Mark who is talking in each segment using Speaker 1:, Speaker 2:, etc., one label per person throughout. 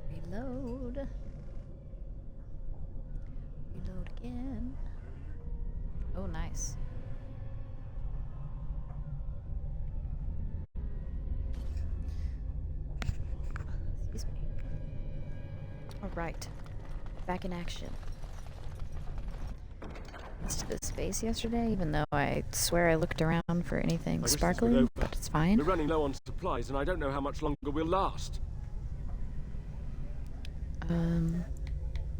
Speaker 1: Reload. Reload again. Oh, nice. Excuse me. Alright. Back in action. To this space yesterday, even though I swear I looked around for anything sparkling, but it's fine.
Speaker 2: We're running low on supplies, and I don't know how much longer we'll last.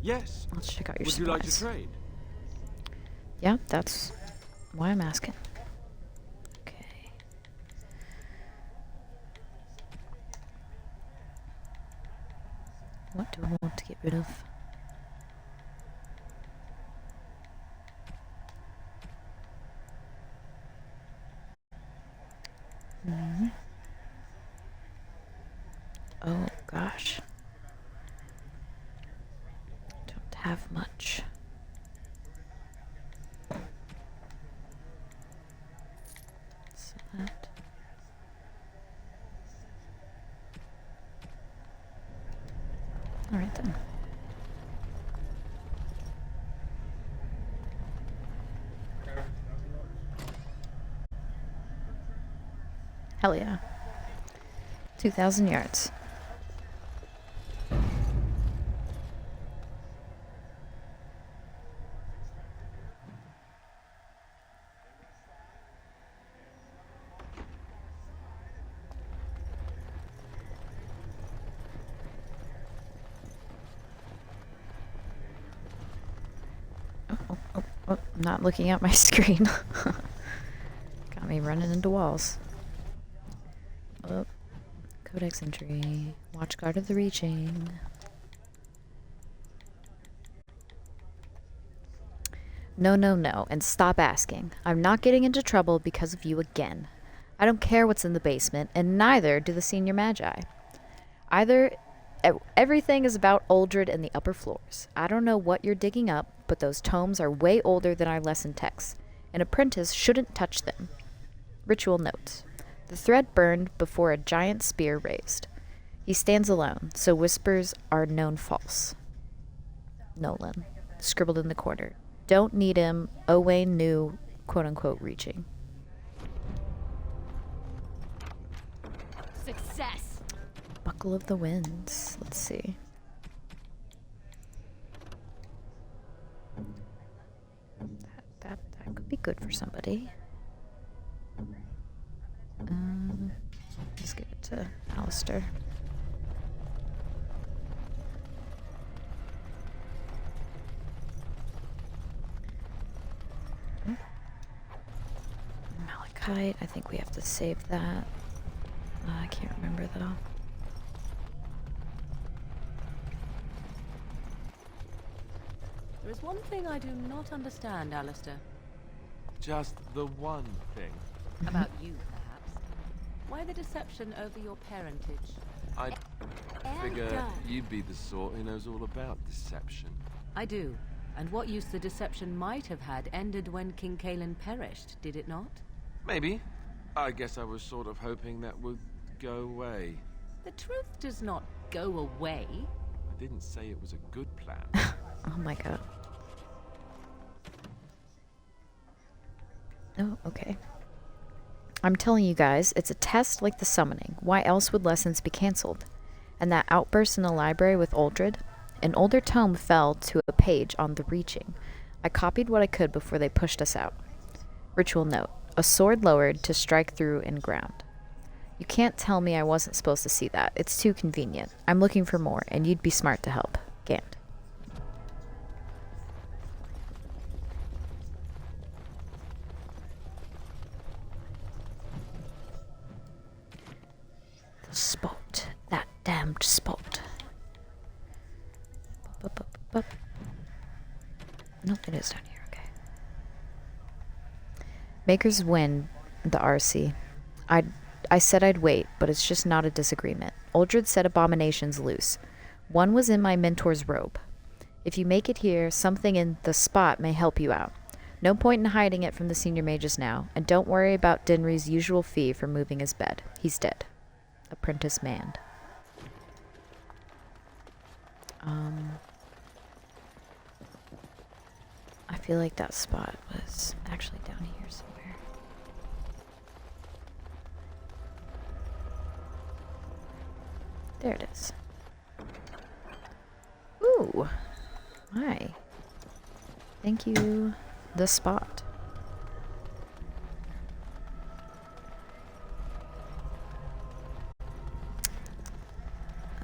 Speaker 2: Yes.
Speaker 1: Let's check out your
Speaker 2: Would
Speaker 1: supplies.
Speaker 2: you like to trade?
Speaker 1: Yeah, that's why I'm asking. Okay. What do I want to get rid of? Oh gosh. Don't have much. So that. Alright then. Hell yeah. 2,000 yards. Oh, I'm not looking at my screen. Got me running into walls. Oh. Codex entry. Watchguard of the Reaching. No, no, no, and stop asking. I'm not getting into trouble because of you again. I don't care what's in the basement, and neither do the senior magi. Everything is about Uldred and the upper floors. I don't know what you're digging up, but those tomes are way older than our lesson texts. An apprentice shouldn't touch them. Ritual note. The thread burned before a giant spear raised. He stands alone, so whispers are known false. Nolan. Scribbled in the corner. Don't need him. Owain knew, quote-unquote, reaching.
Speaker 3: Success!
Speaker 1: Buckle of the Winds. Let's see. That could be good for somebody. Let's give it to Alistair. Malachite, I think we have to save that. I can't remember though.
Speaker 3: There is one thing I do not understand, Alistair.
Speaker 2: Just the one thing.
Speaker 3: About you, perhaps. Why the deception over your parentage?
Speaker 2: I figure you'd be the sort who knows all about deception.
Speaker 3: I do. And what use the deception might have had ended when King Cailan perished, did it not?
Speaker 2: Maybe. I guess I was sort of hoping that would go away.
Speaker 3: The truth does not go away.
Speaker 2: I didn't say it was a good plan.
Speaker 1: Oh my god. Oh, okay. I'm telling you guys, it's a test like the summoning. Why else would lessons be cancelled? And that outburst in the library with Uldred? An older tome fell to a page on the reaching. I copied what I could before they pushed us out. Ritual note. A sword lowered to strike through in ground. You can't tell me I wasn't supposed to see that. It's too convenient. I'm looking for more, and you'd be smart to help. Gant. The spot. That damned spot. Nope, it is down here. Okay. Makers win the RC. I said I'd wait, but it's just not a disagreement. Uldred set abominations loose. One was in my mentor's robe. If you make it here, something in the spot may help you out. No point in hiding it from the senior mages now, and don't worry about Dinri's usual fee for moving his bed. He's dead. Apprentice manned. I feel like that spot was actually down here somewhere. There it is. Ooh. Hi. Thank you. The spot.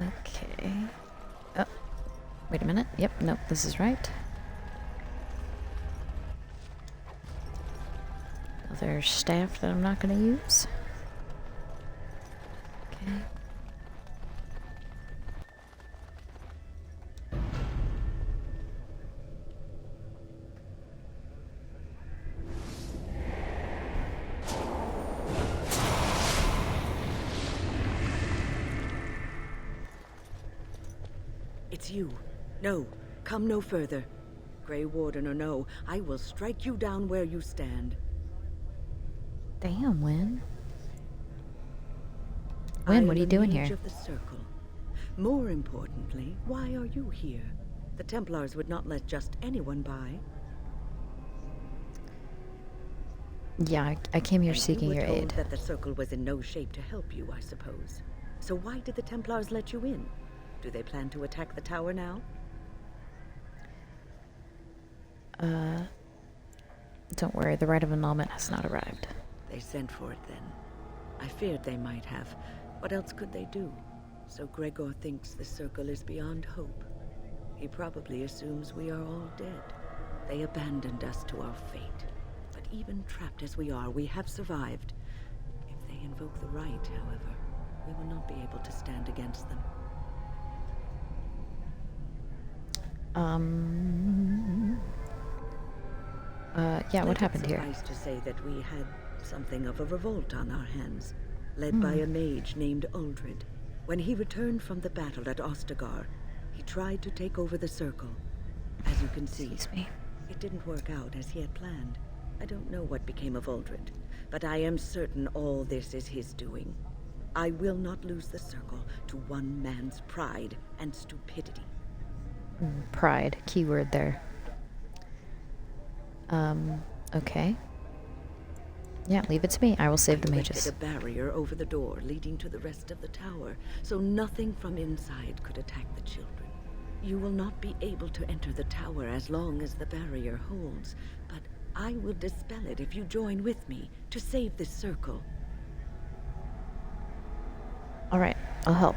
Speaker 1: Okay. Oh. Wait a minute. Yep, nope, this is right. Other staff that I'm not going to use. Okay.
Speaker 4: It's you. No, come no further. Grey Warden or no, I will strike you down where you stand.
Speaker 1: Damn, Wynn. Wynn, what are you doing
Speaker 4: I am a
Speaker 1: here?
Speaker 4: mage of the Circle. More importantly, why are you here? The Templars would not let just anyone by.
Speaker 1: Yeah, I came here
Speaker 4: And
Speaker 1: seeking
Speaker 4: you were
Speaker 1: your
Speaker 4: told
Speaker 1: aid.
Speaker 4: that the Circle was in no shape to help you, I suppose. So why did the Templars let you in? Do they plan to attack the tower now?
Speaker 1: Don't worry, the right of annulment has not arrived.
Speaker 4: They sent for it then. I feared they might have. What else could they do? So Gregor thinks the Circle is beyond hope. He probably assumes we are all dead. They abandoned us to our fate. But even trapped as we are, we have survived. If they invoke the right, however, we will not be able to stand against them.
Speaker 1: Yeah, what
Speaker 4: Let it
Speaker 1: happened here?
Speaker 4: suffice to say that we had something of a revolt on our hands, led by a mage named Uldred. When he returned from the battle at Ostagar, he tried to take over the Circle. As you can see,
Speaker 1: Excuse me.
Speaker 4: it didn't work out as he had planned. I don't know what became of Uldred, but I am certain all this is his doing. I will not lose the Circle to one man's pride and stupidity.
Speaker 1: Pride. Keyword there. Okay. Yeah, leave it to me. I will save the
Speaker 4: I erected
Speaker 1: mages.
Speaker 4: a barrier over the door leading to the rest of the tower, so nothing from inside could attack the children. You will not be able to enter the tower as long as the barrier holds, but I will dispel it if you join with me to save this Circle.
Speaker 1: Alright, I'll help.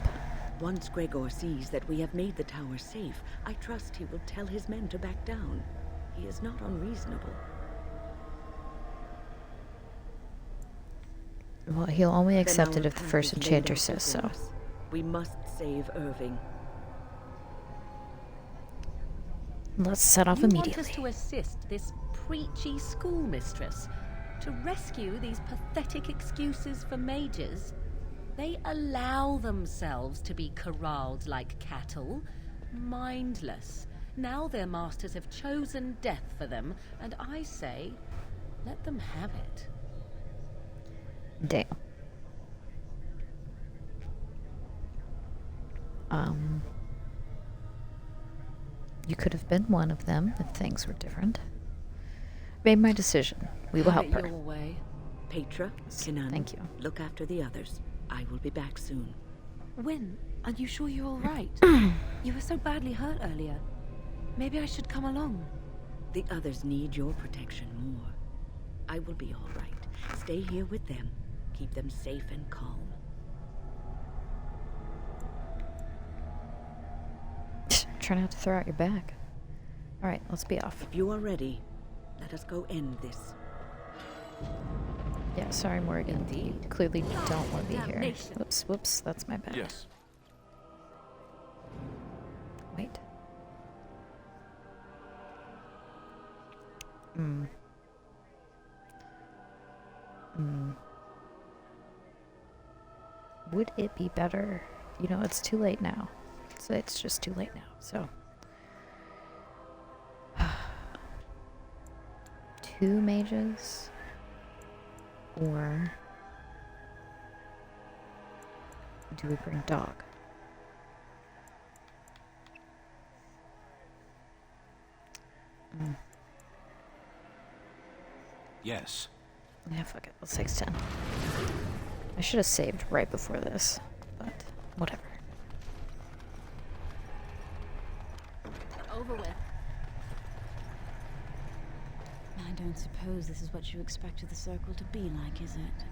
Speaker 4: Once Gregor sees that we have made the tower safe, I trust he will tell his men to back down. He is not unreasonable.
Speaker 1: Well, he'll only accept
Speaker 4: Then
Speaker 1: it
Speaker 4: our
Speaker 1: if the
Speaker 4: path
Speaker 1: first
Speaker 4: is laid
Speaker 1: enchanter
Speaker 4: out
Speaker 1: says
Speaker 4: before
Speaker 1: so.
Speaker 4: us. We must save Irving.
Speaker 1: Let's set off
Speaker 3: You want us
Speaker 1: immediately.
Speaker 3: to assist this preachy schoolmistress to rescue these pathetic excuses for mages? They allow themselves to be corralled like cattle, mindless. Now their masters have chosen death for them, and I say, let them have it.
Speaker 1: Damn. You could have been one of them if things were different. Made my decision. We will
Speaker 3: Have
Speaker 1: help
Speaker 3: it
Speaker 1: her.
Speaker 3: your way.
Speaker 4: Petra, Kinan,
Speaker 1: Thank you.
Speaker 4: look after the others. I will be back soon.
Speaker 3: Wynne, are you sure you're all right? You were so badly hurt earlier. Maybe I should come along.
Speaker 4: The others need your protection more. I will be all right. Stay here with them. Keep them safe and calm.
Speaker 1: Try not to throw out your back. Alright, let's be off.
Speaker 4: If you are ready, let us go end this.
Speaker 1: Yeah, sorry, Morgan. You
Speaker 3: Indeed.
Speaker 1: clearly don't want to be here.
Speaker 3: Damnation.
Speaker 1: Whoops, whoops, that's my bad.
Speaker 2: Yes.
Speaker 1: Wait. Would it be better? You know, it's too late now. So it's just too late now, so. 2 mages? Or do we bring dog?
Speaker 5: Yes.
Speaker 1: Yeah, fuck it. Let's take 10. I should have saved right before this, but whatever.
Speaker 3: Over with.
Speaker 6: I don't suppose this is what you expected the circle to be like, is it?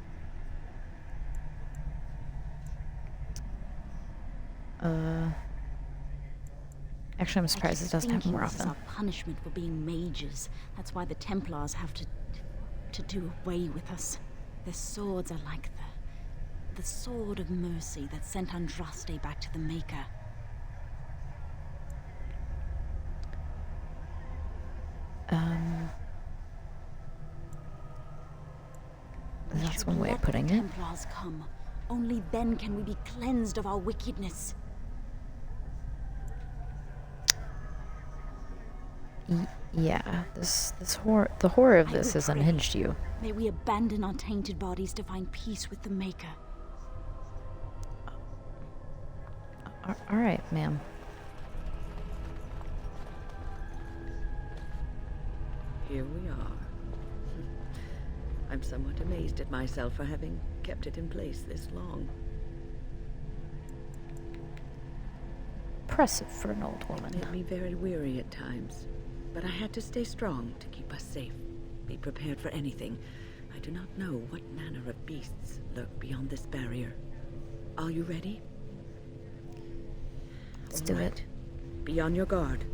Speaker 1: Actually, I'm surprised it doesn't happen more
Speaker 6: This is
Speaker 1: often.
Speaker 6: our punishment for being mages. That's why the Templars have to do away with us. Their swords are like the sword of mercy that sent Andraste back to the Maker.
Speaker 1: That's one way of
Speaker 6: Let
Speaker 1: putting
Speaker 6: the
Speaker 1: it.
Speaker 6: Templars come. Only then can we be cleansed of our wickedness.
Speaker 1: Yeah, the horror of
Speaker 6: I
Speaker 1: this
Speaker 6: will
Speaker 1: has
Speaker 6: pray.
Speaker 1: unhinged you.
Speaker 6: May we abandon our tainted bodies to find peace with the Maker.
Speaker 1: All right, ma'am.
Speaker 4: Here we are. I'm somewhat amazed at myself for having kept it in place this long.
Speaker 1: Impressive for an old woman.
Speaker 4: It made me very weary at times, but I had to stay strong to keep us safe. Be prepared for anything. I do not know what manner of beasts lurk beyond this barrier. Are you ready?
Speaker 1: Let's
Speaker 4: All
Speaker 1: do
Speaker 4: right.
Speaker 1: it.
Speaker 4: Be on your guard.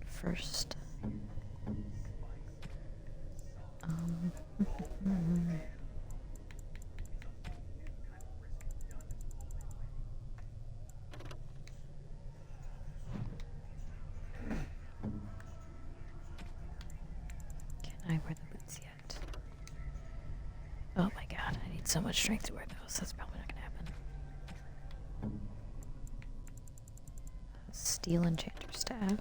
Speaker 1: First. Can I wear the boots yet? Oh my god, I need so much strength to wear those. That's probably not gonna happen. Steel enchanter staff.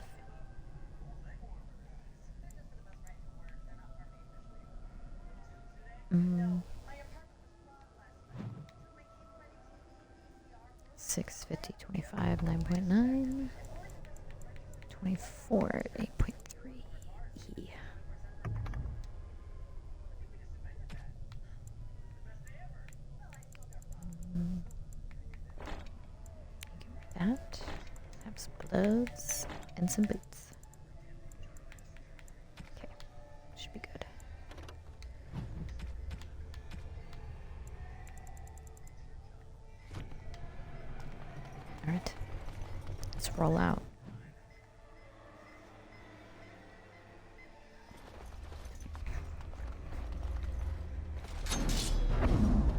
Speaker 1: Mm. 6, 50, 25, 9.9. 24, 8.3. That. Have some gloves and some boots. Okay, should be good. Alright, let's roll out.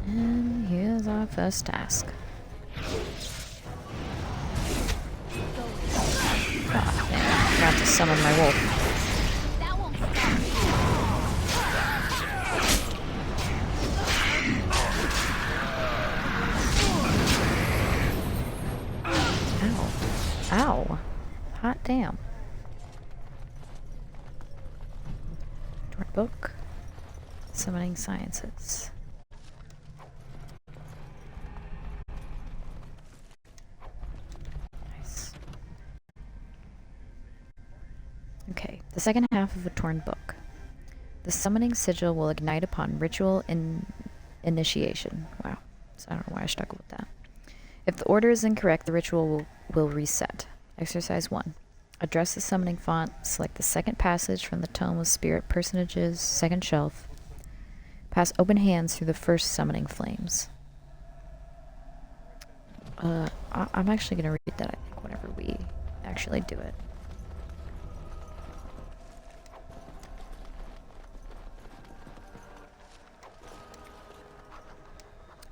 Speaker 1: And here's our first task. Ah, man, I forgot to summon my wolf.
Speaker 3: That won't stop.
Speaker 1: Ow. Ow. Hot damn. Door book. Summoning sciences. Nice. Okay, the second half of a torn book. The summoning sigil will ignite upon ritual initiation. Wow. So I don't know why I struggled with that. If the order is incorrect, the ritual will reset. Exercise 1. Address the summoning font. Select the second passage from the Tome of Spirit Personages, second shelf. Pass open hands through the first summoning flames. I'm actually going to read that, I think, whenever we actually do it.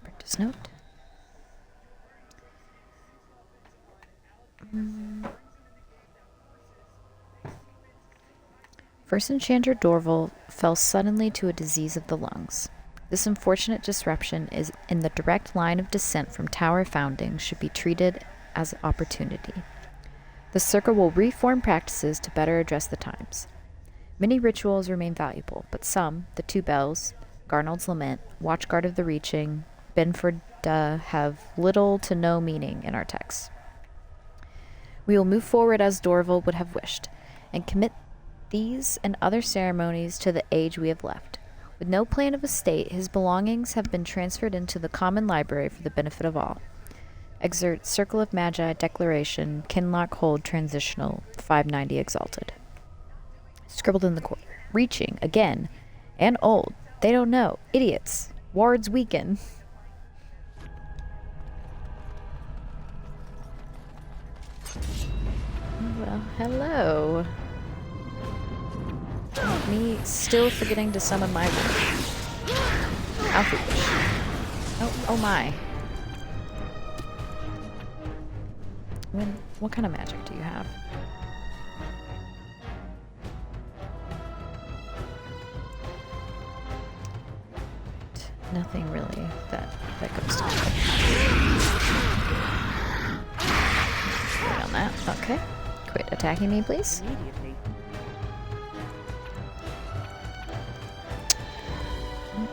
Speaker 1: Practice note. First Enchanter Dorval fell suddenly to a disease of the lungs. This unfortunate disruption is in the direct line of descent from Tower founding should be treated as opportunity. The Circle will reform practices to better address the times. Many rituals remain valuable, but some, the Two Bells, Garnold's Lament, Watchguard of the Reaching, Benford have little to no meaning in our text. We will move forward as Dorval would have wished, and commit these and other ceremonies to the age we have left. With no plan of estate, his belongings have been transferred into the common library for the benefit of all. Exert Circle of Magi Declaration, Kinlock Hold Transitional, 590 Exalted. Scribbled in the corner. Reaching, again, and old. They don't know. Idiots. Wards weaken. Well, hello. Me still forgetting to summon my ward. How foolish. Oh my. What kind of magic do you have? Nothing really that goes to Wait on that. Okay. Quit attacking me, please.
Speaker 4: Immediately.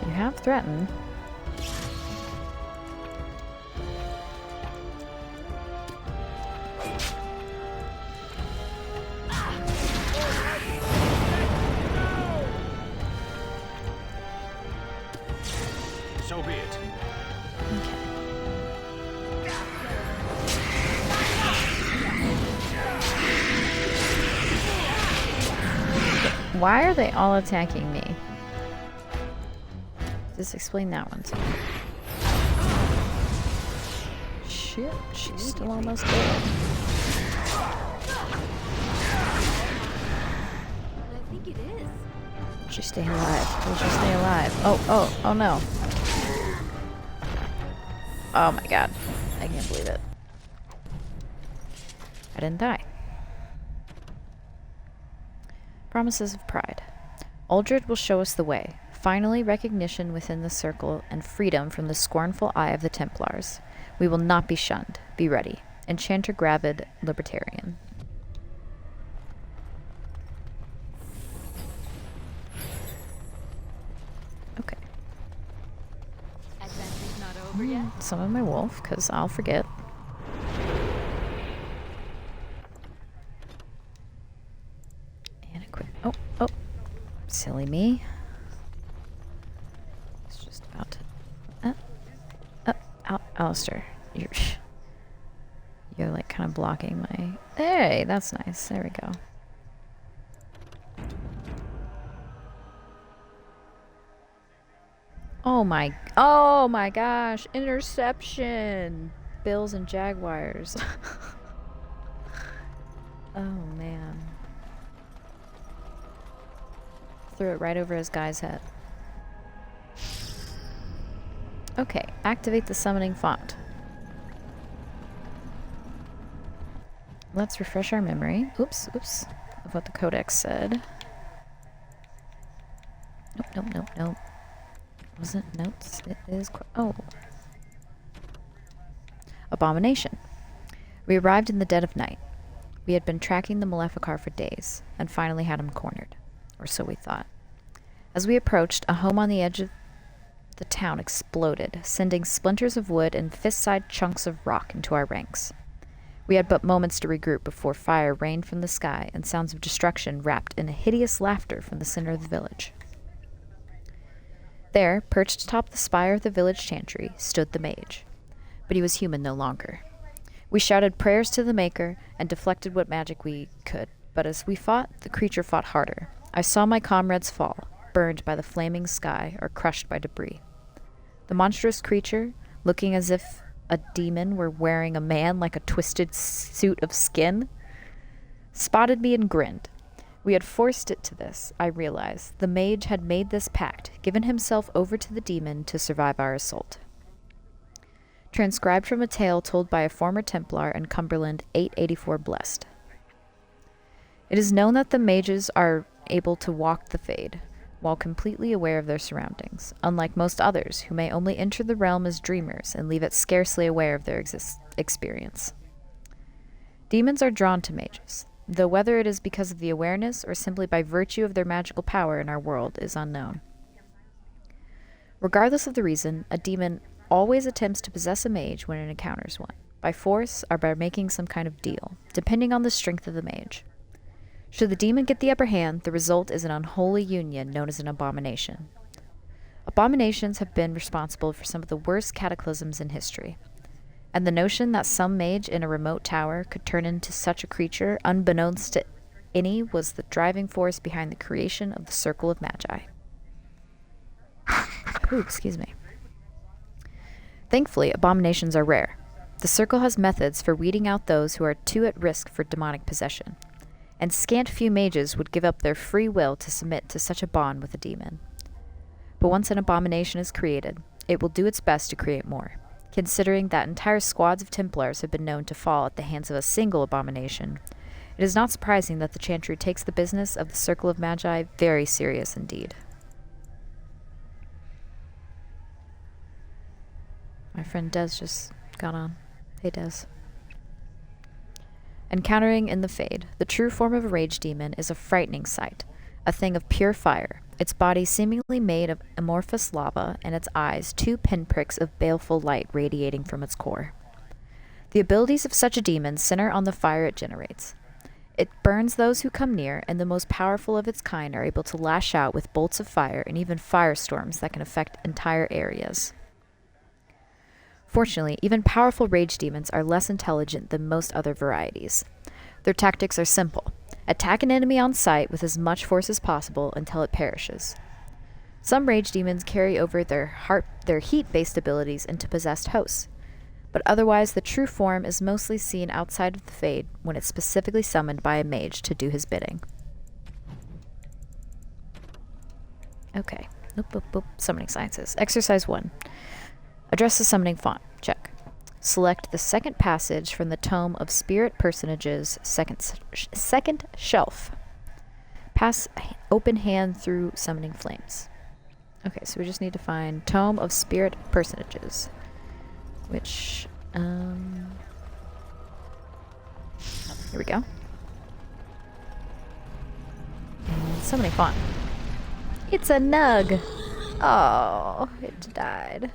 Speaker 1: You have threatened.
Speaker 5: So be it.
Speaker 1: Why are they all attacking me? Just explain that one to me. Shit, she's still almost dead.
Speaker 3: I think it is.
Speaker 1: She stay alive. Will she stay alive? Oh no. Oh my god. I can't believe it. I didn't die. Promises of Pride. Uldred will show us the way. Finally, recognition within the circle and freedom from the scornful eye of the Templars. We will not be shunned. Be ready. Enchanter Gravid, Libertarian. Okay.
Speaker 3: Adventure's not over yet.
Speaker 1: Summon my wolf, because I'll forget. And equip. Oh. Silly me. It's just about to... Alistair. You're like kind of blocking my... Hey, that's nice. There we go. Oh my gosh. Interception. Bills and Jaguars. Oh man. Threw it right over his guy's head. Okay, activate the summoning font. Let's refresh our memory. Oops, of what the codex said. Nope. Wasn't notes. It is. Oh. Abomination. We arrived in the dead of night. We had been tracking the Maleficar for days, and finally had him cornered. Or so we thought. As we approached, a home on the edge of the town exploded, sending splinters of wood and fist-sized chunks of rock into our ranks. We had but moments to regroup before fire rained from the sky and sounds of destruction wrapped in a hideous laughter from the center of the village. There, perched atop the spire of the village chantry, stood the mage. But he was human no longer. We shouted prayers to the Maker and deflected what magic we could, but as we fought, the creature fought harder. I saw my comrades fall, burned by the flaming sky or crushed by debris. The monstrous creature, looking as if a demon were wearing a man like a twisted suit of skin, spotted me and grinned. We had forced it to this, I realized. The mage had made this pact, given himself over to the demon to survive our assault. Transcribed from a tale told by a former Templar in Cumberland 884 Blessed. It is known that the mages are able to walk the Fade, while completely aware of their surroundings, unlike most others who may only enter the realm as dreamers and leave it scarcely aware of their experience. Demons are drawn to mages, though whether it is because of the awareness or simply by virtue of their magical power in our world is unknown. Regardless of the reason, a demon always attempts to possess a mage when it encounters one. by force or by making some kind of deal, depending on the strength of the mage. Should the demon get the upper hand, the result is an unholy union known as an abomination. Abominations have been responsible for some of the worst cataclysms in history, and the notion that some mage in a remote tower could turn into such a creature unbeknownst to any was the driving force behind the creation of the Circle of Magi. Ooh, excuse me. Thankfully, abominations are rare. The Circle has methods for weeding out those who are too at risk for demonic possession, and scant few mages would give up their free will to submit to such a bond with a demon. But once an abomination is created, it will do its best to create more. Considering that entire squads of Templars have been known to fall at the hands of a single abomination, it is not surprising that the Chantry takes the business of the Circle of Magi very serious indeed. My friend Des just got on. Hey, Des. Encountering in the Fade, the true form of a rage demon is a frightening sight, a thing of pure fire, its body seemingly made of amorphous lava, and its eyes 2 pinpricks of baleful light radiating from its core. The abilities of such a demon center on the fire it generates. It burns those who come near, and the most powerful of its kind are able to lash out with bolts of fire and even firestorms that can affect entire areas. Fortunately, even powerful rage demons are less intelligent than most other varieties. Their tactics are simple. Attack an enemy on sight with as much force as possible until it perishes. Some rage demons carry over their heat-based abilities into possessed hosts, but otherwise the true form is mostly seen outside of the Fade when it's specifically summoned by a mage to do his bidding. Okay. Summoning Sciences. Exercise 1. Address the summoning font. Check. Select the second passage from the Tome of Spirit Personages, second shelf. Pass open hand through summoning flames. Okay, so we just need to find Tome of Spirit Personages, which, here we go. And summoning font. It's a nug! Oh, it died.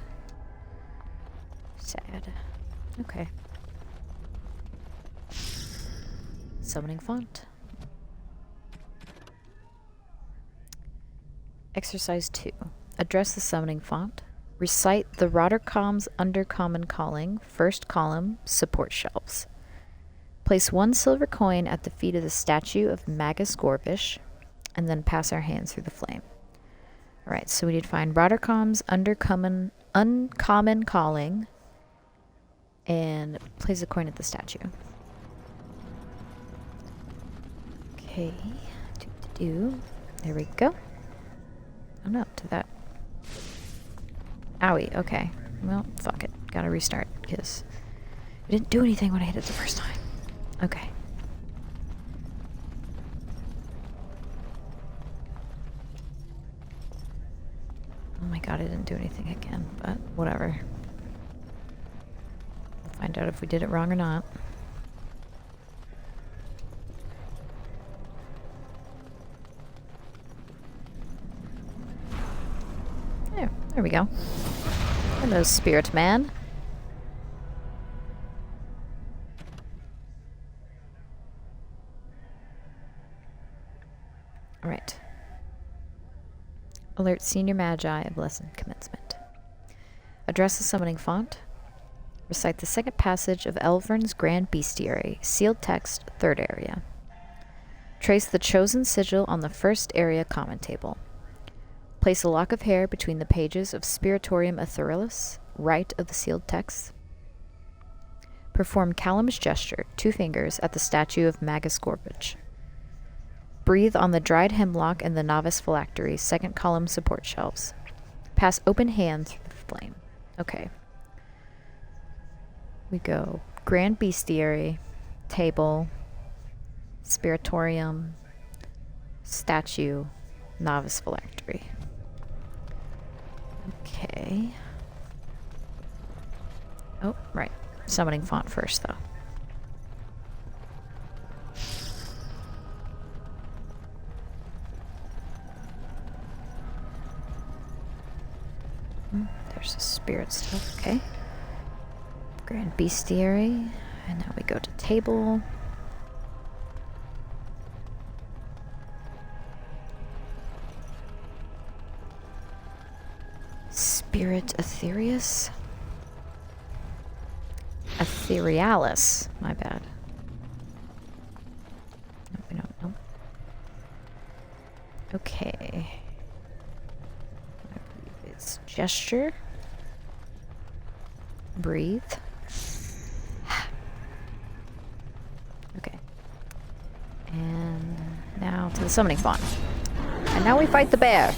Speaker 1: Sad. Okay. Summoning font. Exercise 2. Address the summoning font. Recite the Rotterdam's Undercommon Calling, first column, support shelves. Place 1 silver coin at the feet of the statue of Magus Gorvish, and then pass our hands through the flame. Alright, so we need to find Rotterdam's Uncommon Calling, and place a coin at the statue. Okay. There we go. Oh no, to that. Owie, okay. Well, fuck it. Gotta restart, because it didn't do anything when I hit it the first time. Okay. Oh my god, it didn't do anything again, but whatever. Find out if we did it wrong or not. There we go. Hello, spirit man. Alright. Alert Senior Magi of lesson commencement. Address the summoning font. Recite the second passage of Elvern's Grand Bestiary, sealed text, third area. Trace the chosen sigil on the first area common table. Place a lock of hair between the pages of Spiritorium Etherealis, right of the sealed text. Perform Callum's gesture, 2 fingers, at the statue of Magus Gorbage. Breathe on the dried hemlock and the novice phylactery, second column support shelves. Pass open hand through the flame. Okay. We go Grand Bestiary, table, Spiritorium, statue, novice phylactery. Okay. Oh, right. Summoning font first, though. There's the spirit stuff, okay. Grand Bestiary. And now we go to table. Spirit Ethereus? Etherealis. My bad. No, we don't know. Okay. I believe it's gesture. Breathe. Okay. And now to the summoning font. And now we fight the bear.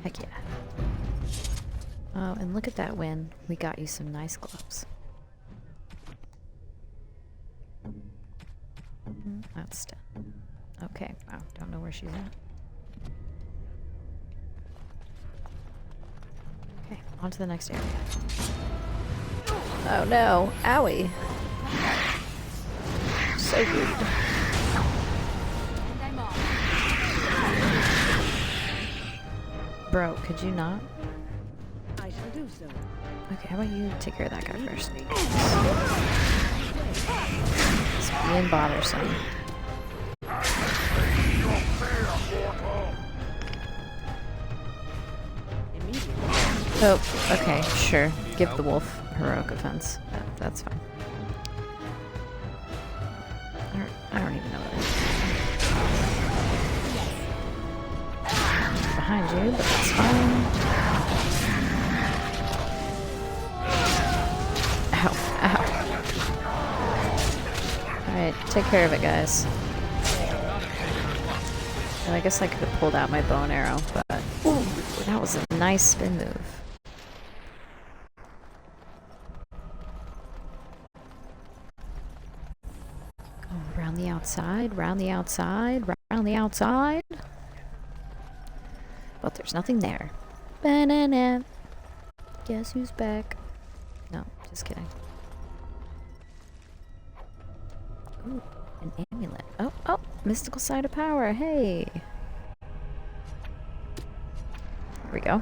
Speaker 1: Heck yeah. Oh, and look at that win. We got you some nice gloves. That's Sten. Okay, wow, don't know where she's at. Okay, on to the next area. Oh no, owie. So rude. Bro, could you not?
Speaker 4: I shall do so.
Speaker 1: Okay, how about you take care of that guy first? It's being bothersome. Oh, okay, sure. Give the wolf heroic offense. That's fine. I don't even know what it is. Behind you, but that's fine. Ow, ow. Alright, take care of it, guys. And I guess I could have pulled out my bow and arrow, but ooh, that was a nice spin move. Around the outside, round the outside, round the outside. But there's nothing there. Banana. Guess who's back? No, just kidding. Ooh, an amulet. Oh, oh, mystical side of power. Hey. There we go.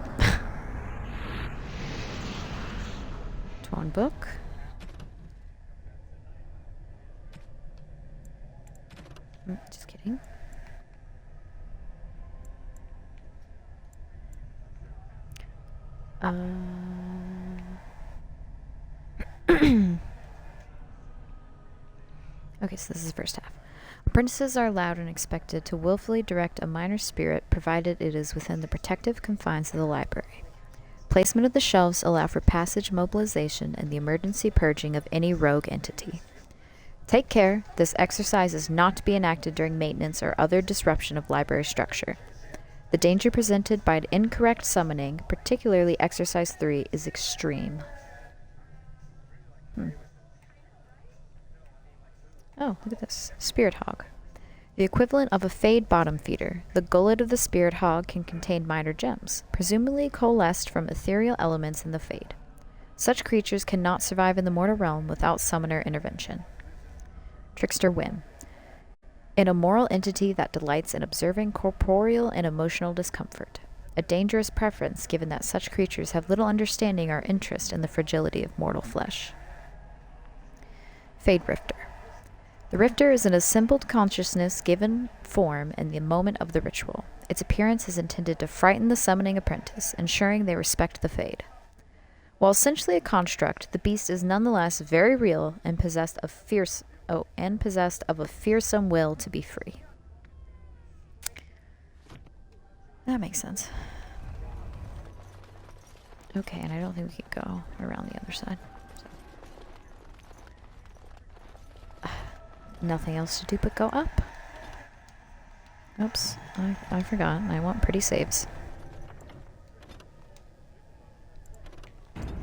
Speaker 1: Torn book. Just kidding. Okay, so this is the first half. Apprentices are allowed and expected to willfully direct a minor spirit, provided it is within the protective confines of the library. Placement of the shelves allow for passage mobilization and the emergency purging of any rogue entity. Take care, this exercise is not to be enacted during maintenance or other disruption of library structure. The danger presented by an incorrect summoning, particularly Exercise 3, is extreme. Oh, look at this. Spirit Hog. The equivalent of a Fade bottom feeder, the gullet of the Spirit Hog can contain minor gems, presumably coalesced from ethereal elements in the Fade. Such creatures cannot survive in the mortal realm without summoner intervention. Trickster Whim. An immoral entity that delights in observing corporeal and emotional discomfort. A dangerous preference given that such creatures have little understanding or interest in the fragility of mortal flesh. Fade Rifter. The Rifter is an assembled consciousness given form in the moment of the ritual. Its appearance is intended to frighten the summoning apprentice, ensuring they respect the Fade. While essentially a construct, the beast is nonetheless very real and possessed of a fearsome will to be free. That makes sense. Okay, and I don't think we can go around the other side. So. Nothing else to do but go up. Oops, I forgot. I want pretty saves.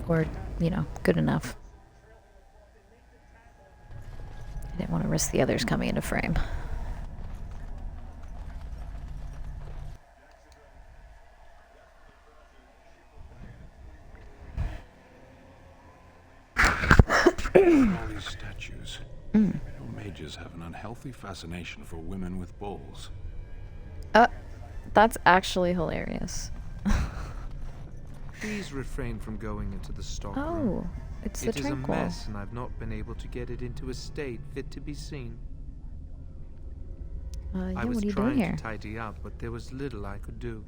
Speaker 1: Or, you know, good enough. I didn't want to risk the others coming into frame.
Speaker 5: All these statues. You mages have an unhealthy fascination for women with balls.
Speaker 1: That's actually hilarious.
Speaker 7: Please refrain from going into the stockroom.
Speaker 1: Oh, it's the
Speaker 7: It is a
Speaker 1: tranquil.
Speaker 7: mess, and I've not been able to get it into a state fit to be seen.
Speaker 1: Yeah,
Speaker 7: I was
Speaker 1: what are you doing
Speaker 7: trying
Speaker 1: here?
Speaker 7: to tidy up, but there was little I could do.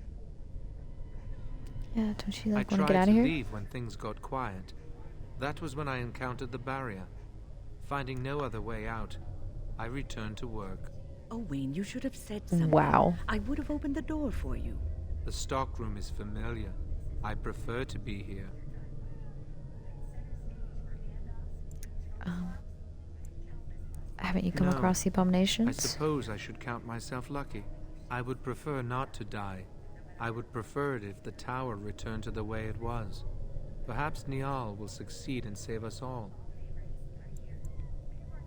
Speaker 1: Yeah, don't you
Speaker 7: I
Speaker 1: like want to
Speaker 7: tried
Speaker 1: get out
Speaker 7: to
Speaker 1: of here?
Speaker 7: leave when things got quiet. That was when I encountered the barrier. Finding no other way out, I returned to work.
Speaker 4: Oh, Wayne, you should have said something.
Speaker 1: Wow.
Speaker 4: I would have opened the door for you.
Speaker 7: The stockroom is familiar. I prefer to be here.
Speaker 1: Haven't you come
Speaker 7: No,
Speaker 1: across the
Speaker 7: I
Speaker 1: abominations?
Speaker 7: suppose I should count myself lucky. I would prefer not to die. I would prefer it if the tower returned to the way it was. Perhaps Niall will succeed and save us all.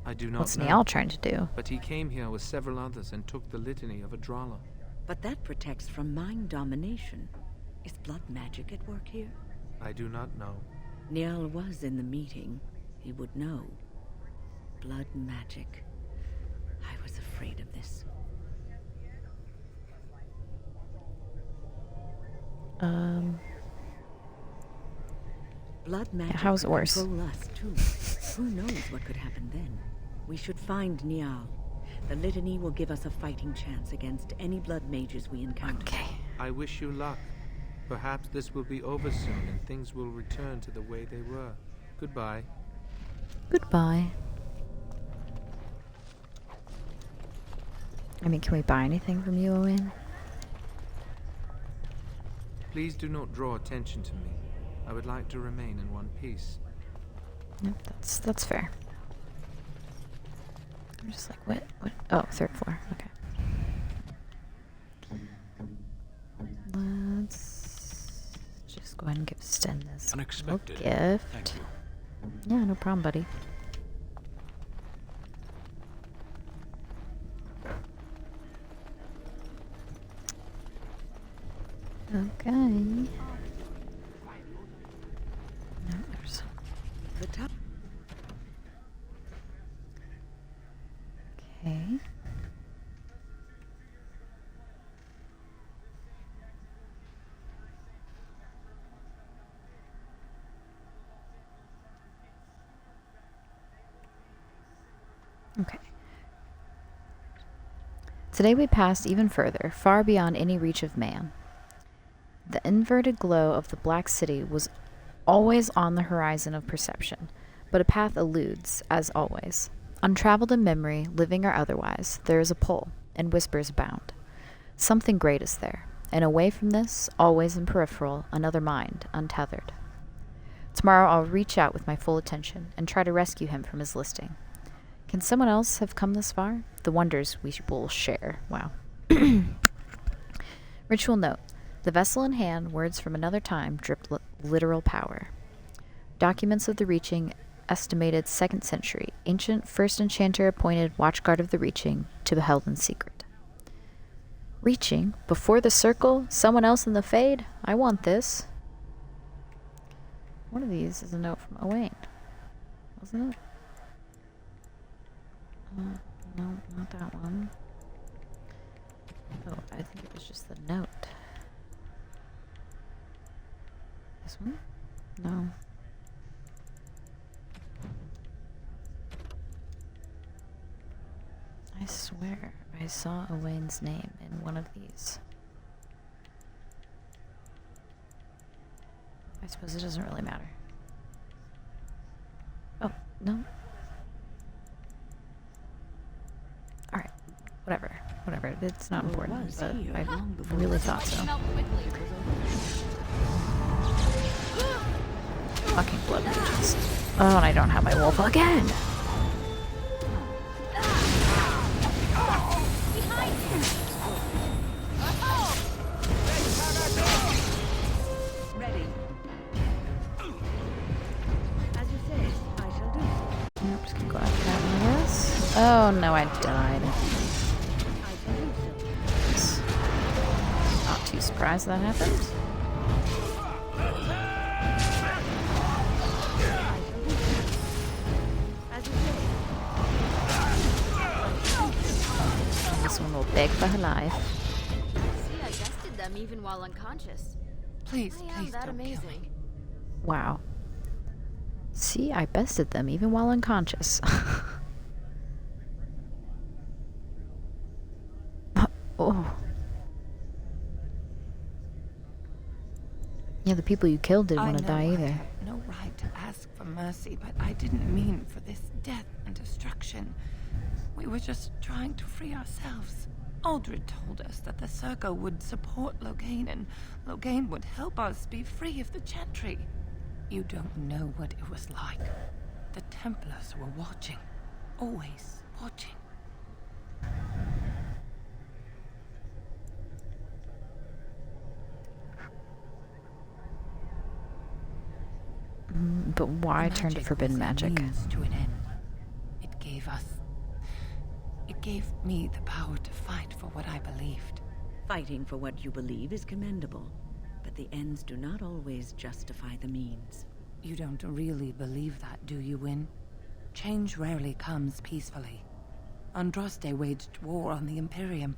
Speaker 7: I do not
Speaker 1: What's
Speaker 7: know.
Speaker 1: Niall trying to do?
Speaker 7: But he came here with several others and took the litany of Adralla.
Speaker 4: But that protects from mind domination. Is blood magic at work here?
Speaker 7: I do not know.
Speaker 4: Niall was in the meeting. He would know. Blood magic. I was afraid of this. Blood magic
Speaker 1: how's it
Speaker 4: could
Speaker 1: worse?
Speaker 4: control us, too. Who knows what could happen then? We should find Niall. The litany will give us a fighting chance against any blood mages we encounter.
Speaker 1: Okay.
Speaker 7: I wish you luck. Perhaps this will be over soon and things will return to the way they were. Goodbye.
Speaker 1: Goodbye. I mean, can we buy anything from you, Owen?
Speaker 7: Please do not draw attention to me. I would like to remain in one piece.
Speaker 1: Yep, that's fair. I'm just like, what? Oh, third floor. Okay. Let's just go ahead and give Sten this little
Speaker 5: Unexpected.
Speaker 1: gift.
Speaker 5: Thank you.
Speaker 1: Yeah, no problem, buddy. Okay. No, there's...
Speaker 4: The top.
Speaker 1: Okay. Okay. Today we passed even further, far beyond any reach of man. The inverted glow of the Black City was always on the horizon of perception, but a path eludes, as always. Untraveled in memory, living or otherwise, there is a pull, and whispers abound. Something great is there, and away from this, always in peripheral, another mind, untethered. Tomorrow I'll reach out with my full attention, and try to rescue him from his listing. Can someone else have come this far? The wonders we will share. Wow. Ritual note. The vessel in hand, words from another time, drip literal power. Documents of the Reaching, estimated 2nd century. Ancient first enchanter appointed watchguard of the Reaching, to be held in secret. Reaching? Before the circle? Someone else in the fade? I want this. One of these is a note from Owain. Wasn't it? No, not that one. Oh, I think it was just the note. This one? No. I swear I saw Owain's name in one of these. I suppose it doesn't really matter. Oh, no. Alright. Whatever. It's not important,
Speaker 4: was
Speaker 1: but
Speaker 4: here
Speaker 1: I
Speaker 4: long before
Speaker 1: really
Speaker 4: the
Speaker 1: thought so. Fucking blood mages. Oh, and I don't have my wolf again!
Speaker 4: Ready. As you say, I shall do so.
Speaker 1: I'm just gonna go after that one, I guess. Oh no, I died.
Speaker 4: I shall do so.
Speaker 1: Not too surprised that happened. will beg for her life.
Speaker 8: See, I bested them even while unconscious.
Speaker 9: Please,
Speaker 8: I am
Speaker 9: please
Speaker 8: that
Speaker 9: don't kill me.
Speaker 8: amazing.
Speaker 1: Wow. See, I bested them even while unconscious. Oh. Yeah, the people you killed didn't want to die either.
Speaker 9: I have no right to ask for mercy, but I didn't mean for this death and destruction. We were just trying to free ourselves. Aldred told us that the Circle would support Loghain, and Loghain would help us be free of the Chantry. You don't know what it was like. The Templars were watching. Always watching.
Speaker 1: But why turn to forbidden
Speaker 9: was a
Speaker 1: magic?
Speaker 9: means to an end. It gave me the power to fight for what I believed.
Speaker 4: Fighting for what you believe is commendable, but the ends do not always justify the means.
Speaker 9: You don't really believe that, do you, Wynne? Change rarely comes peacefully. Andraste waged war on the Imperium.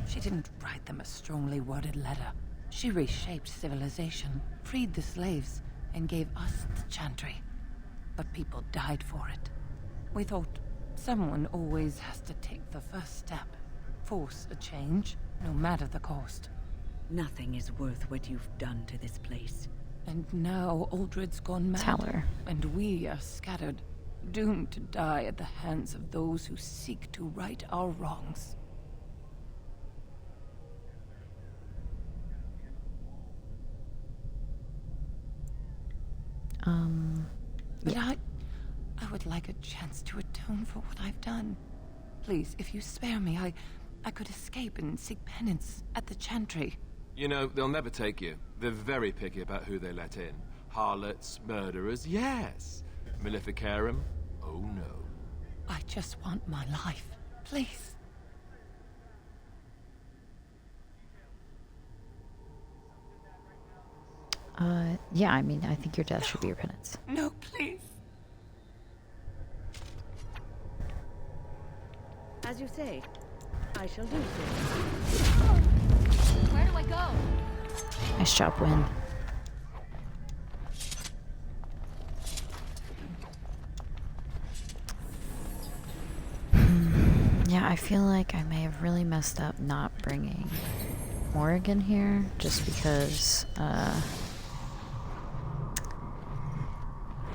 Speaker 9: She didn't write them a strongly worded letter. She reshaped civilization, freed the slaves, and gave us the Chantry. But people died for it. We thought someone always has to take the first step, force a change, no matter the cost.
Speaker 4: Nothing is worth what you've done to this place.
Speaker 9: And now Aldred's gone mad.
Speaker 1: Tell her.
Speaker 9: And we are scattered, doomed to die at the hands of those who seek to right our wrongs. But
Speaker 1: yeah.
Speaker 9: I would like a chance to atone for what I've done. Please, if you spare me, I could escape and seek penance at the Chantry.
Speaker 2: You know, they'll never take you. They're very picky about who they let in. Harlots, murderers, yes. Maleficarum, oh no.
Speaker 9: I just want my life, please.
Speaker 1: Yeah, I mean, I think your death should be your penance.
Speaker 9: No, please.
Speaker 4: As you say, I shall do so.
Speaker 8: Where do I go?
Speaker 1: Nice job, Wynne. Yeah, I feel like I may have really messed up not bringing Morrigan here, just because,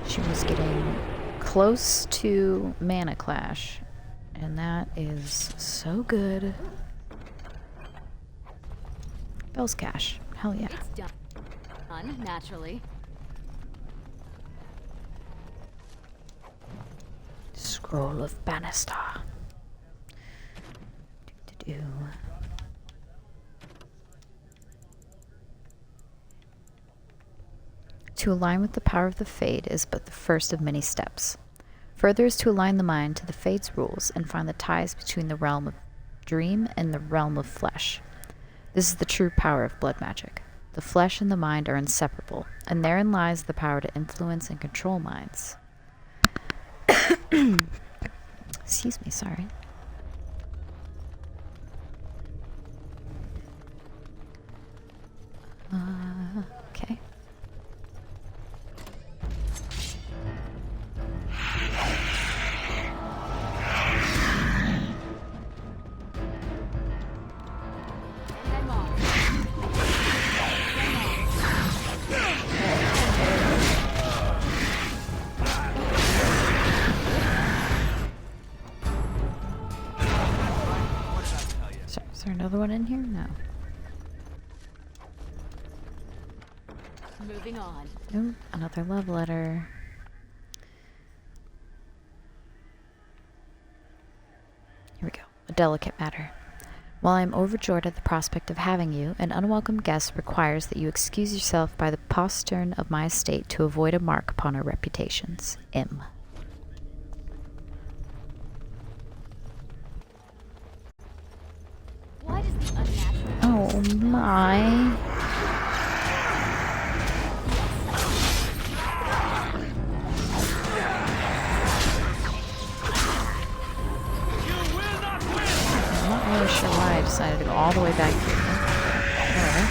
Speaker 1: she was getting close to Mana Clash, and that is so good. Bell's Cash, hell yeah.
Speaker 8: It's done, naturally.
Speaker 1: Scroll of Bannister. Do-do-do. To align with the power of the Fade is but the first of many steps. Further is to align the mind to the Fade's rules and find the ties between the realm of dream and the realm of flesh. This is the true power of blood magic. The flesh and the mind are inseparable, and therein lies the power to influence and control minds. Excuse me, sorry. Okay.
Speaker 8: I'm off.
Speaker 1: So, is there another one in here? No.
Speaker 8: Moving on.
Speaker 1: Nope, another love letter. Here we go. A delicate matter. While I am overjoyed at the prospect of having you, an unwelcome guest requires that you excuse yourself by the postern of my estate to avoid a mark upon our reputations. M.
Speaker 8: Why does the unnatural...
Speaker 1: Oh my. I'm not really sure why bag here. Whatever.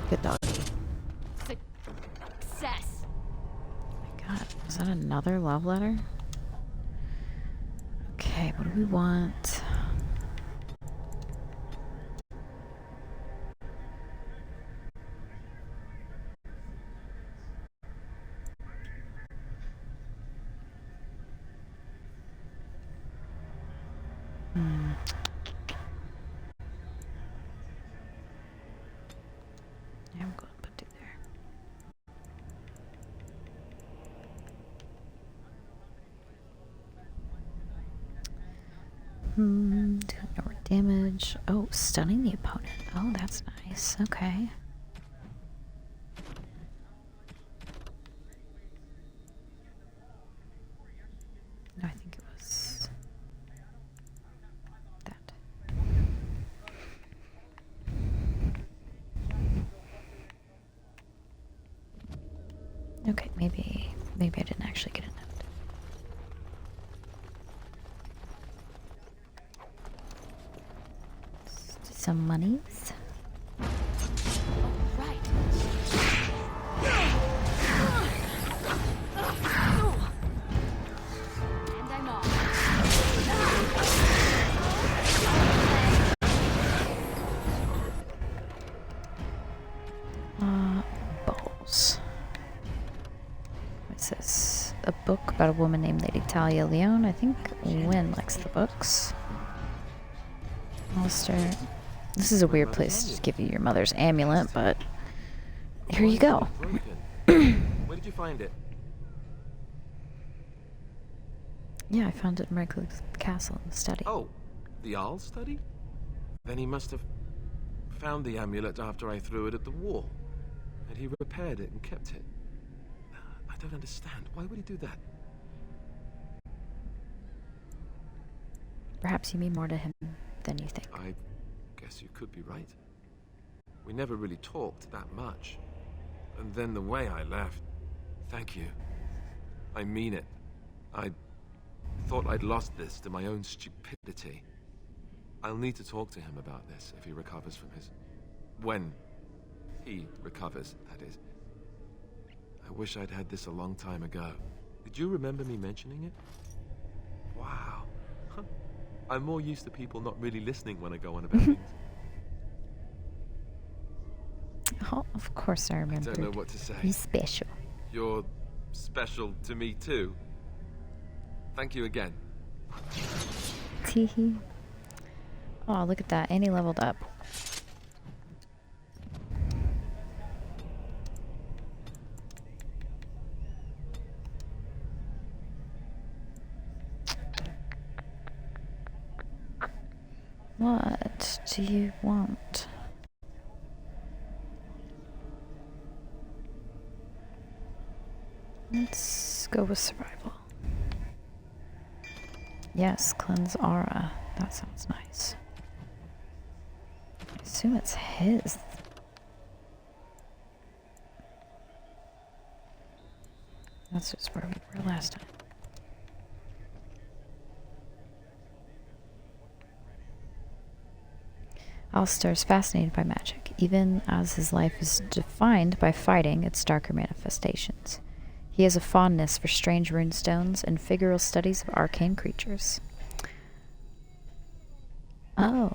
Speaker 1: Good doggy.
Speaker 8: Success.
Speaker 1: Oh my god, is that another love letter? Okay, what do we want? Yeah, I'm going to put it there. Do no more damage. Oh, stunning the opponent. Oh, that's nice. Okay. No, I think it was that. Okay, maybe I didn't actually get a note. Some monies.
Speaker 8: Right. And I'm off.
Speaker 1: Balls. What's this? A book about a woman named Lady Talia Leone. I think Wynn likes the books. Alistair. This is a weird place to give you your mother's amulet, but here you go.
Speaker 2: Where did you find it?
Speaker 1: Yeah, I found it in Redcliffe's castle in the study.
Speaker 2: Oh, the Jarl's study? Then he must have found the amulet after I threw it at the wall. And he repaired it and kept it. I don't understand. Why would he do that?
Speaker 1: Perhaps you mean more to him than you think.
Speaker 2: I guess you could be right. We never really talked that much. And then the way I left... Thank you. I mean it. I thought I'd lost this to my own stupidity. I'll need to talk to him about this if he recovers from his... When he recovers, that is. I wish I'd had this a long time ago. Did you remember me mentioning it? Wow. I'm more used to people not really listening when I go on about things.
Speaker 1: Oh, of course I remember.
Speaker 2: I don't know what to say.
Speaker 1: He's special.
Speaker 2: You're special to me too. Thank you again.
Speaker 1: Teehee. Oh, look at that. Annie leveled up. What do you want? Let's go with survival. Yes, cleanse aura. That sounds nice. I assume it's his. That's just where we were last time. Alistair is fascinated by magic, even as his life is defined by fighting its darker manifestations. He has a fondness for strange runestones and figural studies of arcane creatures. Oh.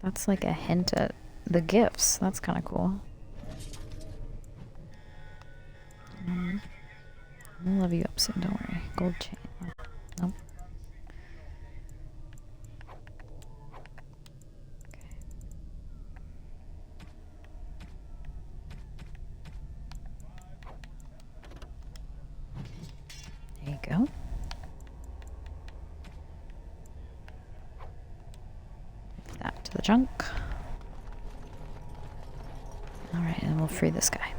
Speaker 1: That's like a hint at the gifts. That's kind of cool. I'll love you up soon, don't worry. Gold chain. Oh, nope. There you go. Give that to the junk. Alright, and we'll free this guy.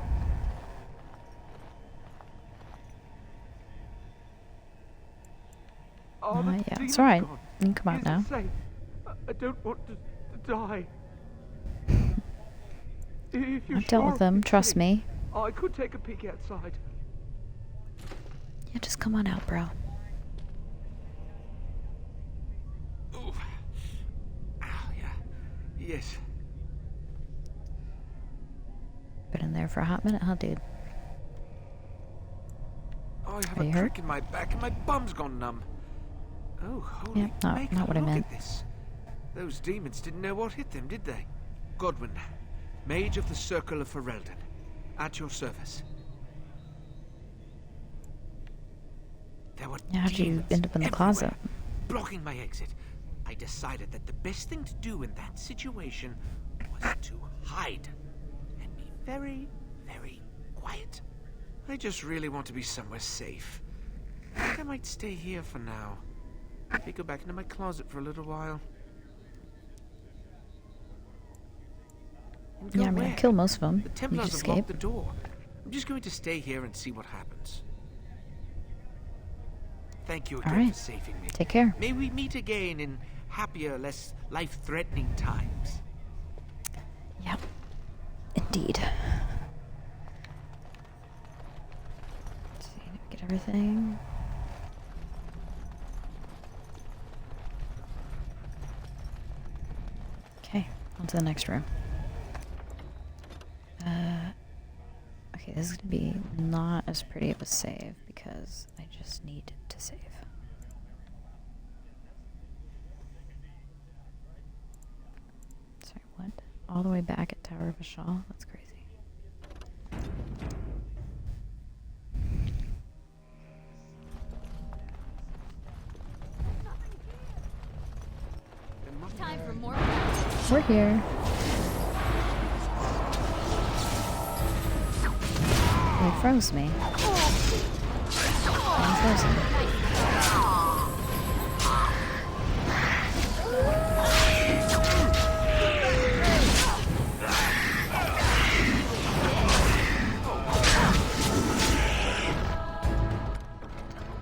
Speaker 1: Yeah, it's alright. You can come out now.
Speaker 10: I don't want to die. If you're
Speaker 1: I've dealt with them, trust me.
Speaker 10: I could take a peek outside.
Speaker 1: Yeah, just come on out, bro.
Speaker 10: Oh, yeah. Yes.
Speaker 1: Been in there for a hot minute, huh, dude?
Speaker 10: I have
Speaker 1: Are
Speaker 10: a
Speaker 1: you
Speaker 10: crick
Speaker 1: hurt?
Speaker 10: in my back and my bum's gone numb. Oh, holy
Speaker 1: Yeah, not
Speaker 10: maker,
Speaker 1: what I
Speaker 10: look
Speaker 1: meant.
Speaker 10: at this. Those demons didn't know what hit them, did they? Godwin, Mage of the Circle of Ferelden, at your service. There were
Speaker 1: Yeah, how'd you
Speaker 10: demons
Speaker 1: end up in the
Speaker 10: everywhere,
Speaker 1: closet?
Speaker 10: blocking my exit. I decided that the best thing to do in that situation was to hide and be very, very quiet. I just really want to be somewhere safe. I think I might stay here for now. Maybe go back into my closet for a little while. And go
Speaker 1: Yeah, I mean, I
Speaker 10: where?
Speaker 1: killed most of them.
Speaker 10: The
Speaker 1: You
Speaker 10: Templars
Speaker 1: just
Speaker 10: have locked
Speaker 1: escape.
Speaker 10: the door. I'm just going to stay here and see what happens. Thank you again
Speaker 1: Alright.
Speaker 10: for saving me.
Speaker 1: Take care.
Speaker 10: May we meet again in happier, less life-threatening times.
Speaker 1: Yep. Indeed. Let's see, did we get everything? Okay, on to the next room. Okay, this is gonna be not as pretty of a save because I just need to save. Sorry, what? All the way back at Tower of Ashal? That's crazy.
Speaker 8: Time for more.
Speaker 1: We're here. They froze me. I'm frozen.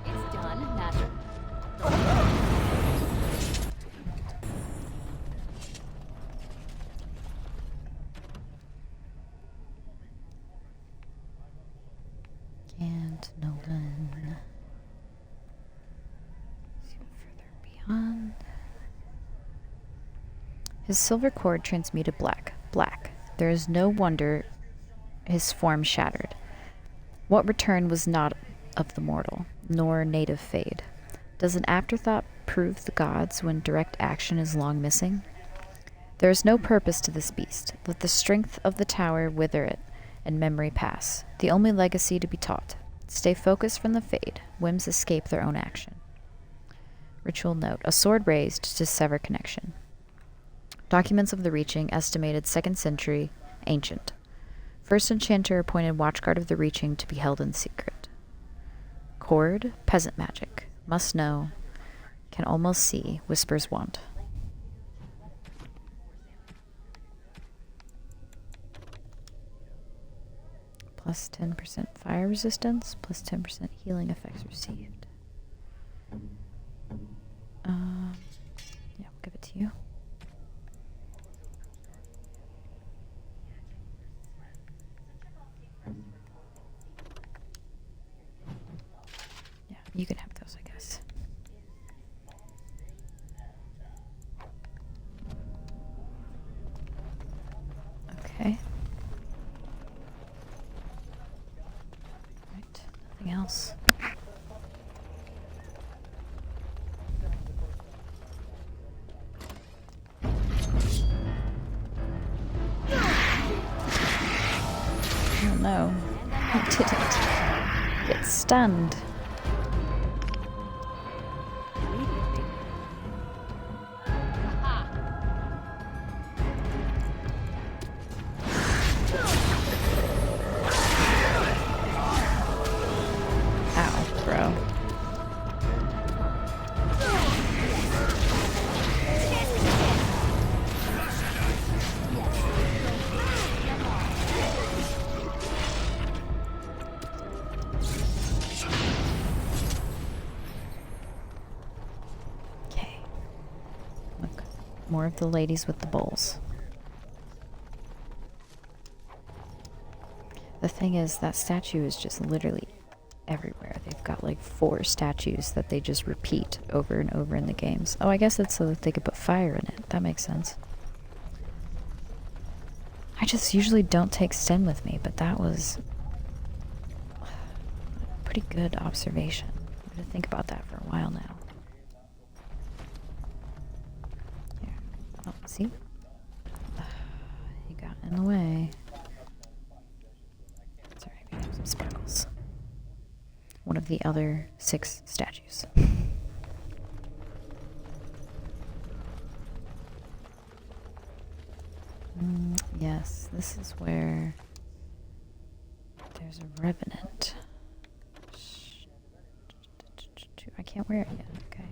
Speaker 8: It's done. Natural.
Speaker 1: And Nolan. See what further beyond. His silver cord transmuted black. Black. There is no wonder his form shattered. What return was not of the mortal, nor native fade? Does an afterthought prove the gods when direct action is long missing? There is no purpose to this beast. Let the strength of the tower wither it, and memory pass. The only legacy to be taught. Stay focused from the fade. Whims escape their own action. Ritual note. A sword raised to sever connection. Documents of the Reaching, estimated 2nd century, ancient. First enchanter appointed watchguard of the Reaching to be held in secret. Cord, peasant magic. Must know. Can almost see. Whispers want. Plus 10% fire resistance, plus 10% healing effects received. Yeah, we'll give it to you. Yeah, you can have those, I guess. Okay. Right, nothing else. Oh no, I didn't get stunned.
Speaker 4: Immediately.
Speaker 1: Ow, bro. More of the ladies with the bowls. The thing is, that statue is just literally everywhere. They've got like 4 statues that they just repeat over and over in the games. Oh, I guess it's so that they could put fire in it. That makes sense. I just usually don't take Sten with me, but that was a pretty good observation. I'm going to think about that for a while now. Here. Oh, see? You got in the way. Sorry, I have some sparkles. One of the other 6 statues. Yes, this is where there's a revenant. I can't wear it yet, okay.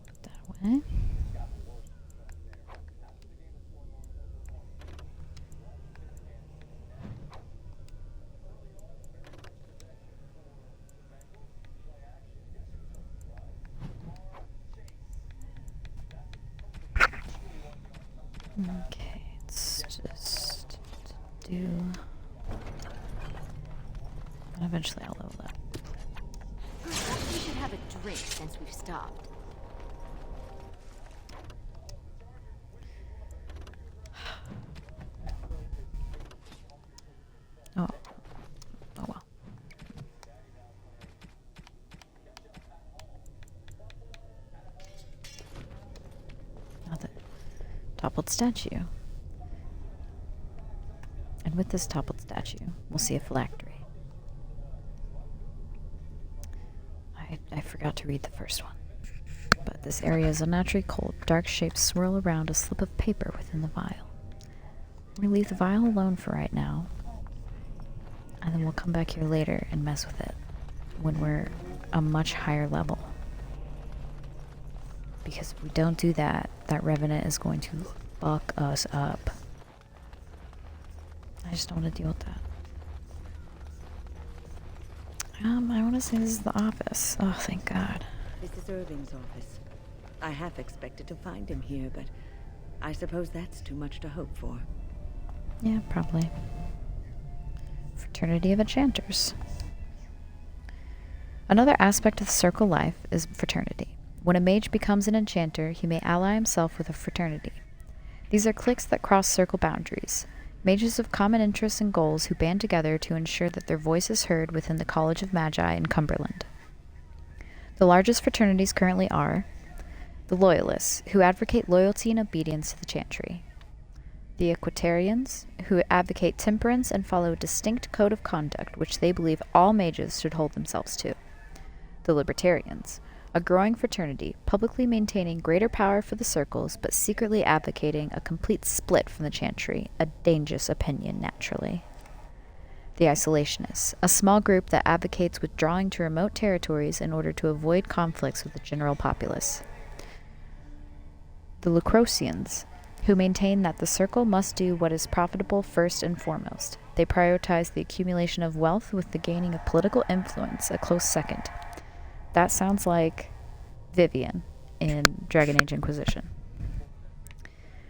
Speaker 1: Put that away. Okay, let's just do. And eventually I'll level up.
Speaker 8: We should have a drink since we've stopped.
Speaker 1: Oh. Oh well. Toppled statue. And with this toppled statue, we'll see a phylactery. I forgot to read the first one. But this area is unnaturally cold. Dark shapes swirl around a slip of paper within the vial. We're gonna leave the vial alone for right now. And then we'll come back here later and mess with it when we're a much higher level. Because if we don't do that, that revenant is going to fuck us up. I just don't want to deal with that. I want to say this is the office. Oh, thank God.
Speaker 4: This is Irving's office. I half expected to find him here, but I suppose that's too much to hope for.
Speaker 1: Yeah, probably. Fraternity of Enchanters. Another aspect of the circle life is fraternity. When a mage becomes an enchanter, he may ally himself with a fraternity. These are cliques that cross circle boundaries. Mages of common interests and goals who band together to ensure that their voice is heard within the College of Magi in Cumberland. The largest fraternities currently are the Loyalists, who advocate loyalty and obedience to the Chantry; the Equitarians, who advocate temperance and follow a distinct code of conduct which they believe all mages should hold themselves to; the Libertarians, a growing fraternity, publicly maintaining greater power for the circles, but secretly advocating a complete split from the Chantry, a dangerous opinion, naturally. The Isolationists, a small group that advocates withdrawing to remote territories in order to avoid conflicts with the general populace. The Lucrosians, who maintain that the circle must do what is profitable first and foremost. They prioritize the accumulation of wealth with the gaining of political influence a close second. That sounds like Vivian in Dragon Age Inquisition.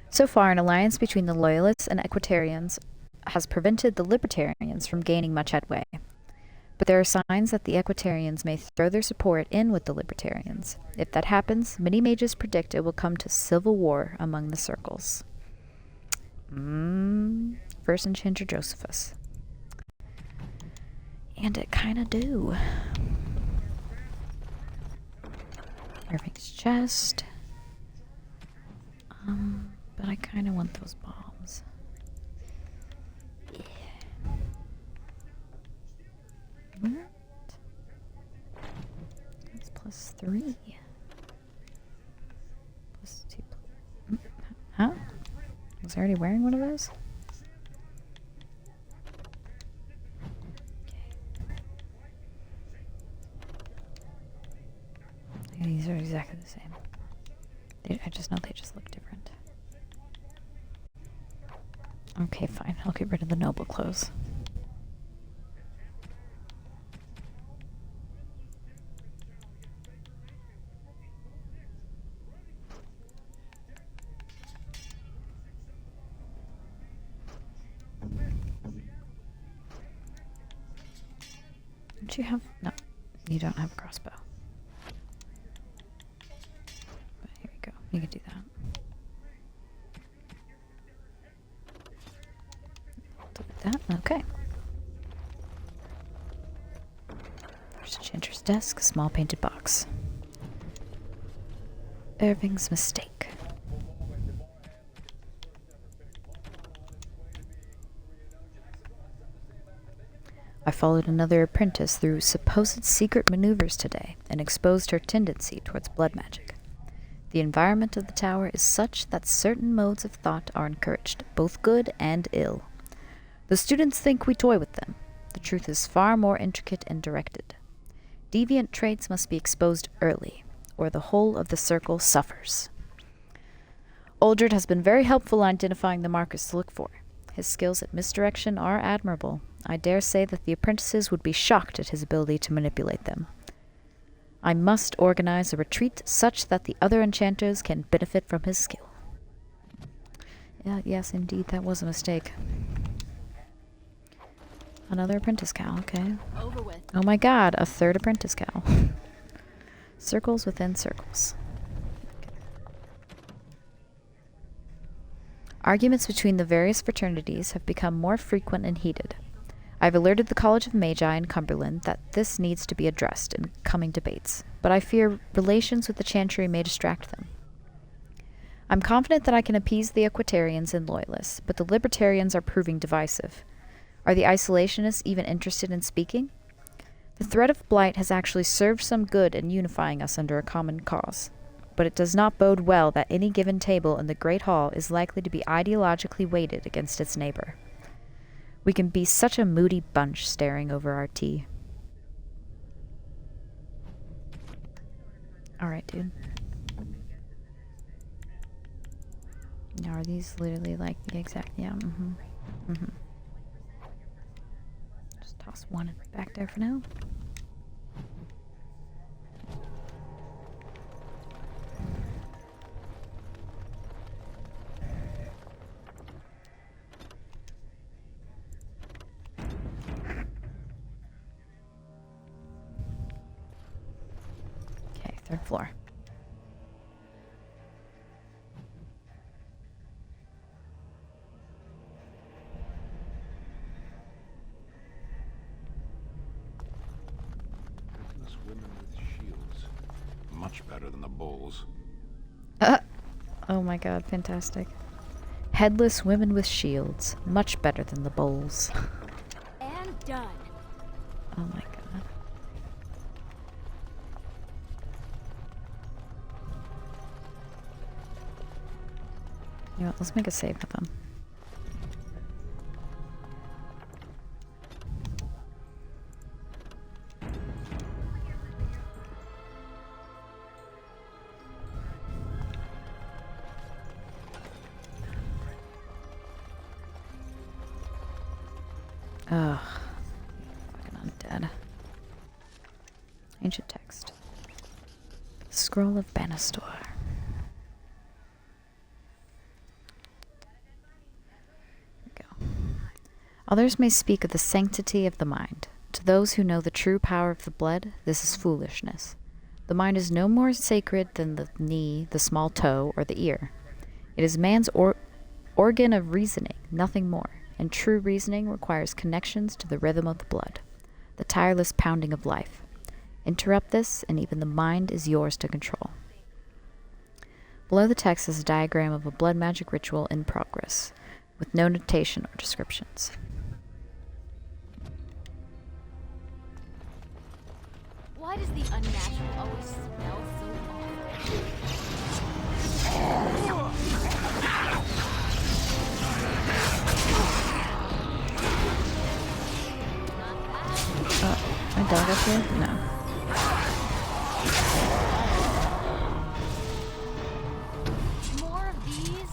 Speaker 1: So far, an alliance between the Loyalists and Equitarians has prevented the Libertarians from gaining much headway. But there are signs that the Equitarians may throw their support in with the Libertarians. If that happens, many mages predict it will come to civil war among the circles. First Enchanter Josephus. And it kinda do. Irving's chest. But I kind of want those bombs. Yeah. What? That's +3. +2. Huh? Was I already wearing one of those? These are exactly the same. I just know they just look different. Okay, fine. I'll get rid of the noble clothes. Don't you have... No, you don't have a crossbow. But here you go. You can do that. Delete that. Okay. There's a Enchanter's desk, a small painted box. Irving's mistake. I followed another apprentice through supposed secret maneuvers today and exposed her tendency towards blood magic. The environment of the tower is such that certain modes of thought are encouraged, both good and ill. The students think we toy with them. The truth is far more intricate and directed. Deviant traits must be exposed early, or the whole of the circle suffers. Uldred has been very helpful in identifying the markers to look for. His skills at misdirection are admirable. I dare say that the apprentices would be shocked at his ability to manipulate them. I must organize a retreat such that the other enchanters can benefit from his skill. Yes, indeed, that was a mistake. Another apprentice cow, okay.
Speaker 8: Over with.
Speaker 1: Oh my god, a third apprentice cow. Circles within circles. Arguments between the various fraternities have become more frequent and heated. I've alerted the College of Magi in Cumberland that this needs to be addressed in coming debates, but I fear relations with the Chantry may distract them. I'm confident that I can appease the Equitarians and Loyalists, but the Libertarians are proving divisive. Are the Isolationists even interested in speaking? The threat of blight has actually served some good in unifying us under a common cause, but it does not bode well that any given table in the Great Hall is likely to be ideologically weighted against its neighbor. We can be such a moody bunch staring over our tea. Alright, dude. Now, are these literally like the exact... Yeah, Just toss one back there for now. Okay, third floor.
Speaker 5: Headless women with shields. Much better than the bulls.
Speaker 1: Oh my god, fantastic. Headless women with shields. Much better than the bowls.
Speaker 8: And done.
Speaker 1: Oh my god. You know what, let's make a save with them. Ugh. Fucking undead. Ancient text. Scroll of Banastor. Others may speak of the sanctity of the mind. To those who know the true power of the blood, this is foolishness. The mind is no more sacred than the knee, the small toe, or the ear. It is man's organ of reasoning, nothing more, and true reasoning requires connections to the rhythm of the blood, the tireless pounding of life. Interrupt this, and even the mind is yours to control. Below the text is a diagram of a blood magic ritual in progress, with no notation or descriptions.
Speaker 8: Why does the unnatural always smell so
Speaker 1: My dog up here? No.
Speaker 8: More of these?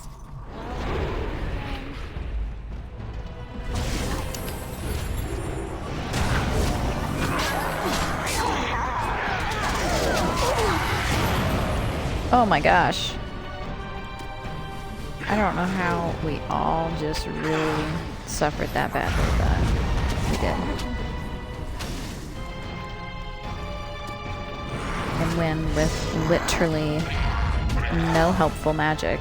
Speaker 1: Oh my gosh. I don't know how we all just really suffered that badly, but we did. win with literally no helpful magic.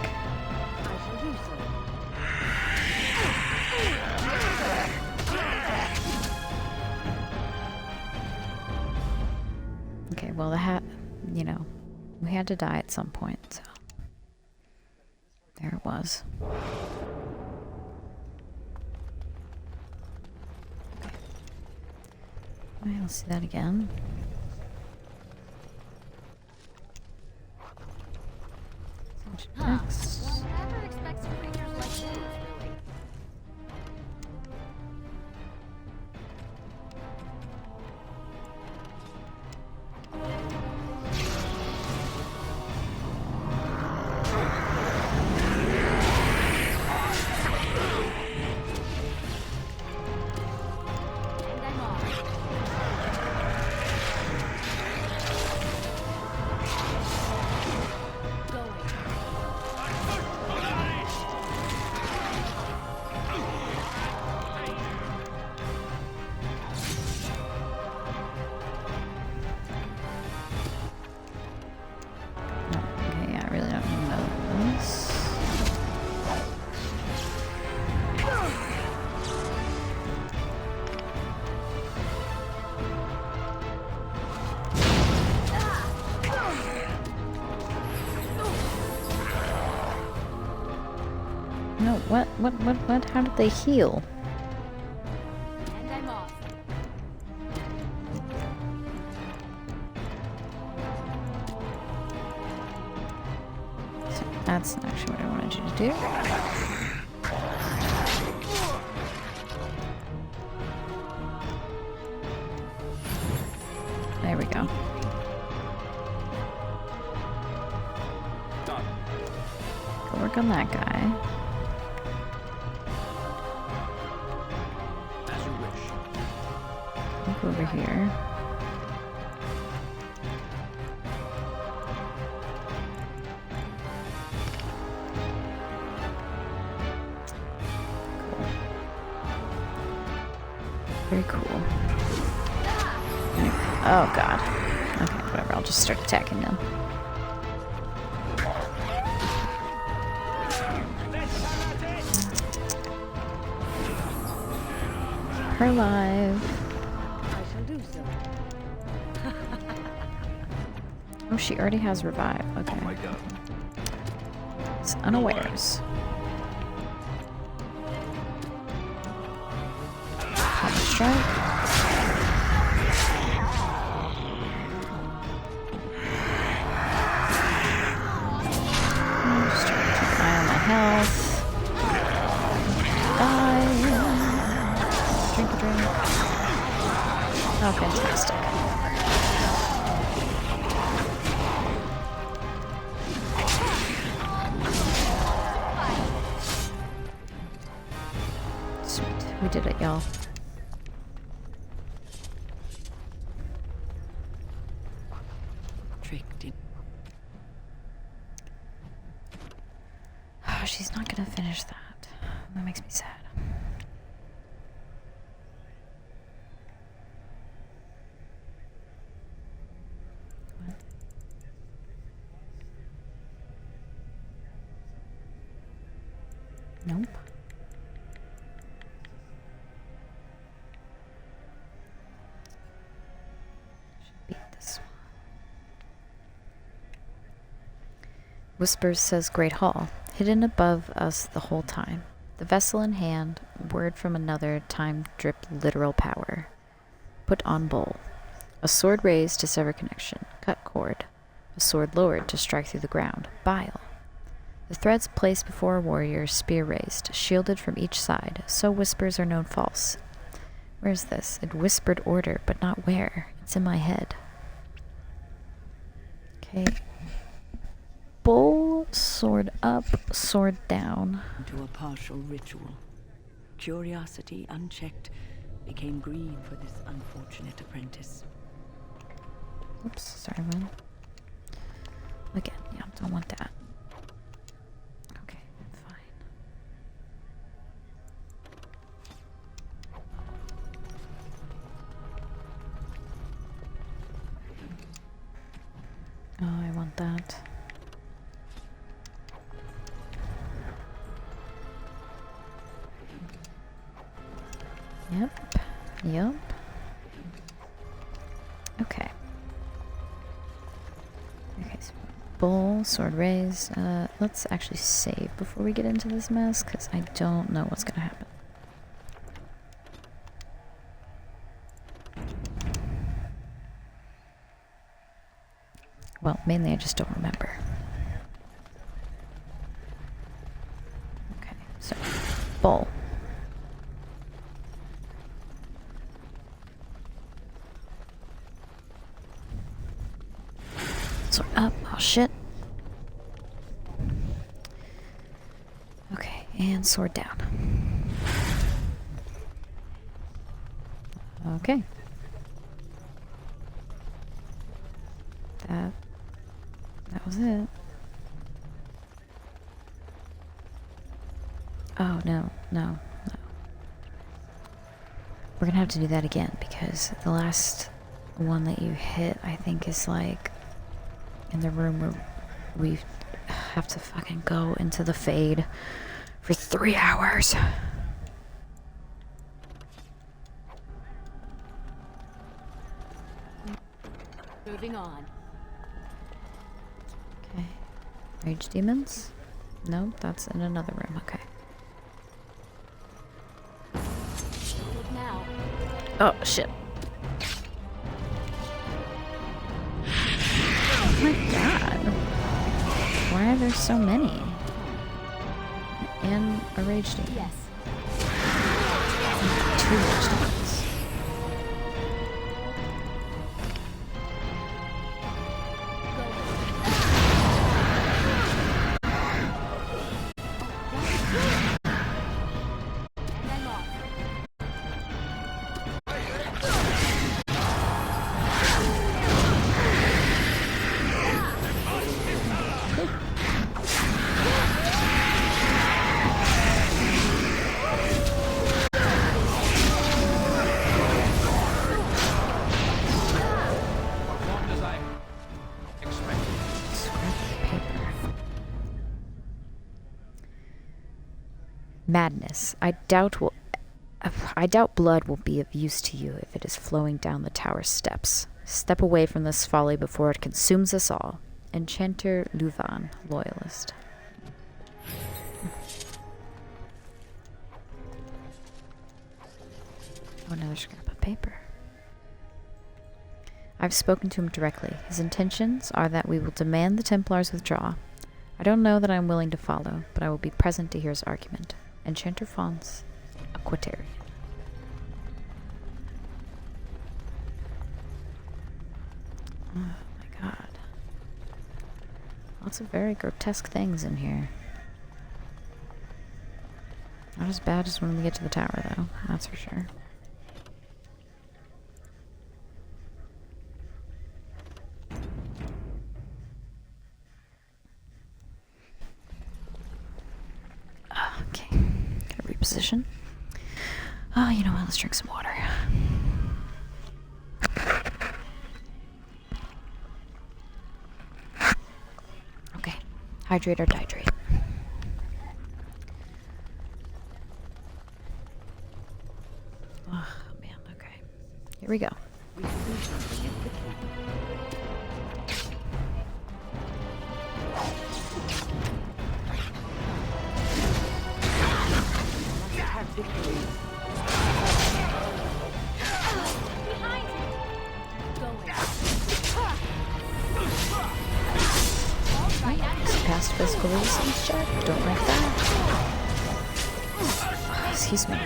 Speaker 1: Okay, well, you know, we had to die at some point, so there it was. Okay. Alright, let's do that again. Next.
Speaker 8: One never expects creatures like these, really. And I'm off.
Speaker 1: Okay, yeah, I really don't need to know this. No, what? How did they heal?
Speaker 8: And I'm off.
Speaker 1: So that's not actually what I wanted you to do. There we go. Go work on that guy.
Speaker 10: As you wish.
Speaker 1: Look over here. Very cool. Oh god. Okay, whatever, I'll just start attacking them. Her alive.
Speaker 4: I shall do so.
Speaker 1: Oh, she already has revive. Okay.
Speaker 2: Oh my god.
Speaker 1: It's unawares. Counter strike. I'm just trying to keep an eye on my health. Die. Drink a drink. Oh, fantastic. Sweet. We did it, y'all.
Speaker 4: Tricked in.
Speaker 1: Oh, she's not gonna finish that. That makes me sad. What? Nope. Should beat this one. Whispers says Great Hall, hidden above us the whole time. The vessel in hand, word from another, time drip literal power. Put on bowl. A sword raised to sever connection. Cut cord. A sword lowered to strike through the ground. Bile. The threads placed before a warrior, spear raised, shielded from each side. So whispers are known false. Where's this? It whispered order, but not where. It's in my head. Okay. Bowl, sword up, sword down.
Speaker 4: To a partial ritual. Curiosity, unchecked, became greed for this unfortunate apprentice.
Speaker 1: Oops, sorry, man. Again, yeah, don't want that. Okay, fine. want that. Yep. Yep. Okay. Okay, so bowl, sword raise. Let's actually save before we get into this mess, because I don't know what's gonna happen. Well, mainly I just don't remember. Okay, so bowl. Sword up. Oh shit. Okay, and sword down. Okay. That was it. Oh, no, no, no. We're gonna have to do that again, because the last one that you hit, I think, is like in the room where we have to fucking go into the Fade for 3 hours.
Speaker 8: Moving on.
Speaker 1: Okay. Rage demons? No, that's in another room. Okay.
Speaker 8: Look now.
Speaker 1: Oh, shit. Oh my god. Why are there so many? And a rage demon.
Speaker 8: Yes.
Speaker 1: 2 rage demons. Madness. I doubt blood will be of use to you if it is flowing down the tower steps. Step away from this folly before it consumes us all. Enchanter Luvan, Loyalist. Oh, another scrap of paper. I've spoken to him directly. His intentions are that we will demand the Templars withdraw. I don't know that I am willing to follow, but I will be present to hear his argument. Enchanter Fons, Aquatarian. Oh my god. Lots of very grotesque things in here. Not as bad as when we get to the tower, though. That's for sure. Okay. Gotta reposition. Oh, you know what? Let's drink some water. Okay. Hydrate or dihydrate. Oh, man. Okay. Here we go. Past physical resistance check. Don't like that. Excuse me.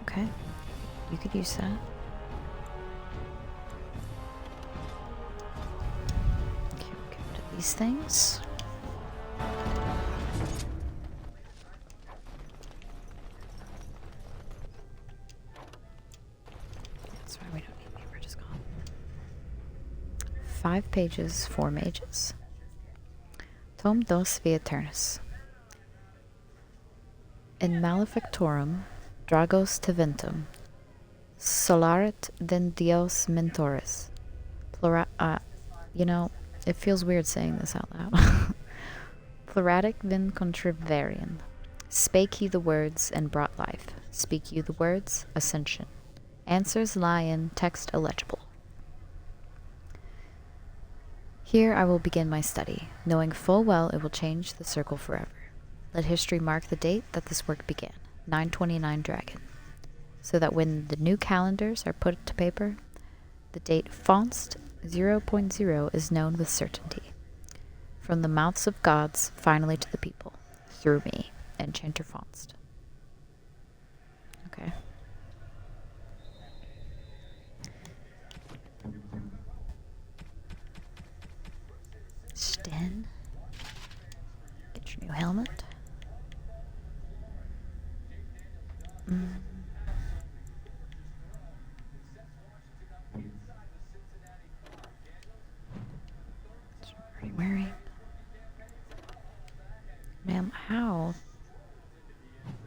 Speaker 1: Okay. You could use that. Okay, we'll get rid of these things. That's right, we don't need paper, just gone. 5 pages, 4 mages. Tom dos via Turnus. In malefactorum dragos teventum solarit den dios mentores. You know, it feels weird saying this out loud. Pluratic vin contrivarian. Spake he the words and brought life. Speak you the words, ascension. Answers lie in text illegible. Here I will begin my study, knowing full well it will change the circle forever. Let history mark the date that this work began, 929 Dragon, so that when the new calendars are put to paper, the date Fonst 0.0 is known with certainty. From the mouths of gods, finally to the people, through me, Enchanter Fonst. Okay. Sten, get your new helmet. That's what I'm wearing. Ma'am, how?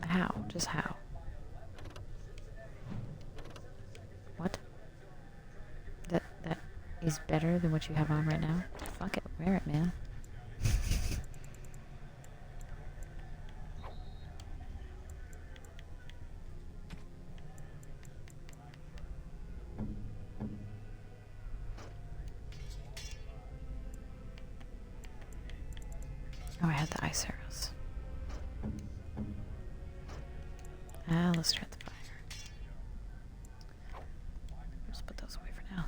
Speaker 1: How? Just how? What? That is better than what you have on right now? Fuck it, wear it, man. Oh, I had the ice arrows. Let's try the fire. Just put those away for now.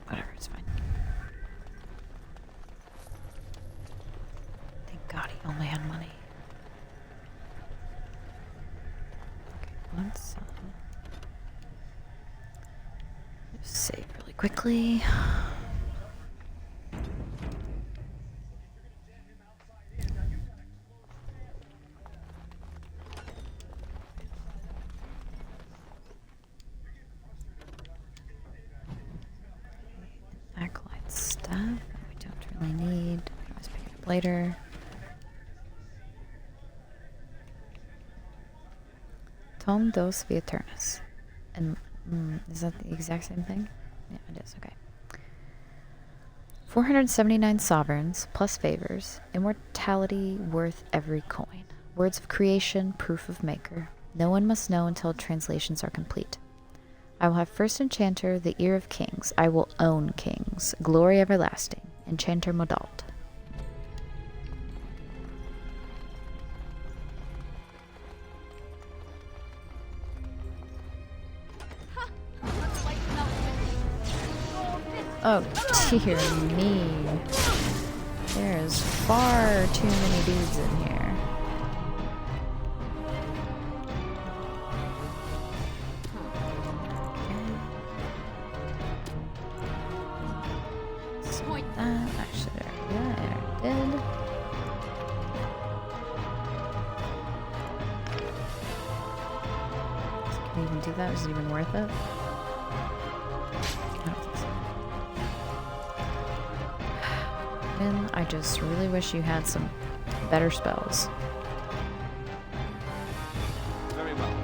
Speaker 1: Whatever, it's fine. Thank God he only had money. Okay, let's just save really quickly. Acolyte stuff that we don't really need. We can always pick it up later. Tom dos via Turnus. And is that the exact same thing? Yeah, it is. Okay. 479 sovereigns plus favors. Immortality worth every coin. Words of creation, proof of maker. No one must know until translations are complete. I will have first enchanter, the ear of kings. I will own kings. Glory everlasting. Enchanter Modalt. Oh, dear me. There's far too many dudes in here. Actually, I did. Can we even do that? Is it even worth it? I don't think so. And I just really wish you had some better spells.
Speaker 2: Very well.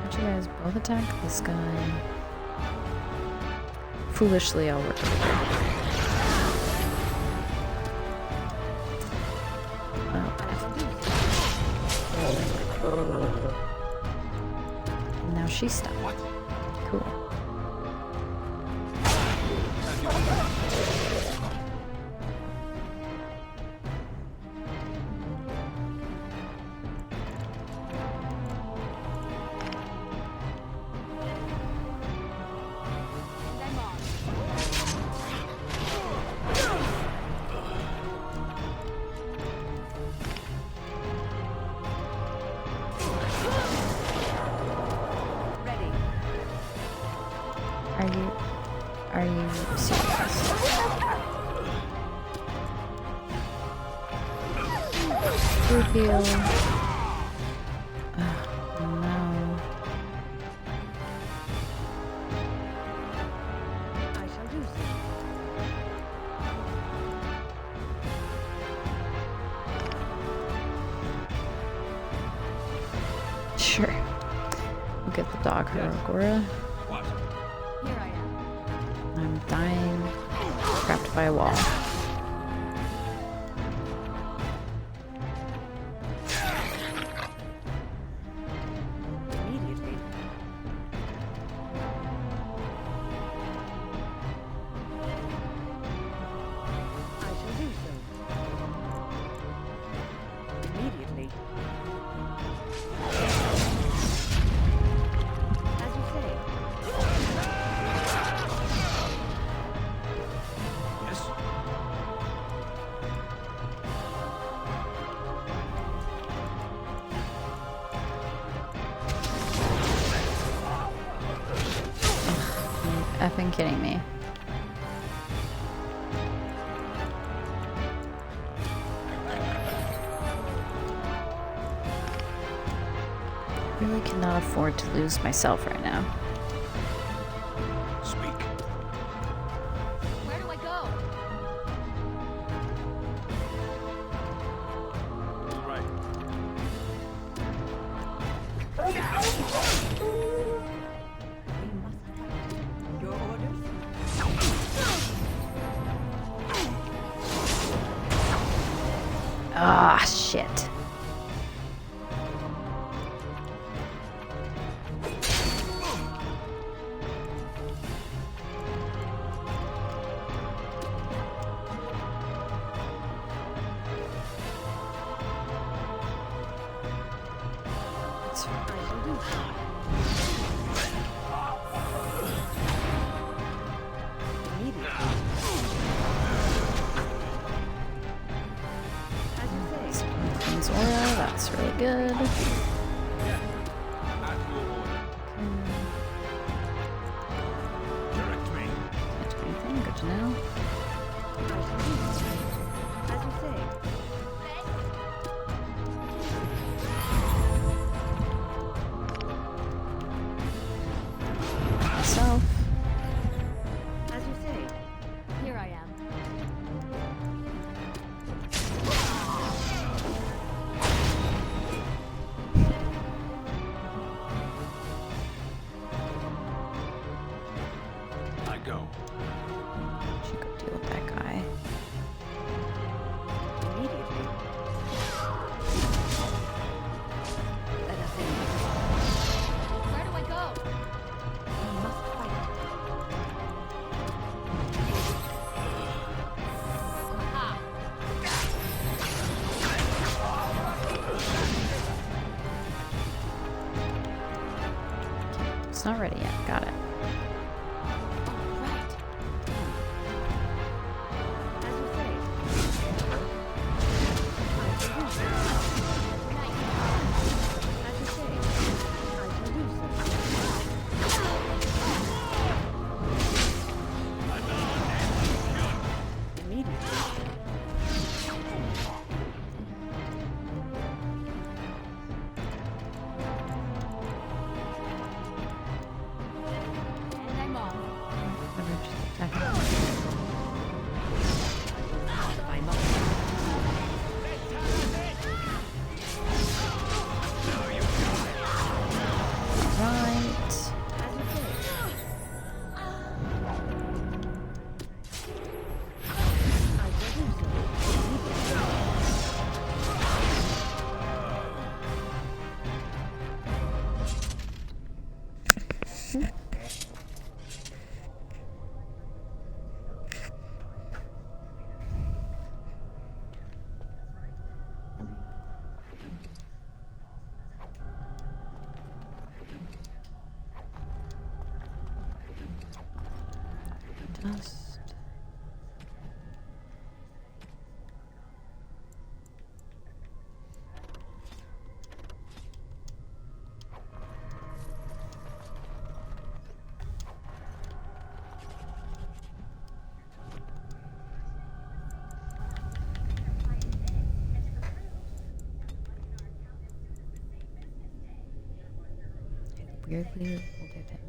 Speaker 1: Would you guys both attack this guy? Foolishly, I'll work with it. Now she's stuck.
Speaker 2: What?
Speaker 1: Cool. Are you serious? Group heal. Oh, no. Sure. We'll get the dog Hirogura.
Speaker 5: What?
Speaker 8: Here I am.
Speaker 1: I'm dying, trapped by a wall.
Speaker 4: Immediately. I shall do so. Immediately. As you say.
Speaker 10: Yes?
Speaker 1: Effing kidding me. I really cannot afford to lose myself right now.
Speaker 5: Speak.
Speaker 8: Where do I go?
Speaker 5: Right.
Speaker 4: We must fight. Your orders?
Speaker 1: Ah, shit. It's
Speaker 4: I shall do so. Immediately. As you say.
Speaker 1: Queen's Aura, that's really good.
Speaker 5: At your order. Direct me.
Speaker 1: Can't do anything, good to know.
Speaker 4: I shall do so. As you say.
Speaker 1: Myself.
Speaker 4: As you say.
Speaker 8: Here I am.
Speaker 5: I go.
Speaker 1: She could deal with that guy.
Speaker 4: Immediately. Let us end this.
Speaker 8: Where do I go?
Speaker 4: We must fight.
Speaker 8: Aha!
Speaker 1: It's not ready yet, got it.
Speaker 8: Right.
Speaker 4: As you say. I shall do so. As you say. I shall do so. Immediately.
Speaker 8: And I'm off.
Speaker 1: Never just attack him.
Speaker 4: I must.
Speaker 1: Right.
Speaker 4: As you say. I shall do so. Immediately.
Speaker 1: Dust. It weirdly holded him.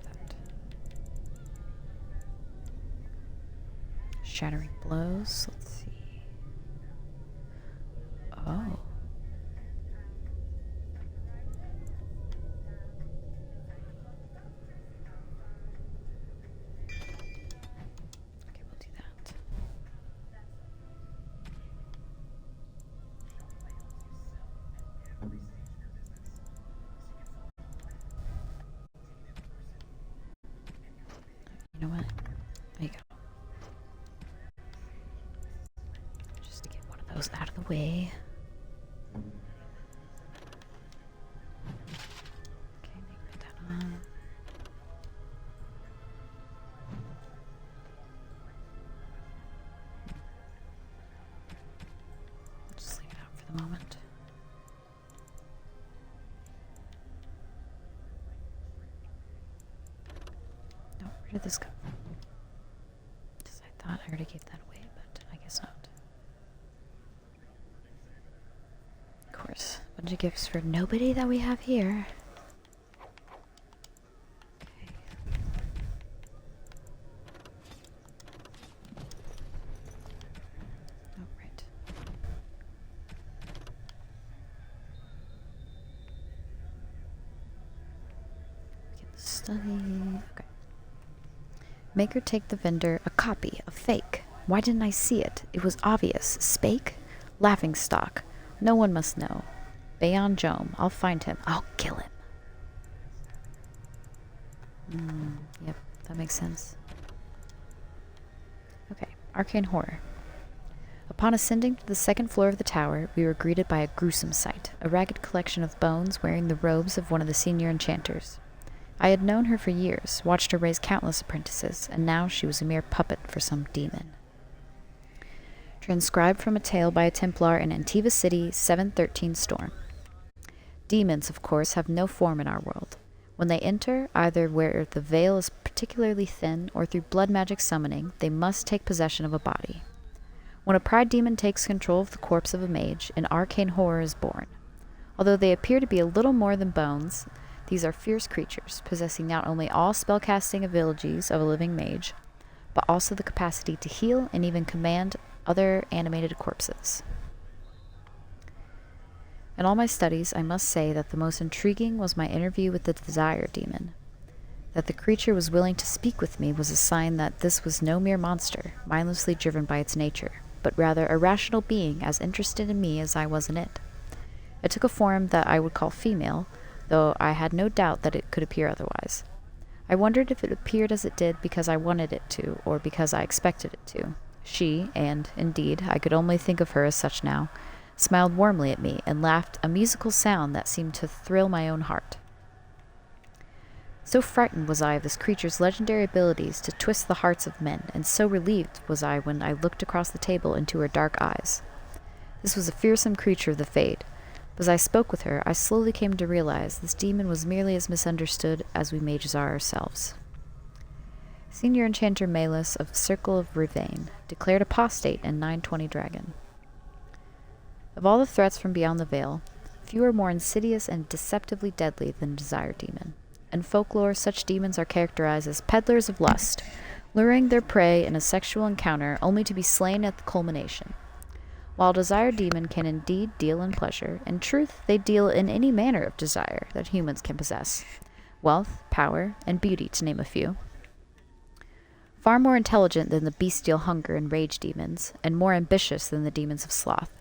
Speaker 1: That. Shattering blows. Let's see. Oh. away. Okay, put that on. Just leave it out for the moment. No, where did this go? Because I thought I already gave that away, but I guess not. Of course, a bunch of gifts for nobody that we have here. Okay. Oh, right. Get the study. Okay. Make her take the vendor a copy, a fake. Why didn't I see it? It was obvious. Spake? Laughing stock. No one must know. Bayon Jome. I'll find him. I'll kill him. Yep, that makes sense. Okay, arcane horror. Upon ascending to the second floor of the tower, we were greeted by a gruesome sight, a ragged collection of bones wearing the robes of one of the senior enchanters. I had known her for years, watched her raise countless apprentices, and now she was a mere puppet for some demon. Transcribed from a tale by a Templar in Antiva City, 713 Storm. Demons, of course, have no form in our world. When they enter, either where the veil is particularly thin or through blood magic summoning, they must take possession of a body. When a pride demon takes control of the corpse of a mage, an arcane horror is born. Although they appear to be a little more than bones, these are fierce creatures, possessing not only all spellcasting abilities of a living mage, but also the capacity to heal and even command other animated corpses. In all my studies, I must say that the most intriguing was my interview with the Desire Demon. That the creature was willing to speak with me was a sign that this was no mere monster, mindlessly driven by its nature, but rather a rational being as interested in me as I was in it. It took a form that I would call female, though I had no doubt that it could appear otherwise. I wondered if it appeared as it did because I wanted it to, or because I expected it to. She, and, indeed, I could only think of her as such now, smiled warmly at me and laughed a musical sound that seemed to thrill my own heart. So frightened was I of this creature's legendary abilities to twist the hearts of men, and so relieved was I when I looked across the table into her dark eyes. This was a fearsome creature of the Fade. But as I spoke with her, I slowly came to realize this demon was merely as misunderstood as we mages are ourselves. Senior Enchanter Malus of Circle of Rivain, declared apostate in 920 Dragon. Of all the threats from beyond the veil, few are more insidious and deceptively deadly than Desire Demon. In folklore, such demons are characterized as peddlers of lust, luring their prey in a sexual encounter only to be slain at the culmination. While Desire Demon can indeed deal in pleasure, in truth they deal in any manner of desire that humans can possess. Wealth, power, and beauty, to name a few. Far more intelligent than the bestial hunger and rage demons, and more ambitious than the demons of sloth.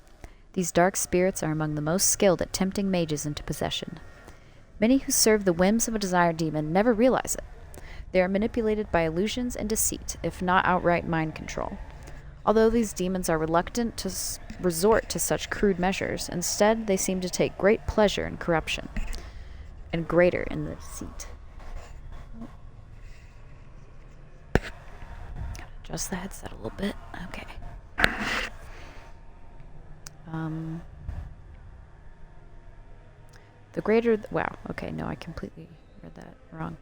Speaker 1: These dark spirits are among the most skilled at tempting mages into possession. Many who serve the whims of a Desire Demon never realize it. They are manipulated by illusions and deceit, if not outright mind control. Although these demons are reluctant to resort to such crude measures, instead they seem to take great pleasure in corruption, and greater in the deceit. Adjust the headset a little bit. Okay. The greater... wow. Okay, no, I completely read that wrong.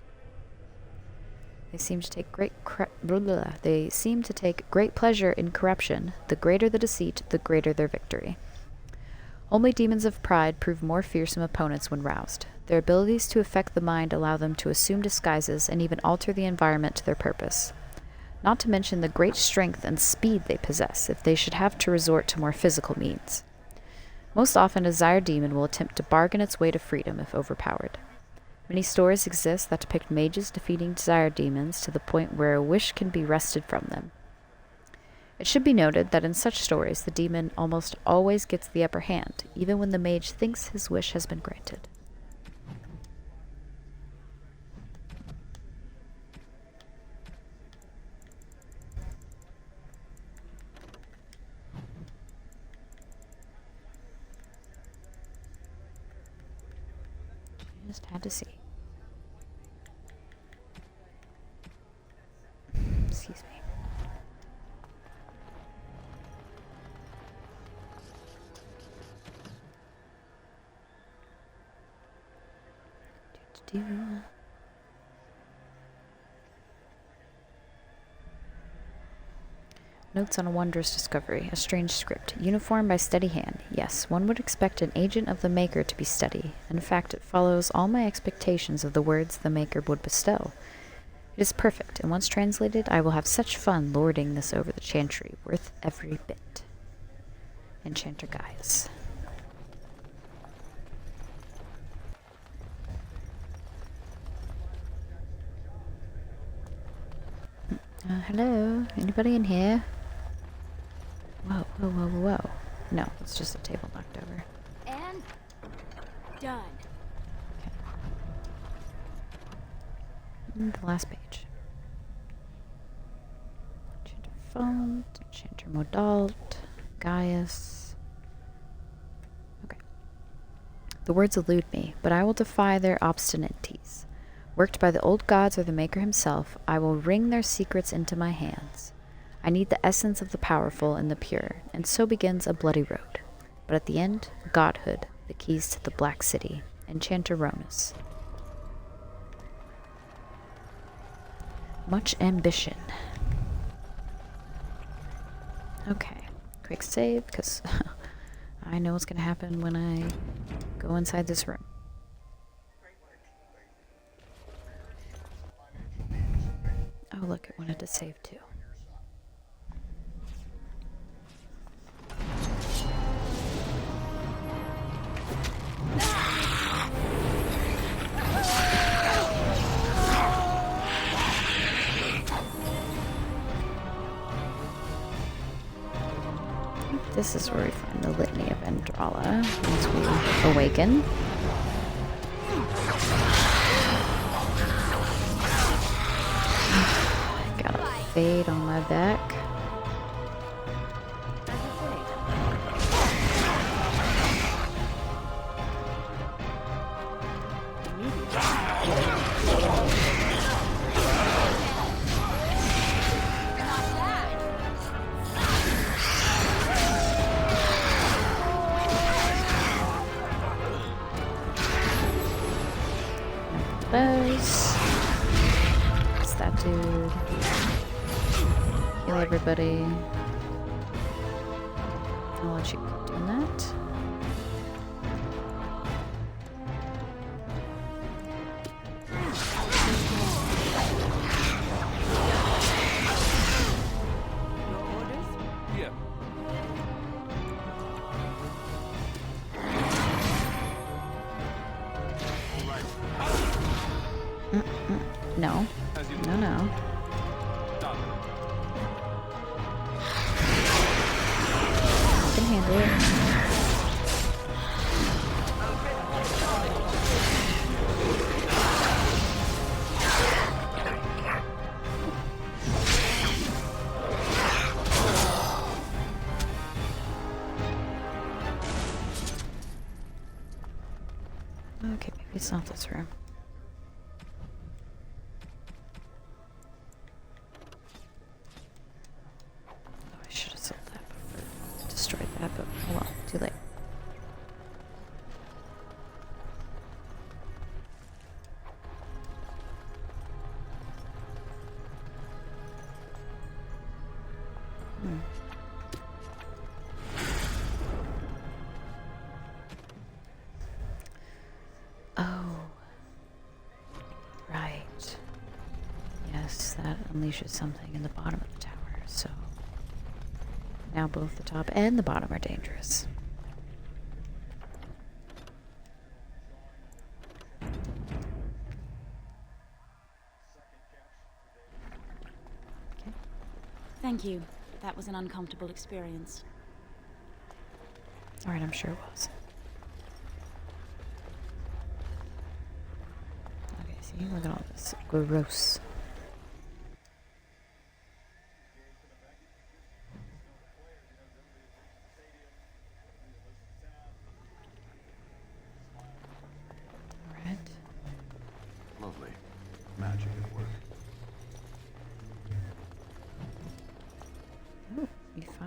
Speaker 1: They seem to take great pleasure in corruption. The greater the deceit, the greater their victory. Only demons of pride prove more fearsome opponents when roused. Their abilities to affect the mind allow them to assume disguises and even alter the environment to their purpose. Not to mention the great strength and speed they possess if they should have to resort to more physical means. Most often, a Desire Demon will attempt to bargain its way to freedom if overpowered. Many stories exist that depict mages defeating Desire Demons to the point where a wish can be wrested from them. It should be noted that in such stories, the demon almost always gets the upper hand, even when the mage thinks his wish has been granted. Just had to see. Excuse me. Do. Notes on a wondrous discovery. A strange script. Uniform by steady hand. Yes, one would expect an agent of the Maker to be steady. In fact, it follows all my expectations of the words the Maker would bestow. It is perfect, and once translated, I will have such fun lording this over the chantry, worth every bit. Enchanter Gaius. Hello? Anybody in here? Whoa, whoa, whoa, whoa, whoa. No, it's just a table knocked over.
Speaker 8: And done.
Speaker 1: Okay. And the last page. Enchanter Font, Enchanter Modalt, Gaius. Okay. The words elude me, but I will defy their obstinacies. Worked by the old gods or the Maker himself, I will wring their secrets into my hands. I need the essence of the powerful and the pure, and so begins a bloody road. But at the end, godhood, the keys to the Black City, Enchanter Ronus. Much ambition. Okay, quick save, because I know what's going to happen when I go inside this room. Oh, look, it wanted to save too. This is where we find the Litany of Andrala once we awaken. Got a fade on my back. Those. It's that dude. Heal everybody. I'll let you keep doing that.
Speaker 2: Yeah.
Speaker 1: No. No, no. I can handle it. Okay, maybe it's not this room. But oh well, too late. Oh. Right. Yes, that unleashes something in the bottom of the tower, so now both the top and the bottom are dangerous. Okay.
Speaker 6: Thank you. That was an uncomfortable experience.
Speaker 1: Alright, I'm sure it was. Okay, see, look at all this. Gross. Alright.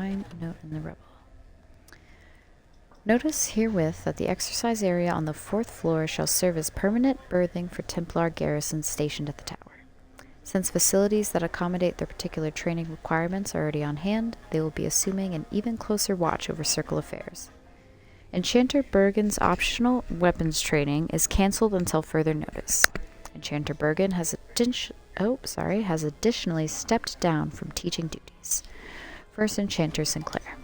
Speaker 1: Find a note in the rubble. Notice herewith that the exercise area on the 4th floor shall serve as permanent berthing for Templar garrisons stationed at the tower. Since facilities that accommodate their particular training requirements are already on hand, they will be assuming an even closer watch over Circle affairs. Enchanter Bergen's optional weapons training is cancelled until further notice. Enchanter Bergen has additionally stepped down from teaching duties. First Enchanter Sinclair.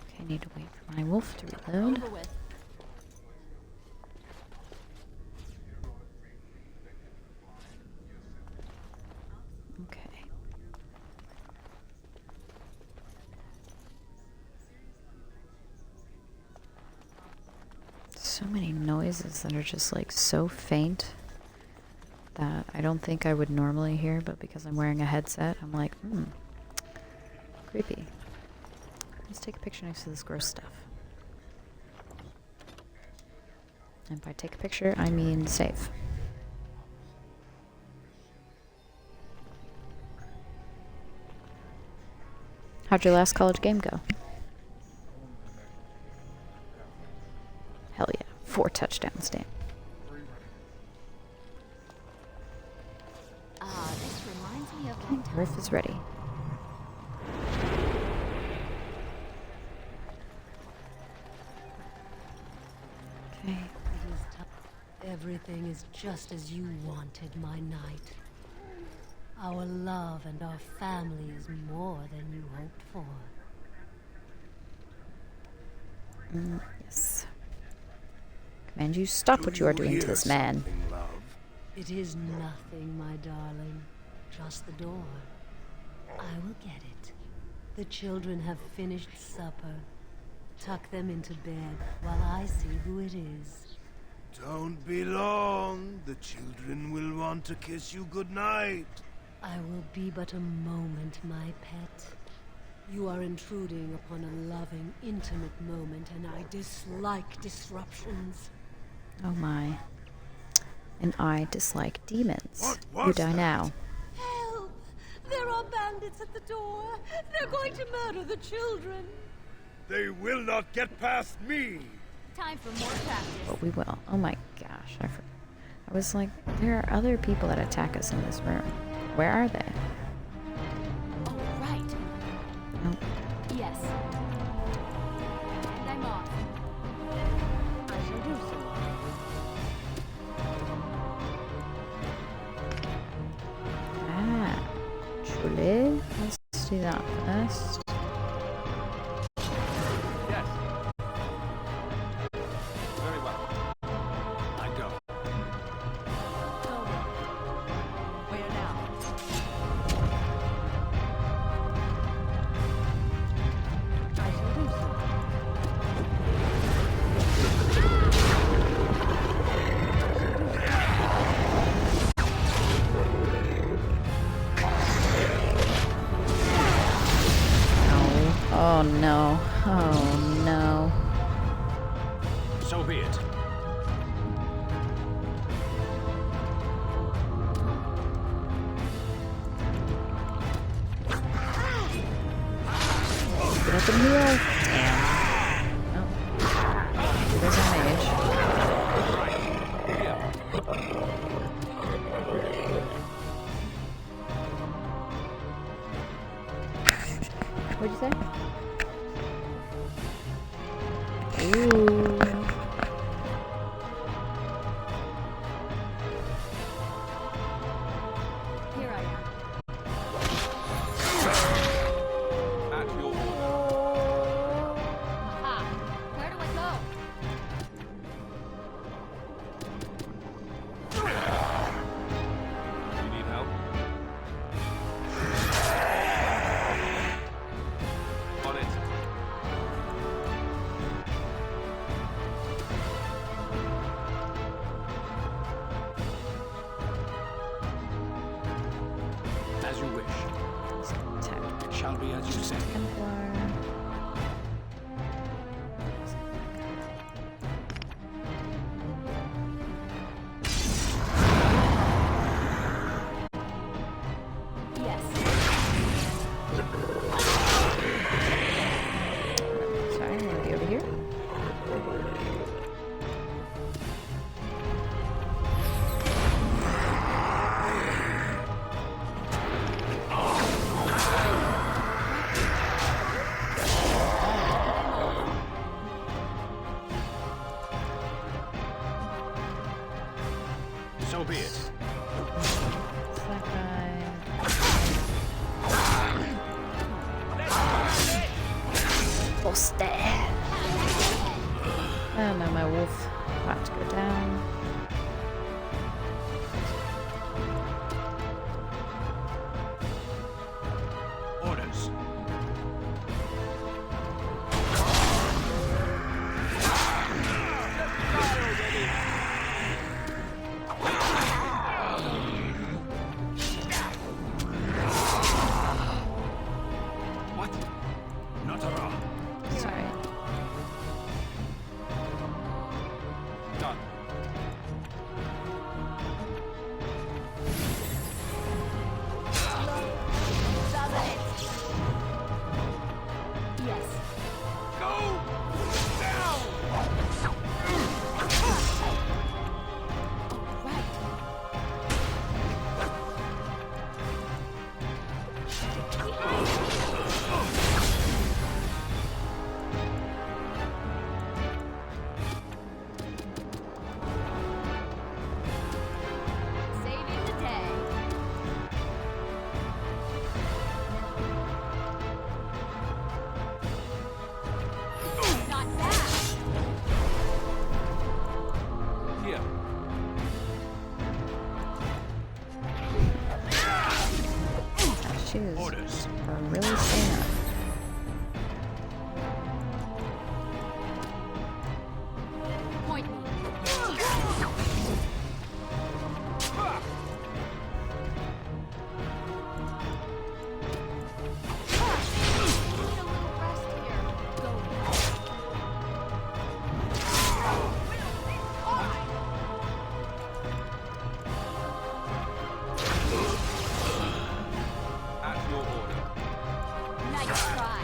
Speaker 1: Okay, I need to wait for my wolf to reload.
Speaker 8: Over with.
Speaker 1: Okay. So many noises that are just like so faint that I don't think I would normally hear, but because I'm wearing a headset, I'm like, creepy. Let's take a picture next to this gross stuff. And if I take a picture, I mean save. How'd your last college game go? Hell yeah. 4 touchdowns, damn.
Speaker 8: This reminds me of my time.
Speaker 1: Riff is ready. Okay.
Speaker 11: Everything is just as you wanted, my knight. Our love and our family is more than you hoped for.
Speaker 1: Yes. Command you stop what you are doing to this man.
Speaker 11: It is nothing, my darling. Just the door. I will get it. The children have finished supper. Tuck them into bed while I see who it is.
Speaker 12: Don't be long. The children will want to kiss you goodnight.
Speaker 11: I will be but a moment, my pet. You are intruding upon a loving, intimate moment, and I dislike disruptions.
Speaker 1: Oh my. And I dislike demons.
Speaker 12: What
Speaker 1: You die
Speaker 12: that?
Speaker 1: now.
Speaker 11: Help! There are bandits at the door. They're going to murder the children.
Speaker 12: They will not get past me.
Speaker 8: Time for more practice.
Speaker 1: But we will. Oh my gosh. I was like, there are other people that attack us in this room. Where are they?
Speaker 8: Oh, right.
Speaker 1: Nope.
Speaker 8: Yes. And I'm off.
Speaker 11: I shall do so.
Speaker 1: Actually, let's do that first.
Speaker 5: Yes. Very well. I go.
Speaker 11: Where now? I shall do so.
Speaker 1: Oh no. Oh no.
Speaker 5: So be it.
Speaker 1: Get up and heal. Damn. Oh. There's a mage. What'd you say? Ooh.
Speaker 8: Here I am.
Speaker 5: At your order.
Speaker 8: Aha. Where do I go?
Speaker 5: You need help? On it. As you wish.
Speaker 1: Attack.
Speaker 5: It shall be as you say.
Speaker 1: Templar. Androste. And now my wolf about to go down.
Speaker 10: Orders.
Speaker 5: What? Natara.
Speaker 1: Sorry.
Speaker 5: Done.
Speaker 8: Yes.
Speaker 10: Go down.
Speaker 8: Saving the day. Not bad.
Speaker 2: Here.
Speaker 1: Shoes
Speaker 10: Orders.
Speaker 1: are really staying up.
Speaker 8: Point me. Need a little rest here. Go.
Speaker 2: At your order.
Speaker 8: Nice try.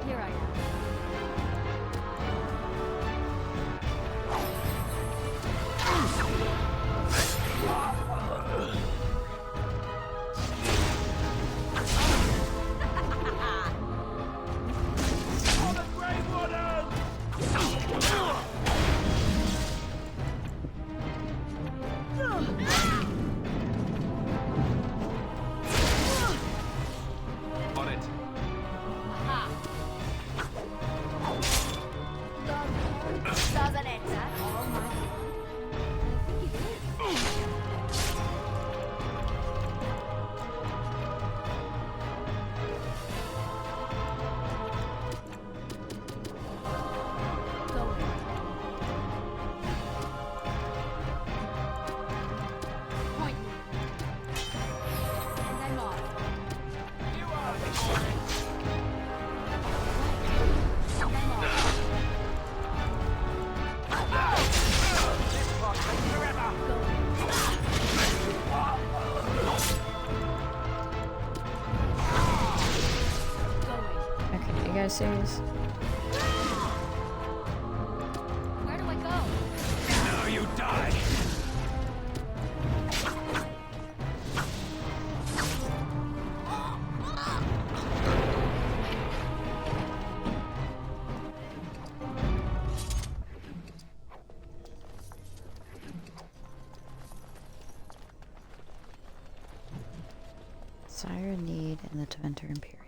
Speaker 8: Here I am.
Speaker 2: On it.
Speaker 8: Aha. Doesn't it? That all my I think it is. Go. Point me. And I'm off. And I'm off. Going.
Speaker 1: Okay, you guys serious?
Speaker 8: Where do I go?
Speaker 10: Now you die.
Speaker 1: Siren Need and the Deventer Imperial.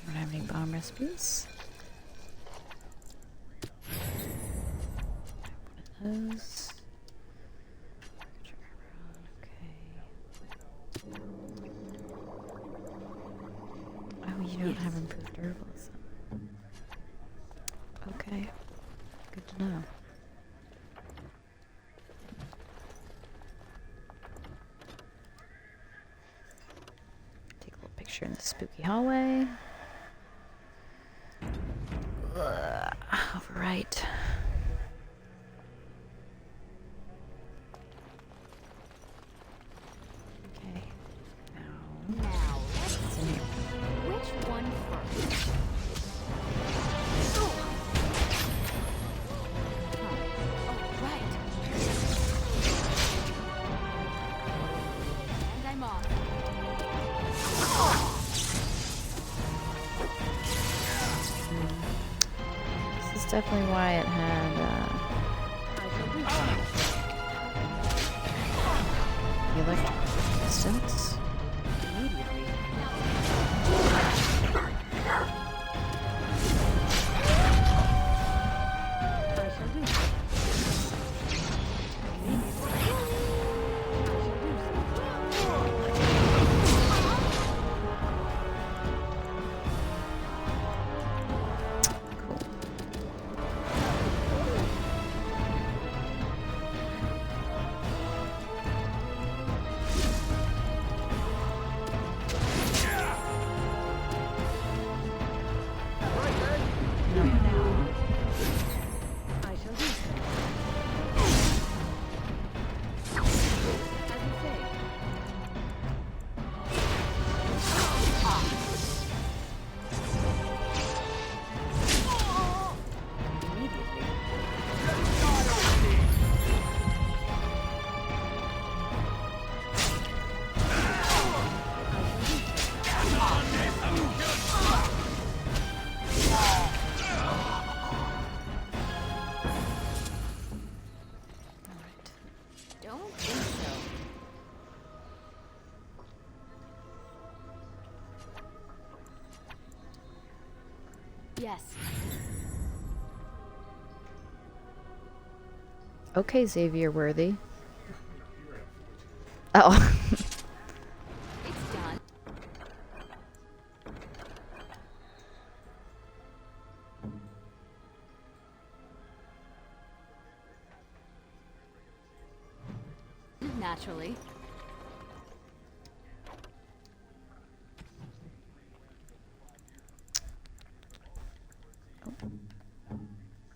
Speaker 1: I don't have any bomb recipes. One of those. Okay. Oh, you don't have improved herbalism. Okay. Good to know. Take a little picture pressure in the spooky hallway. Overwrite. Okay.
Speaker 8: Now, let's see. Which one first? Oh, right. And I'm off.
Speaker 1: This is definitely why it had the electric resistance.
Speaker 8: Don't think so. Yes.
Speaker 1: Okay, Xavier Worthy. Oh.
Speaker 8: It's done. Naturally.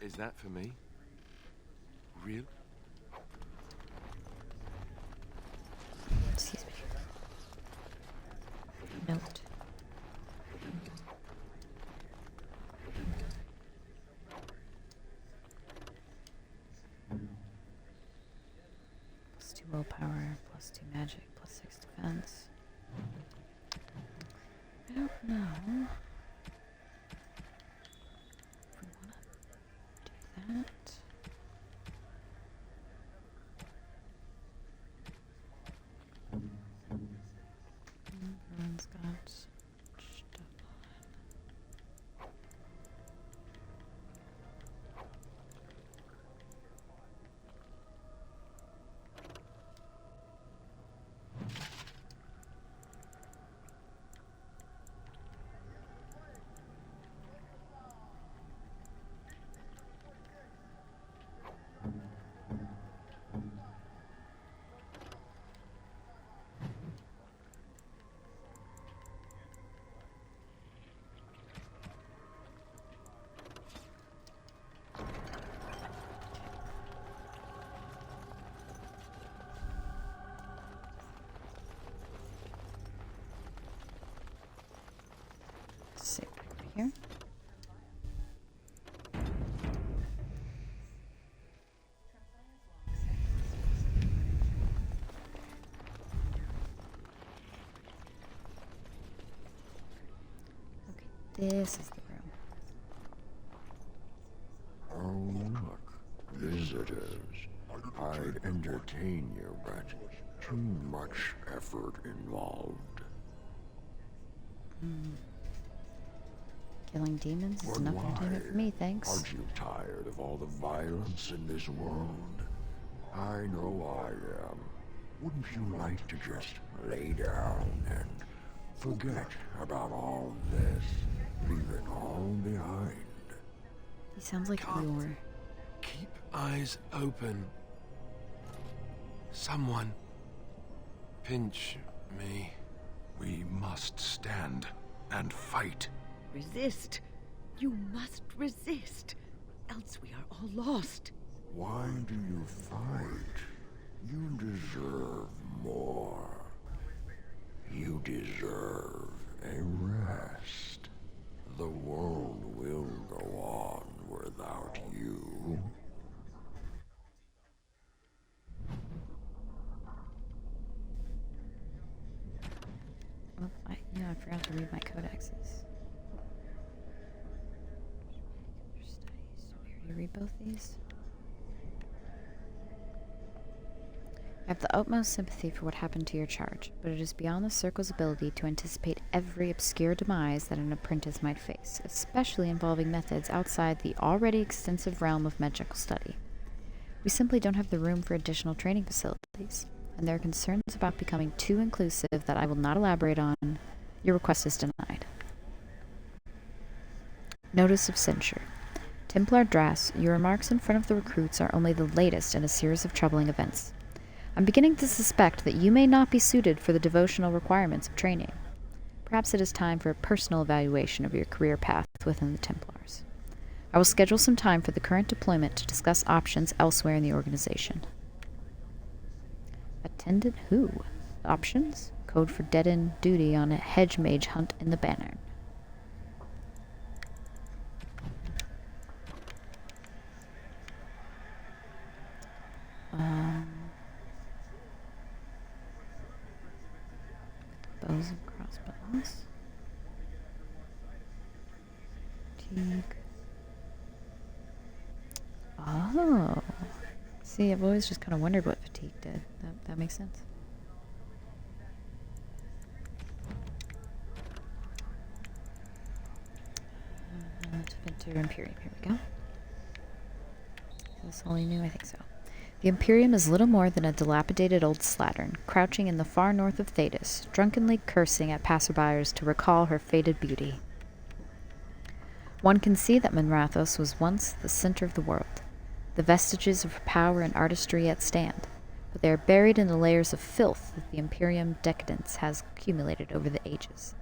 Speaker 2: Is that for me? Real?
Speaker 1: Excuse me. Note. +2 willpower, +2 magic, +6 defense. I don't know if we want to do that. Everyone's got stuff on. Sit over here. Okay, this is the room.
Speaker 13: Oh, look, visitors. I'd entertain you, but too much effort involved.
Speaker 1: Killing demons is
Speaker 13: But
Speaker 1: not going to do it for me, thanks.
Speaker 13: Aren't you tired of all the violence in this world? I know I am. Wouldn't you like to just lay down and forget about all this? Leave it all behind.
Speaker 1: He sounds like
Speaker 2: Can't.
Speaker 1: Eeyore.
Speaker 2: Keep eyes open. Someone pinch me.
Speaker 5: We must stand and fight.
Speaker 4: Resist. You must resist. Else we are all lost.
Speaker 13: Why do you fight? You deserve more. You deserve a rest. The world will go on without you.
Speaker 1: Oh, I forgot to read my codexes. Studies. Did we already read both these? I have the utmost sympathy for what happened to your charge, but it is beyond the Circle's ability to anticipate every obscure demise that an apprentice might face, especially involving methods outside the already extensive realm of magical study. We simply don't have the room for additional training facilities, and there are concerns about becoming too inclusive that I will not elaborate on. Your request is denied. Notice of censure. Templar Drass, your remarks in front of the recruits are only the latest in a series of troubling events. I'm beginning to suspect that you may not be suited for the devotional requirements of training. Perhaps it is time for a personal evaluation of your career path within the Templars. I will schedule some time for the current deployment to discuss options elsewhere in the organization. Attendant who? Options? Code for dead-end duty on a hedge mage hunt in the Banner. Bows and crossbows. Fatigue. Oh. See, I've always just kind of wondered what fatigue did. That makes sense. To Imperium. Here we go. Is this all you knew? I think so. The Imperium is little more than a dilapidated old slattern, crouching in the far north of Thedas, drunkenly cursing at passerbyers to recall her faded beauty. One can see that Minrathos was once the center of the world. The vestiges of her power and artistry yet stand, but they are buried in the layers of filth that the Imperium decadence has accumulated over the ages.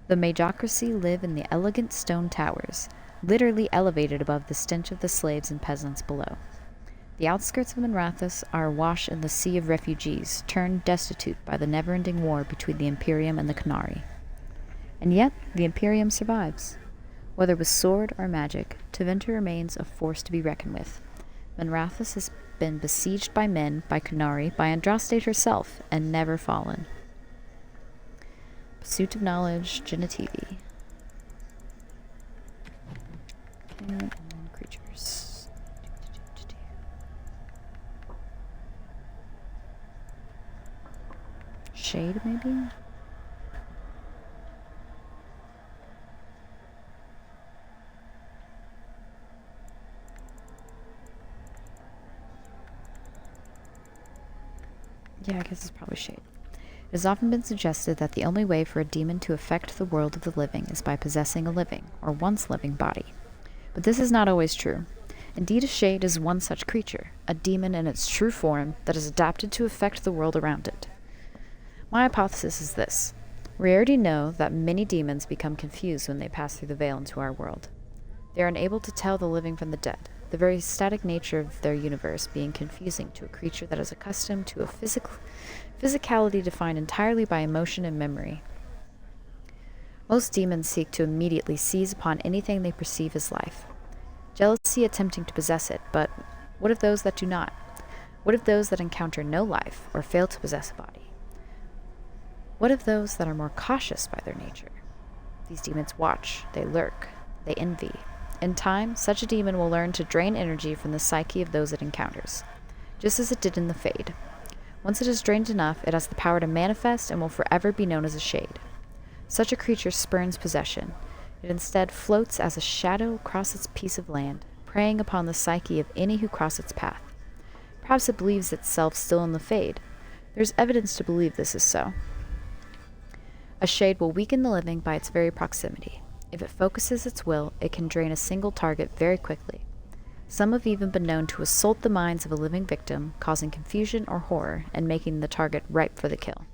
Speaker 1: The magocracy live in the elegant stone towers, literally elevated above the stench of the slaves and peasants below. The outskirts of Minrathos are awash in the sea of refugees, turned destitute by the never-ending war between the Imperium and the Canari. And yet, the Imperium survives. Whether with sword or magic, Tevinter remains a force to be reckoned with. Minrathos has been besieged by men, by Canari, by Andraste herself, and never fallen. Pursuit of knowledge, genitivi. And creatures. Shade, maybe? Yeah, I guess it's probably shade. It has often been suggested that the only way for a demon to affect the world of the living is by possessing a living, or once living, body. But this is not always true. Indeed, a shade is one such creature, a demon in its true form that is adapted to affect the world around it. My hypothesis is this. We already know that many demons become confused when they pass through the veil into our world. They are unable to tell the living from the dead, the very static nature of their universe being confusing to a creature that is accustomed to a physicality defined entirely by emotion and memory. Most demons seek to immediately seize upon anything they perceive as life, jealousy attempting to possess it, but what of those that do not? What of those that encounter no life or fail to possess a body? What of those that are more cautious by their nature? These demons watch, they lurk, they envy. In time, such a demon will learn to drain energy from the psyche of those it encounters, just as it did in the Fade. Once it has drained enough, it has the power to manifest and will forever be known as a shade. Such a creature spurns possession. It instead floats as a shadow across its piece of land, preying upon the psyche of any who cross its path. Perhaps it believes itself still in the Fade. There is evidence to believe this is so. A shade will weaken the living by its very proximity. If it focuses its will, it can drain a single target very quickly. Some have even been known to assault the minds of a living victim, causing confusion or horror and making the target ripe for the kill.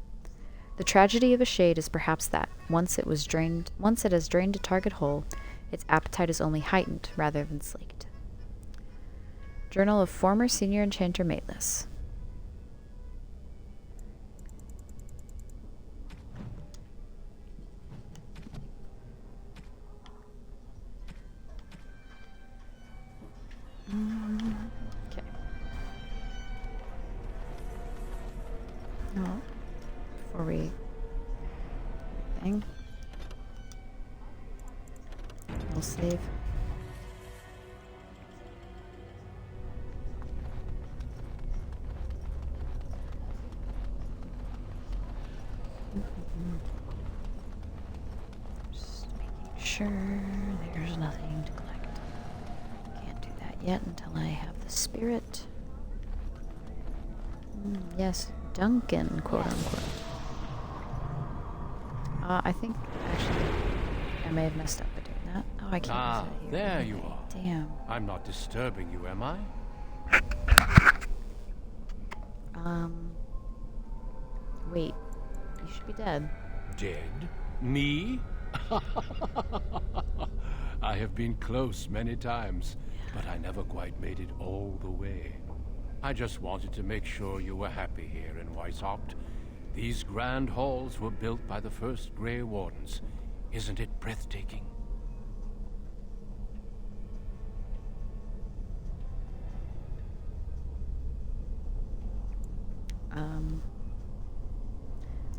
Speaker 1: The tragedy of a shade is perhaps that, once it has drained a target whole, its appetite is only heightened rather than slaked. Journal of former senior enchanter Mateless. Okay. Well, before we thing, we'll save. Just making sure there's nothing to collect. Can't do that yet until I have the spirit. Yes, Duncan, quote unquote. I think, actually, I may have messed up by doing that. Oh, I can't use it here.
Speaker 14: There you are.
Speaker 1: Damn.
Speaker 14: I'm not disturbing you, am I?
Speaker 1: Wait. You should be dead.
Speaker 14: Dead? Me? I have been close many times, but I never quite made it all the way. I just wanted to make sure you were happy here in Weishaupt. These grand halls were built by the first Grey Wardens. Isn't it breathtaking?
Speaker 1: I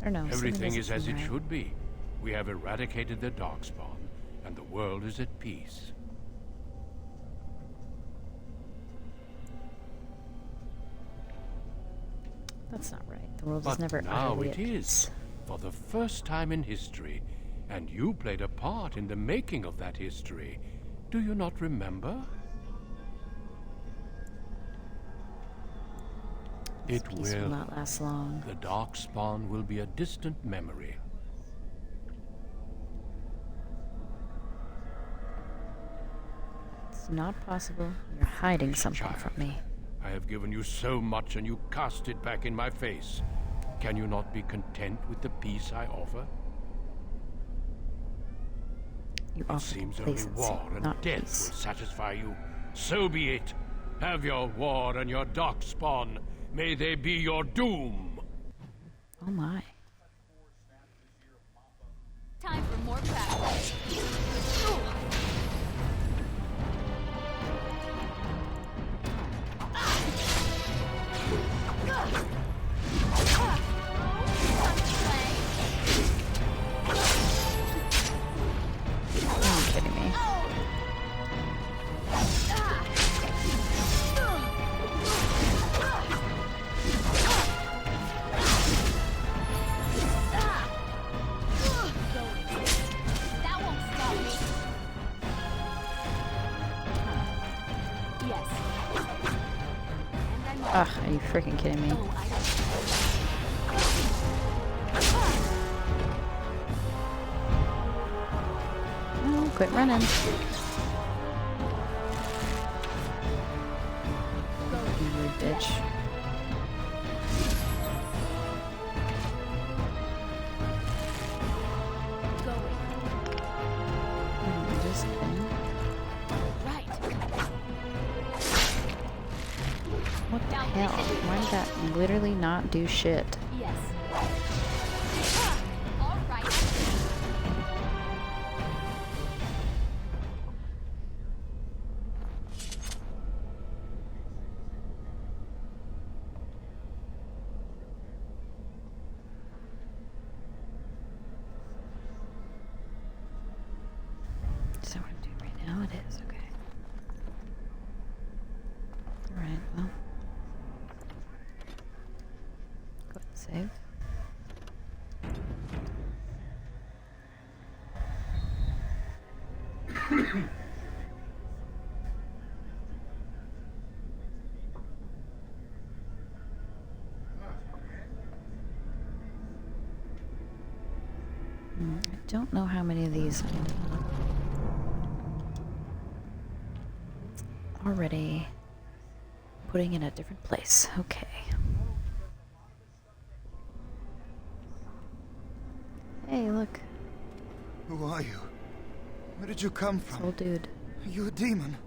Speaker 1: don't know.
Speaker 14: Everything is as it should be. We have eradicated the Darkspawn, and the world is at peace.
Speaker 1: That's not right. The world
Speaker 14: But
Speaker 1: is never
Speaker 14: now
Speaker 1: utterly
Speaker 14: it
Speaker 1: at
Speaker 14: is,
Speaker 1: peace.
Speaker 14: for the first time in history, and you played a part in the making of that history. Do you not remember?
Speaker 1: This
Speaker 14: It
Speaker 1: peace will not last long.
Speaker 14: The Darkspawn will be a distant memory.
Speaker 1: It's not possible. You're hiding something from me.
Speaker 14: I have given you so much and you cast it back in my face. Can you not be content with the peace I offer?
Speaker 1: You
Speaker 14: It
Speaker 1: offer
Speaker 14: seems only war and
Speaker 1: not
Speaker 14: death
Speaker 1: peace.
Speaker 14: will satisfy you. So be it. Have your war and your Darkspawn. May they be your doom.
Speaker 1: Oh my.
Speaker 8: Time for more practice.
Speaker 1: Are you kidding me?
Speaker 8: That won't stop me. Yes.
Speaker 1: Ugh, are you freaking kidding me? No, quit running. You rude bitch. Just kidding.
Speaker 8: Right.
Speaker 1: What the hell? Why did that literally not do shit?
Speaker 8: Yes. All right.
Speaker 1: Is that what I'm doing right now? It is, okay. Alright, well. Go ahead and save. I don't know how many of these I'm already putting in a different place. Okay. Hey, look.
Speaker 12: Who are you? Where did you come from?
Speaker 1: Old dude.
Speaker 12: Are you a demon?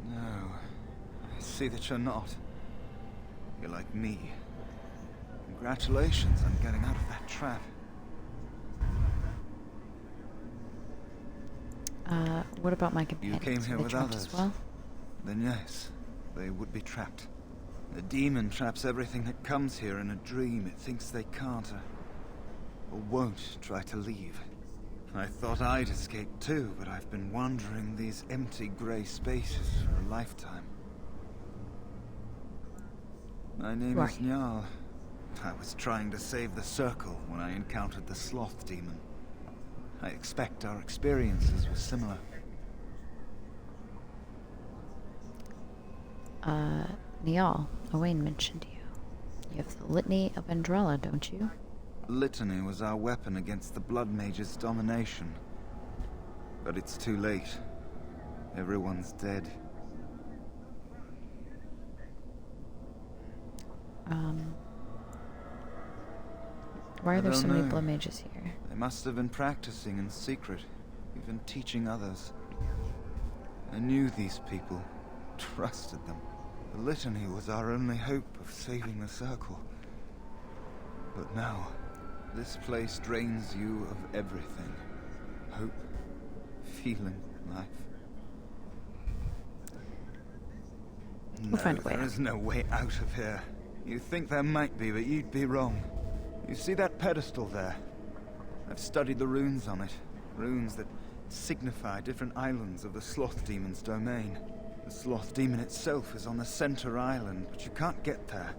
Speaker 12: No. I see that you're not. You're like me. Congratulations on getting out of that trap.
Speaker 1: What about my companions?
Speaker 12: You came here
Speaker 1: Were they
Speaker 12: with
Speaker 1: trapped
Speaker 12: others.
Speaker 1: as well?
Speaker 12: Then yes, they would be trapped. The demon traps everything that comes here in a dream it thinks they can't or won't try to leave. I thought I'd escape too, but I've been wandering these empty grey spaces for a lifetime. My name is Njal. I was trying to save the Circle when I encountered the Sloth Demon. I expect our experiences were similar.
Speaker 1: Niall, Owain mentioned you. You have the Litany of Andrala, don't you?
Speaker 12: Litany was our weapon against the Blood Mage's domination. But it's too late. Everyone's dead.
Speaker 1: Why are there so many
Speaker 12: know.
Speaker 1: Blood Mages here?
Speaker 12: They must have been practicing in secret, even teaching others. I knew these people, trusted them. The Litany was our only hope of saving the Circle. But now, this place drains you of everything. Hope, feeling, life.
Speaker 1: We'll find a way
Speaker 12: There
Speaker 1: out.
Speaker 12: is no way out of here. You think there might be, but you'd be wrong. You see that pedestal there? I've studied the runes on it. Runes that signify different islands of the Sloth Demon's domain. The Sloth Demon itself is on the center island, but you can't get there.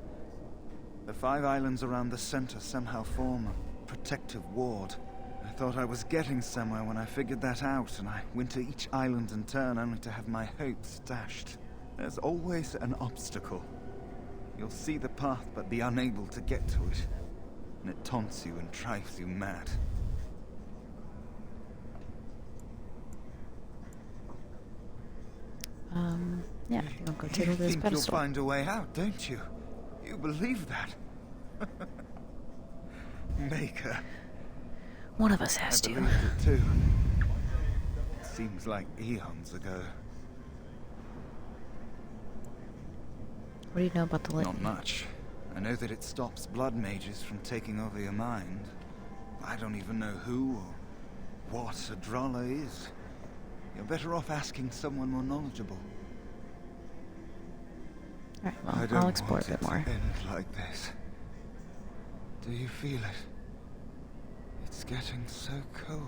Speaker 12: The 5 islands around the center somehow form a protective ward. I thought I was getting somewhere when I figured that out, and I went to each island in turn only to have my hopes dashed. There's always an obstacle. You'll see the path but be unable to get to it. And it taunts you and drives you mad.
Speaker 1: Yeah, I think I'll go take a
Speaker 12: You
Speaker 1: look at this
Speaker 12: think
Speaker 1: pedestal.
Speaker 12: you'll find a way out, don't you? You believe that? Maker.
Speaker 1: One of us has
Speaker 12: I
Speaker 1: to.
Speaker 12: believed it too. It seems like eons ago.
Speaker 1: What do you know about the Litany?
Speaker 12: Not much. I know that it stops blood mages from taking over your mind. I don't even know who or what a Drala is. You're better off asking someone more knowledgeable.
Speaker 1: Alright,
Speaker 12: I
Speaker 1: well,
Speaker 12: don't
Speaker 1: I'll explore a
Speaker 12: want
Speaker 1: bit
Speaker 12: it to
Speaker 1: more.
Speaker 12: end like this. Do you feel it? It's getting so cold.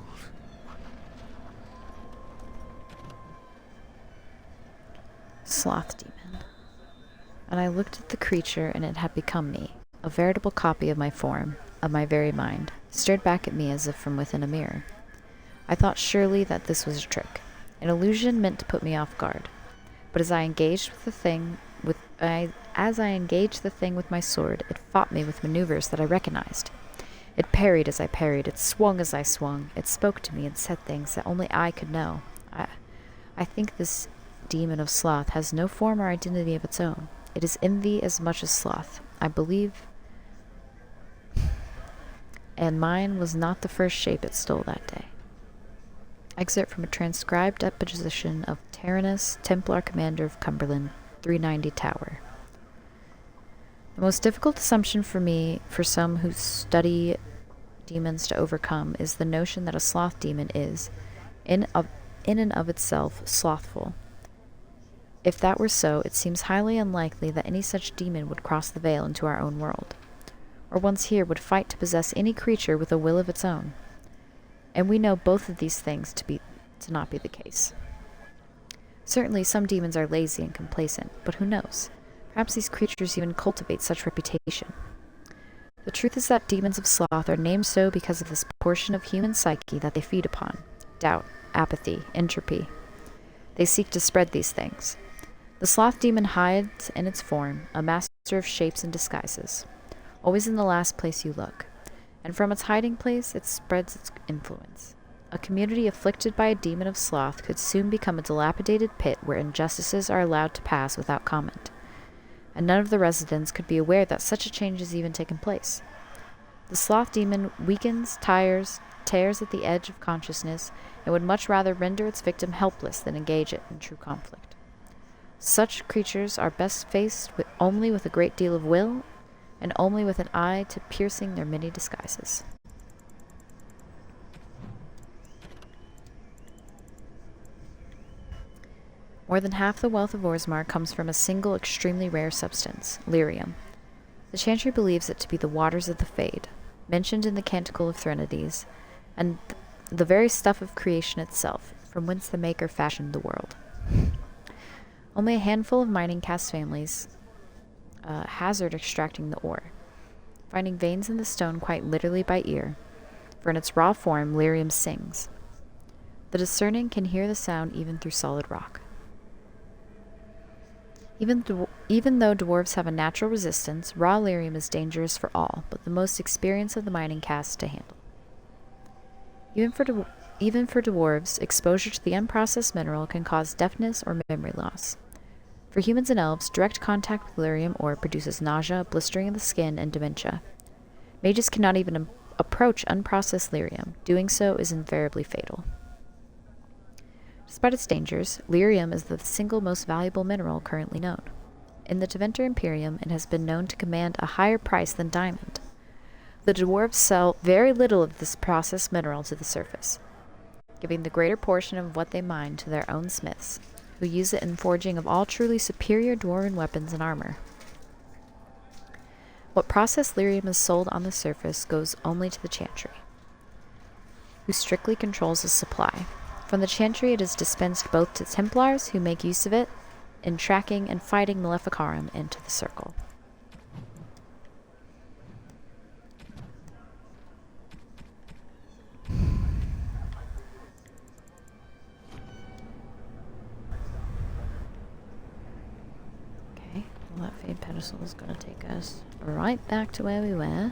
Speaker 1: Sloth Demon. And I looked at the creature and it had become me, a veritable copy of my form, of my very mind, stared back at me as if from within a mirror. I thought surely that this was a trick, an illusion meant to put me off guard. But as I engaged the thing with my sword, it fought me with maneuvers that I recognized. It parried as I parried, it swung as I swung, it spoke to me and said things that only I could know. I think this demon of sloth has no form or identity of its own. It is envy as much as sloth, I believe, and mine was not the first shape it stole that day. Excerpt from a transcribed deposition of Tyrannus, Templar Commander of Cumberland, 390 Tower. The most difficult assumption for some who study demons to overcome, is the notion that a sloth demon is, in and of itself, slothful. If that were so, it seems highly unlikely that any such demon would cross the veil into our own world, or once here would fight to possess any creature with a will of its own. And we know both of these things to not be the case. Certainly some demons are lazy and complacent, but who knows? Perhaps these creatures even cultivate such reputation. The truth is that demons of sloth are named so because of this portion of human psyche that they feed upon: doubt, apathy, entropy. They seek to spread these things. The sloth demon hides in its form, a master of shapes and disguises, always in the last place you look, and from its hiding place it spreads its influence. A community afflicted by a demon of sloth could soon become a dilapidated pit where injustices are allowed to pass without comment, and none of the residents could be aware that such a change has even taken place. The sloth demon weakens, tires, tears at the edge of consciousness and would much rather render its victim helpless than engage it in true conflict. Such creatures are best faced only with a great deal of will, and only with an eye to piercing their many disguises. More than half the wealth of Orzammar comes from a single extremely rare substance, lyrium. The Chantry believes it to be the waters of the Fade, mentioned in the Canticle of Threnodies, and the very stuff of creation itself, from whence the Maker fashioned the world. Only a handful of mining caste families hazard extracting the ore, finding veins in the stone quite literally by ear, for in its raw form lyrium sings. The discerning can hear the sound even through solid rock. Even though dwarves have a natural resistance, raw lyrium is dangerous for all, but the most experienced of the mining castes to handle. Even for dwarves, exposure to the unprocessed mineral can cause deafness or memory loss. For humans and elves, direct contact with lyrium ore produces nausea, blistering of the skin, and dementia. Mages cannot even approach unprocessed lyrium. Doing so is invariably fatal. Despite its dangers, lyrium is the single most valuable mineral currently known. In the Deventer Imperium, it has been known to command a higher price than diamond. The dwarves sell very little of this processed mineral to the surface, giving the greater portion of what they mine to their own smiths, who use it in forging of all truly superior dwarven weapons and armor. What processed lyrium is sold on the surface goes only to the Chantry, who strictly controls the supply. From the Chantry it is dispensed both to Templars, who make use of it in tracking and fighting Maleficarum into the Circle. Okay, well that Fade pedestal is going to take us right back to where we were.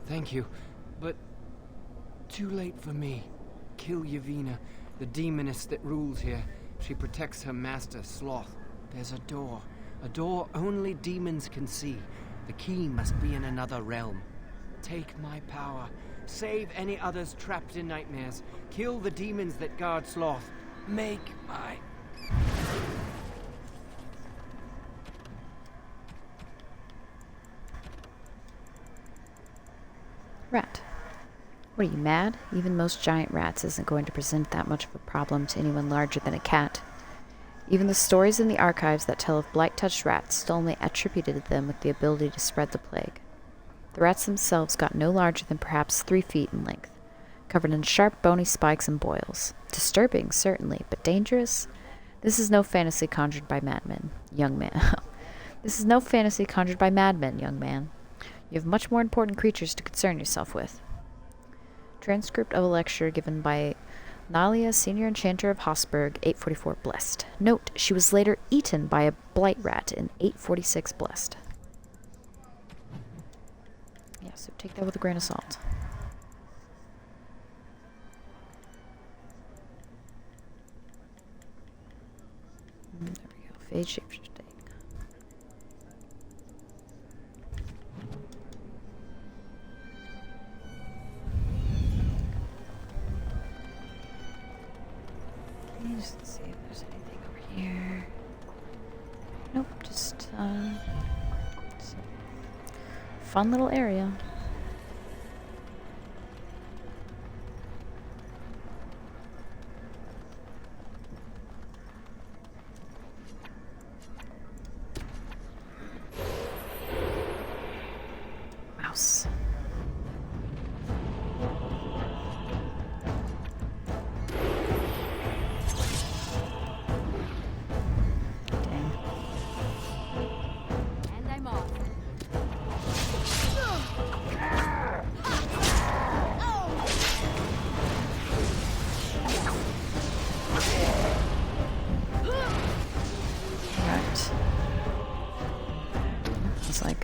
Speaker 15: Thank you, but too late for me. Kill Yavina, the demoness that rules here. She protects her master, Sloth. There's a door only demons can see. The key must be in another realm. Take my power. Save any others trapped in nightmares. Kill the demons that guard Sloth. Make my...
Speaker 1: Rat. What are you, mad? Even most giant rats isn't going to present that much of a problem to anyone larger than a cat. Even the stories in the archives that tell of blight-touched rats still only attributed them with the ability to spread the plague. The rats themselves got no larger than perhaps 3 feet in length, covered in sharp bony spikes and boils. Disturbing, certainly, but dangerous? This is no fantasy conjured by madmen, young man. This is no fantasy conjured by madmen, young man. You have much more important creatures to concern yourself with. Transcript of a lecture given by Nalia, Senior Enchanter of Hosberg, 844 Blessed. Note, she was later eaten by a blight rat in 846 Blessed. Yeah, so take that with a grain of salt. There we go. Fade shapeshifting. Let's see if there's anything over here. Nope, just fun little area. Mouse.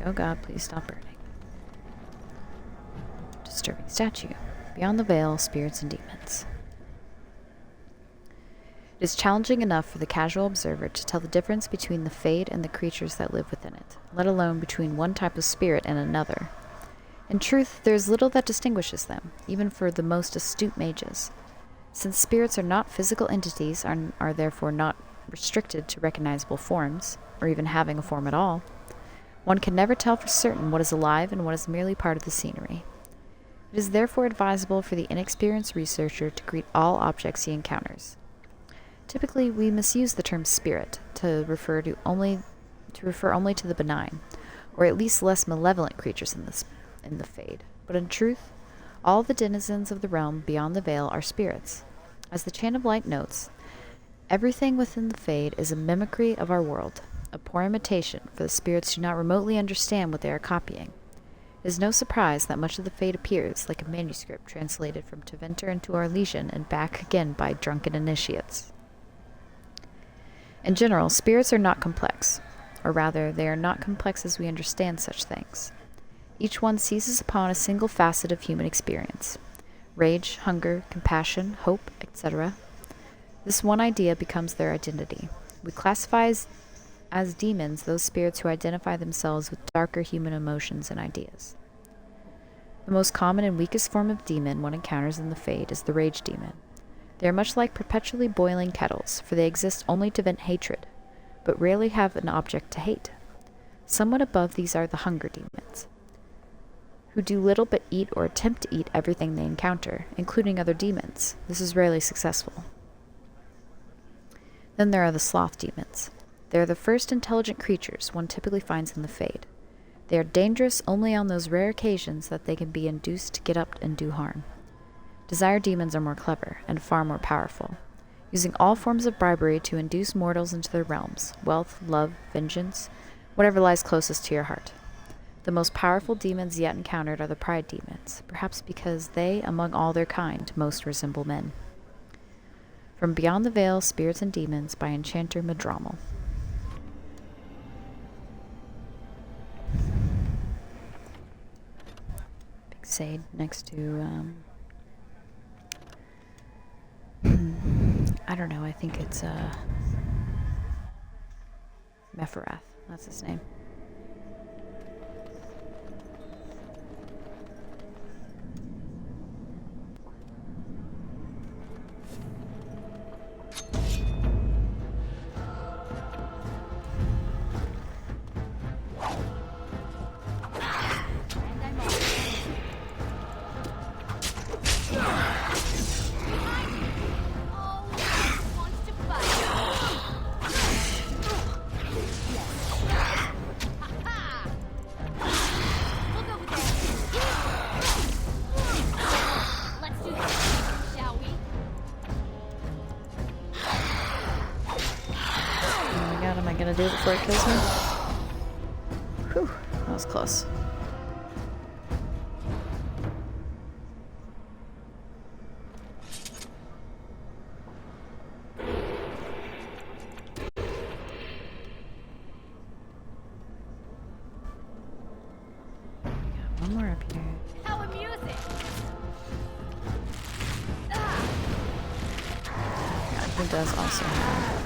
Speaker 1: Oh god, please stop burning. Disturbing statue. Beyond the veil, spirits and demons. It is challenging enough for the casual observer to tell the difference between the Fade and the creatures that live within it, let alone between one type of spirit and another. In truth, there is little that distinguishes them, even for the most astute mages. Since spirits are not physical entities and are therefore not restricted to recognizable forms, or even having a form at all, one can never tell for certain what is alive and what is merely part of the scenery. It is therefore advisable for the inexperienced researcher to greet all objects he encounters. Typically, we misuse the term spirit to refer only to the benign, or at least less malevolent creatures in the Fade. But in truth, all the denizens of the realm beyond the veil are spirits. As the Chain of Light notes, everything within the Fade is a mimicry of our world, a poor imitation, for the spirits do not remotely understand what they are copying. It is no surprise that much of the Fade appears like a manuscript translated from Tevinter into Arlesian and back again by drunken initiates. In general, spirits are not complex, or rather, they are not complex as we understand such things. Each one seizes upon a single facet of human experience: rage, hunger, compassion, hope, etc. This one idea becomes their identity. We classify as demons those spirits who identify themselves with darker human emotions and ideas. The most common and weakest form of demon one encounters in the Fade is the rage demon. They are much like perpetually boiling kettles, for they exist only to vent hatred, but rarely have an object to hate. Somewhat above these are the hunger demons, who do little but eat or attempt to eat everything they encounter, including other demons. This is rarely successful. Then there are the sloth demons. They are the first intelligent creatures one typically finds in the Fade. They are dangerous only on those rare occasions that they can be induced to get up and do harm. Desire demons are more clever, and far more powerful, using all forms of bribery to induce mortals into their realms: wealth, love, vengeance, whatever lies closest to your heart. The most powerful demons yet encountered are the pride demons, perhaps because they, among all their kind, most resemble men. From Beyond the Veil, Spirits and Demons by Enchanter Madromal. Big Sade next to, I don't know, I think it's, Mepharath, that's his name. Gonna do it before it kills me. Whew, that was close. Got one more up here.
Speaker 8: How amusing!
Speaker 1: God, he does also have.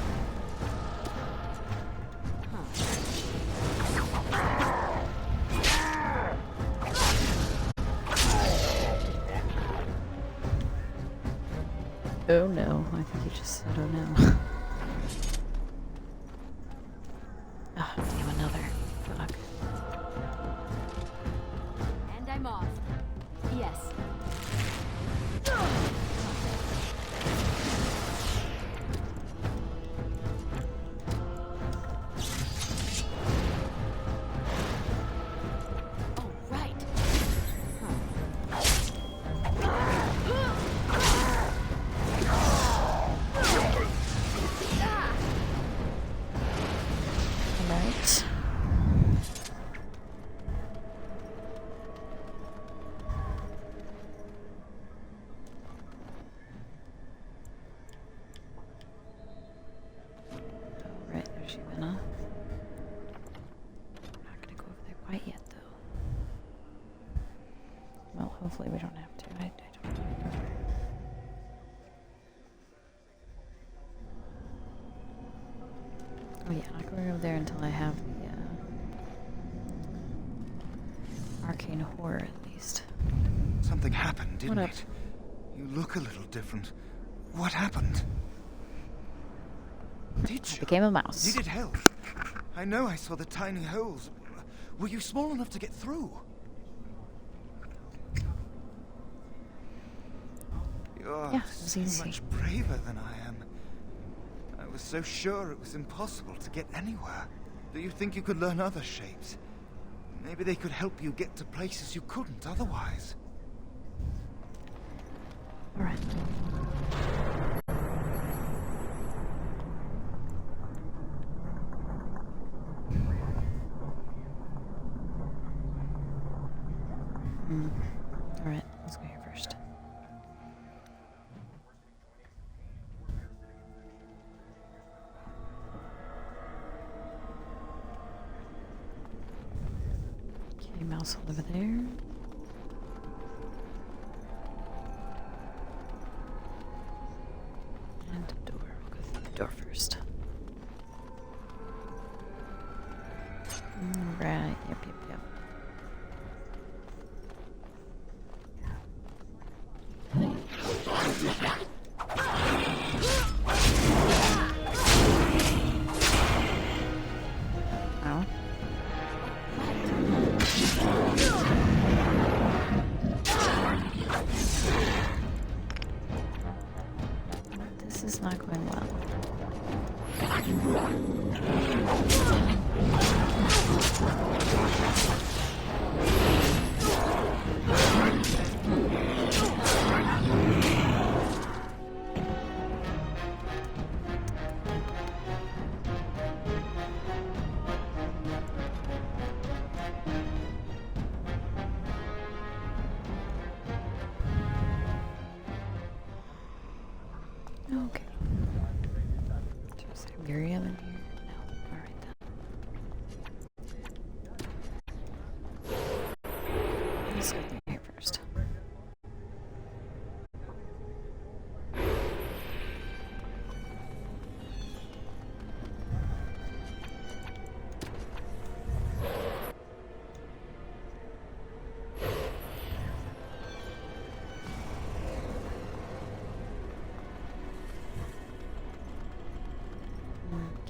Speaker 1: Oh no, I think he just said oh no. Ah, oh, damn, another. Fuck.
Speaker 8: And I'm off. Yes.
Speaker 1: Oh yeah, not going over there until I have the arcane horror at least.
Speaker 12: Something happened, didn't
Speaker 1: What up?
Speaker 12: it? You look a little different. What happened? Did you?
Speaker 1: Became a mouse.
Speaker 12: Did it help? I know I saw the tiny holes. Were you small enough to get through? You're
Speaker 1: Yeah, it was
Speaker 12: so
Speaker 1: easy.
Speaker 12: much braver than I am. I was so sure it was impossible to get anywhere. Do you think you could learn other shapes? Maybe they could help you get to places you couldn't otherwise.
Speaker 1: Alright. Alright, let's go here first. Okay, mouse over there. And a door. We'll go through the door first. Right, yep. Ow. This is not going well. Okay. Is there Miriam in here? No. Alright then. Let's go through here first.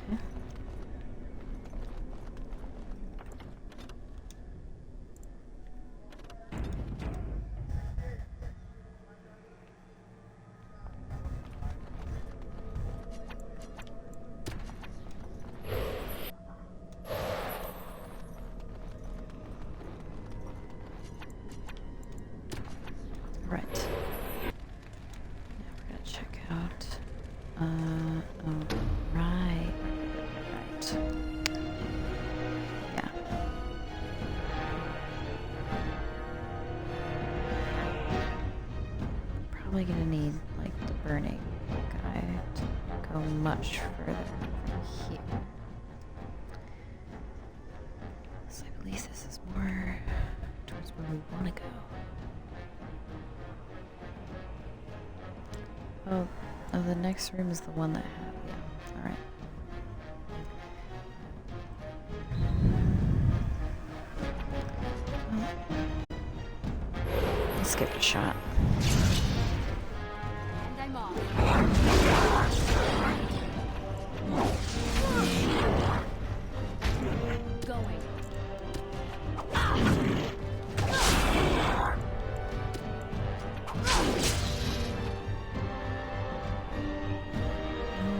Speaker 1: Okay. Right. Now we're gonna check out. Oh, right. Yeah. Probably gonna need, like, the burning guy to go much further from here. So I believe this is more towards where we want to go. Oh, the next room is the one that had, yeah, alright. Let's give it a shot.
Speaker 8: And I'm off. Going.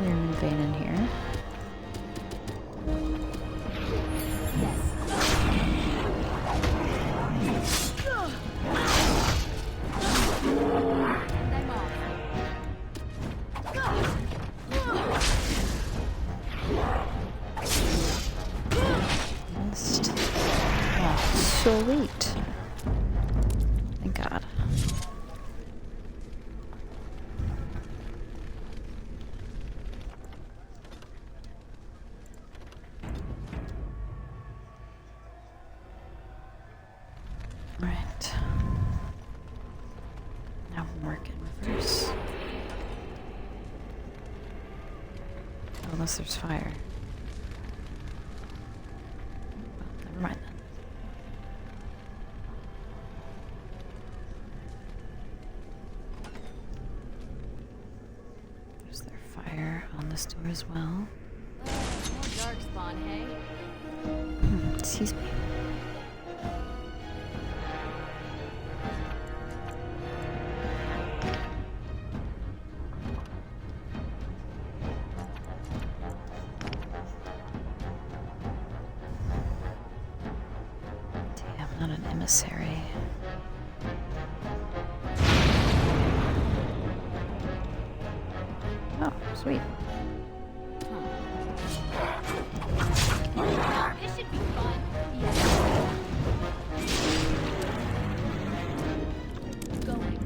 Speaker 1: We're in vain in here. Missed. Oh, sweet. Thank God. Right. Now we'll work in reverse. Unless there's fire. as well.
Speaker 8: More darkspawn, hey?
Speaker 1: Excuse me. Damn, not an emissary. Oh, sweet.
Speaker 8: This should be fun. Going.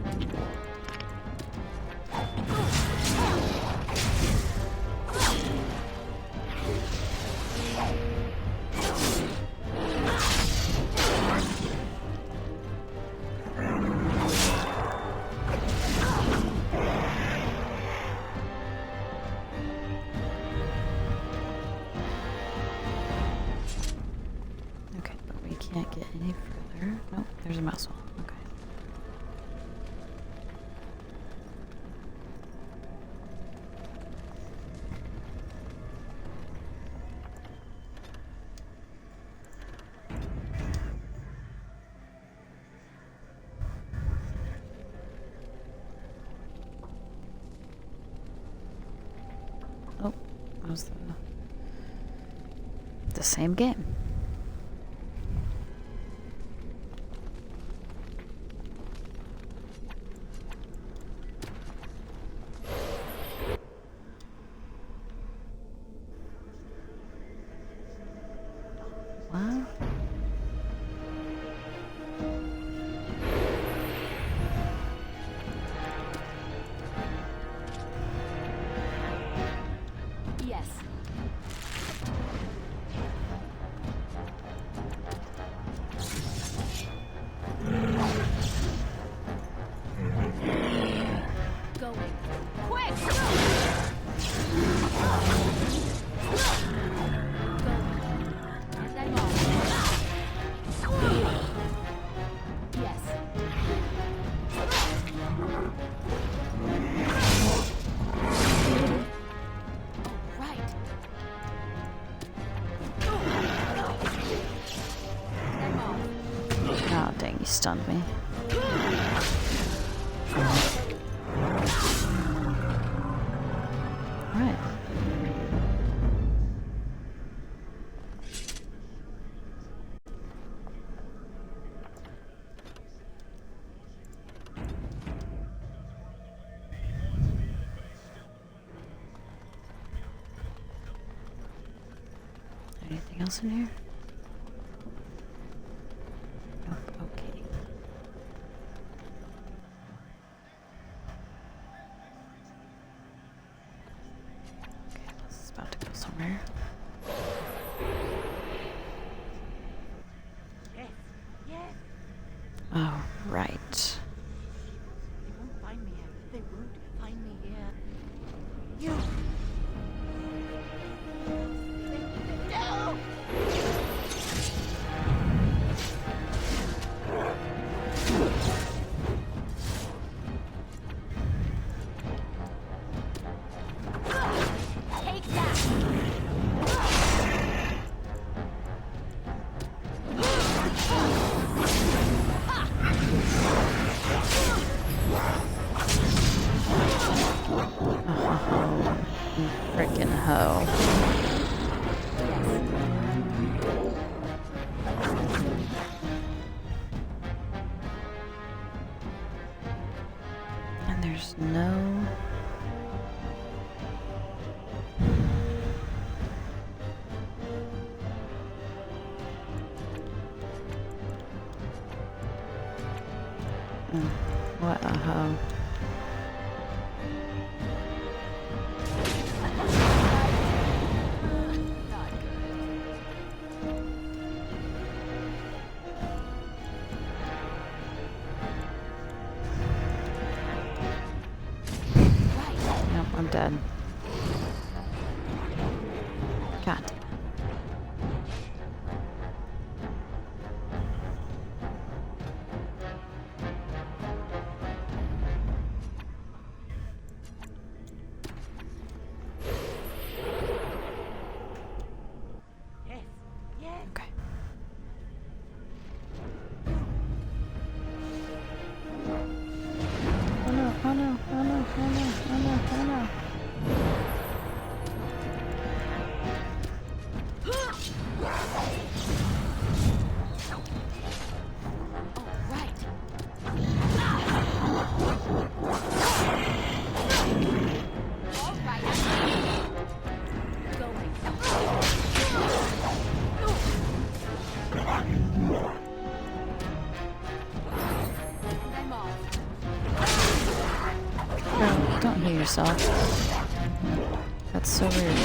Speaker 1: Okay, but we can't get any further. Nope, there's a mouse hole. Okay. Oh, that was the same game. What?
Speaker 8: Yes. Going. Quick! Turn them off. Yes. Right. Them off.
Speaker 1: Oh, dang, you stunned me. Alright. Anything else in here? Nope, okay. Okay, this is about to go somewhere.
Speaker 4: Yes, yes.
Speaker 1: Oh, right.
Speaker 4: They won't find me here. They won't find me here. You. No!
Speaker 8: Take that!
Speaker 1: You frickin' hoe. And there's no... What a hoe. Nope, I'm dead. God damn it. yourself. That's so rude.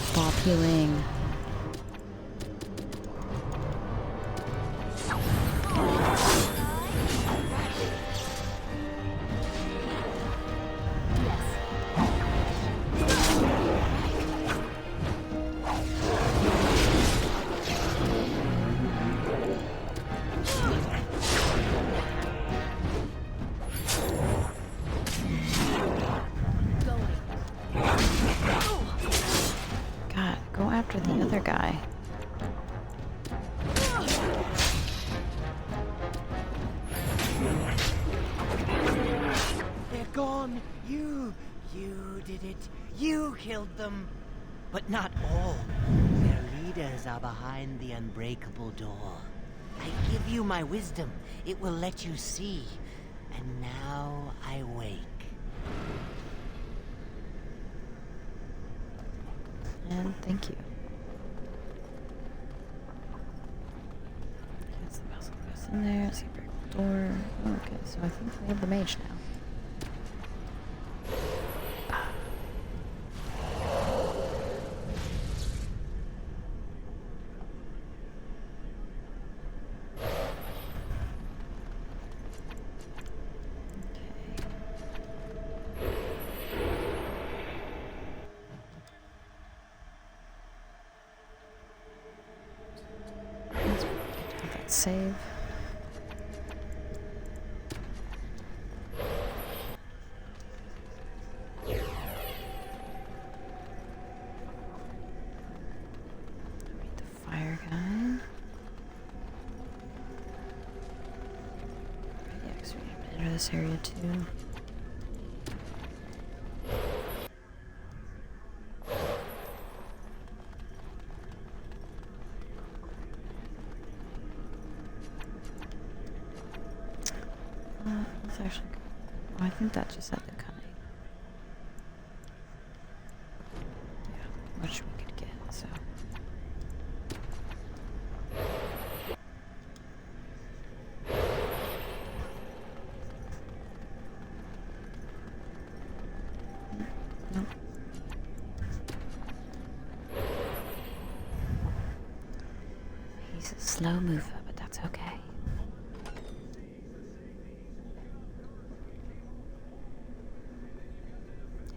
Speaker 1: Stop healing. God, go after the other guy.
Speaker 10: They're gone. You did it. You killed them. But not all. Their leaders are behind the unbreakable door. I give you my wisdom. It will let you see. And now I wake.
Speaker 1: And thank you. That's the mouse in there. See, break the door. Okay, so I think we have the mage now. Save. Read the fire guide. Yeah, because we have to enter this area too. Let's actually go. Oh, I think that just had the cunning. Yeah, which we could get, so. Nope. He's a slow mover, but that's okay.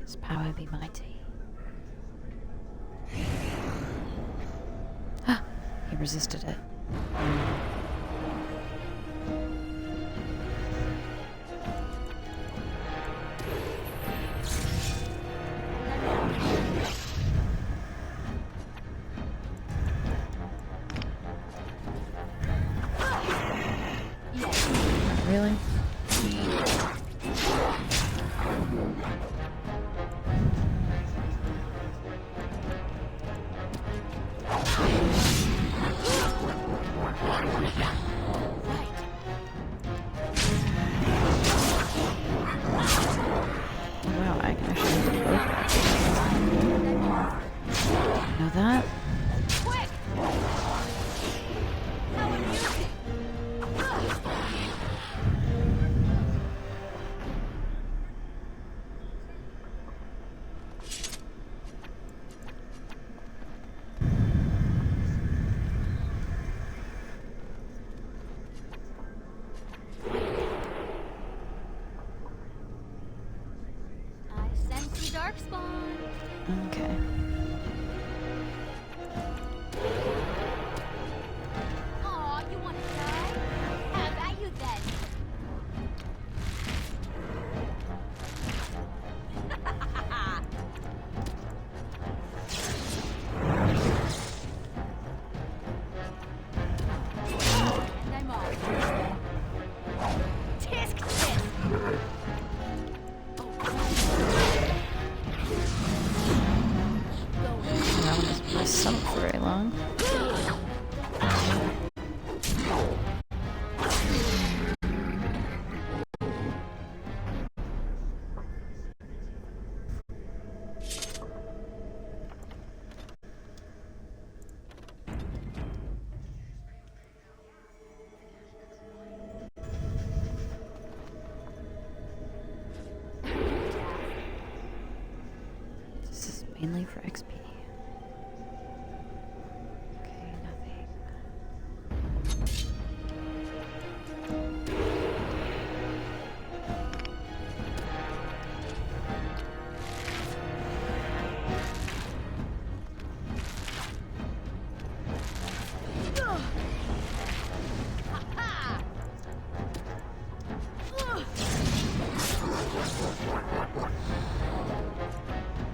Speaker 1: His power be mighty. Ah, he resisted it. Really? Wow, I can actually use the both. Know that? Mainly for XP. Okay, nothing.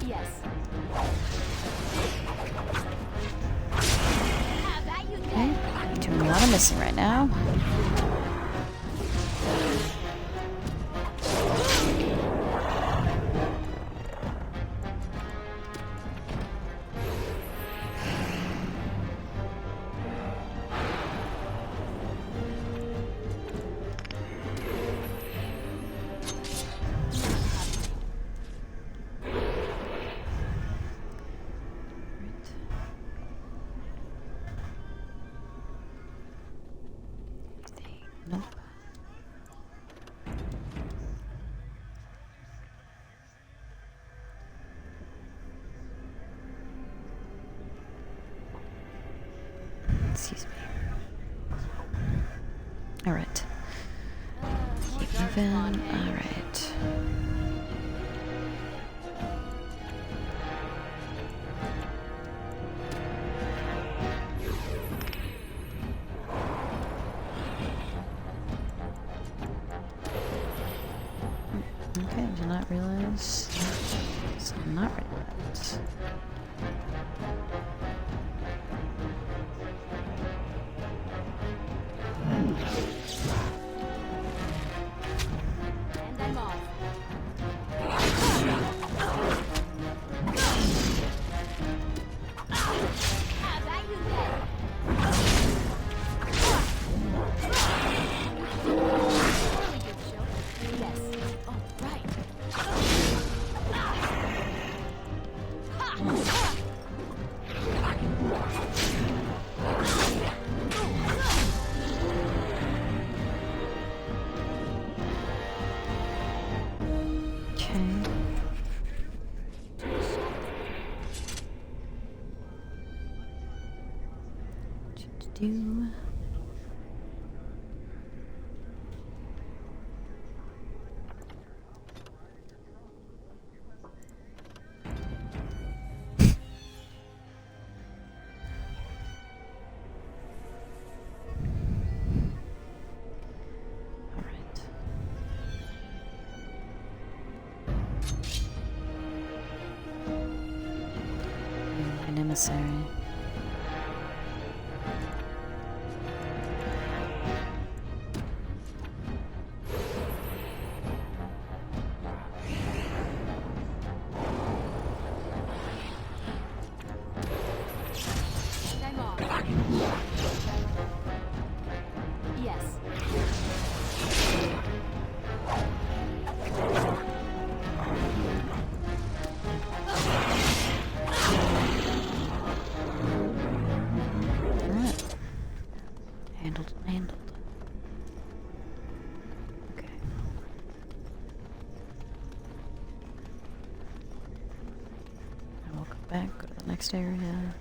Speaker 8: Yes.
Speaker 1: Okay, doing a lot of missing right now. Nope. Excuse me. Alright. Keep moving. Alright. Okay, I did not realize. It's not ready yet.
Speaker 8: And I'm off. How about you then? Really good show. Yes. Oh, right.
Speaker 1: Okay. Do. Alright. An emissary.
Speaker 8: And I'm off. Yes.
Speaker 1: Alright. Handled. Okay. I will come back, go to the next area.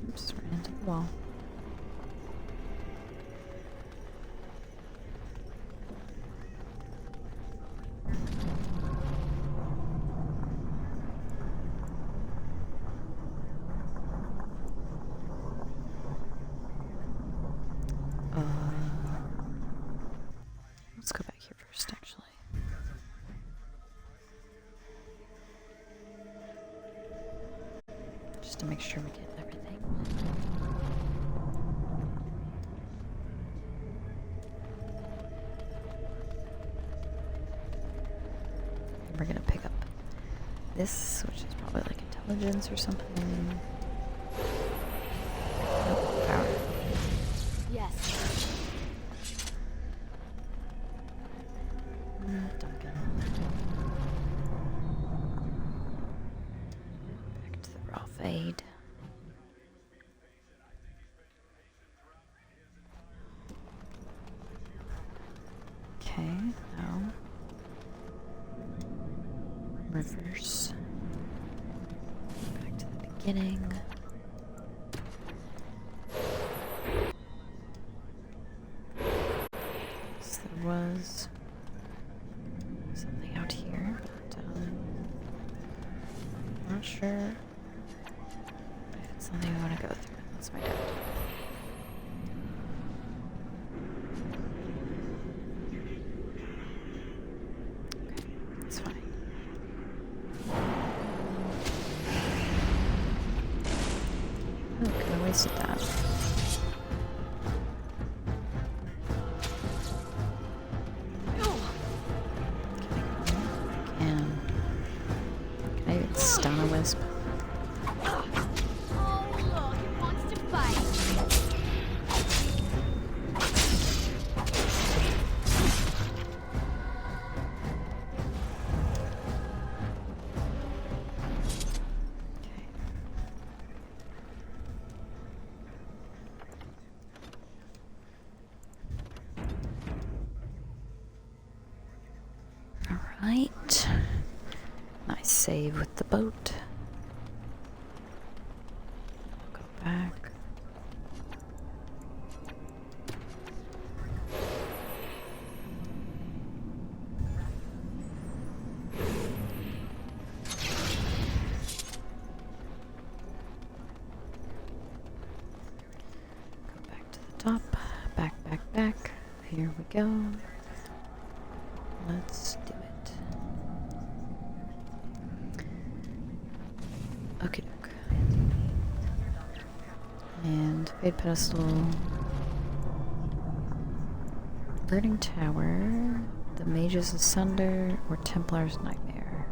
Speaker 1: Oops, ran into the wall. Let's go back here first, actually. Just to make sure we get everything. And we're gonna pick up this, which is probably like intelligence or something. Nope, power.
Speaker 8: Yes.
Speaker 1: Duncan. Back to the raw fade. Okay, now beginning. So there was something out here, but not sure if it's something I want to go through. Let's find out. It's fine. Oh, could have wasted that. Can I even stun a wisp?
Speaker 8: Oh, look, it wants to fight.
Speaker 1: Alright. Nice save with the boat. Go back. Go back to the top. Back. Here we go. Let's do it. Okie doke. And Fade Pedestal. Burning Tower. The Mage's Asunder. Or Templar's Nightmare.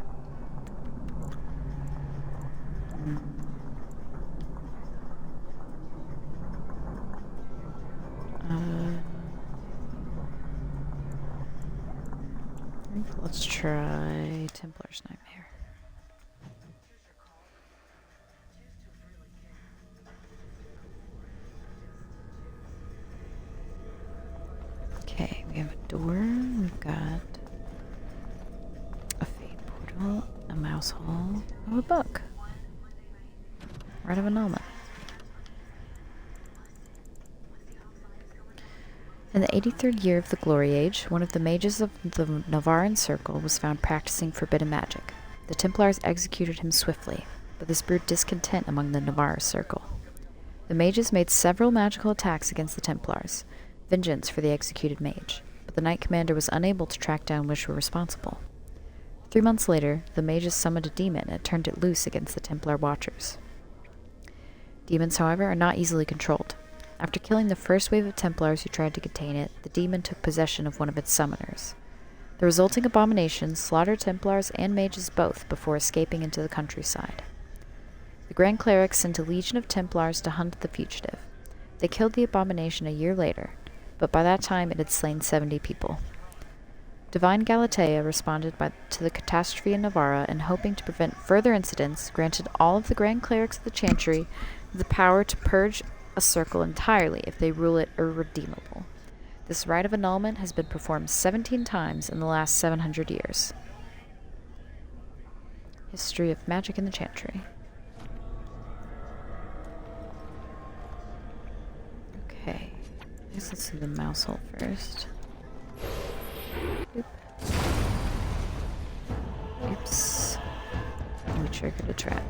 Speaker 1: Let's try Templar's Nightmare. Okay, we have a door, we've got a fade portal, a mouse hole, oh, a book. Rite of Annulment. In the 83rd year of the Glory Age, one of the mages of the Navaran Circle was found practicing forbidden magic. The Templars executed him swiftly, but this brewed discontent among the Navarre Circle. The mages made several magical attacks against the Templars, vengeance for the executed mage, but the Knight Commander was unable to track down which were responsible. 3 months later, the mages summoned a demon and turned it loose against the Templar Watchers. Demons, however, are not easily controlled. After killing the first wave of Templars who tried to contain it, the demon took possession of one of its summoners. The resulting abomination slaughtered Templars and mages both before escaping into the countryside. The Grand Cleric sent a legion of Templars to hunt the fugitive. They killed the abomination a year later, but by that time it had slain 70 people. Divine Galatea responded to the catastrophe in Navarra and, hoping to prevent further incidents, granted all of the Grand Clerics of the Chantry the power to purge a circle entirely if they rule it irredeemable. This rite of annulment has been performed 17 times in the last 700 years. History of magic in the Chantry. Okay, I guess let's do the mouse hole first. Oop. Oops. We triggered a trap.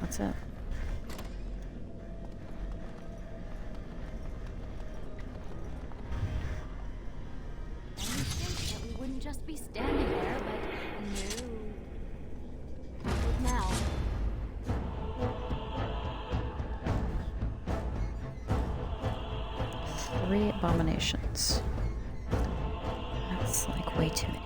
Speaker 1: That's it.
Speaker 8: We wouldn't just be standing there, but no. What now?
Speaker 1: Three abominations. That's like way too many.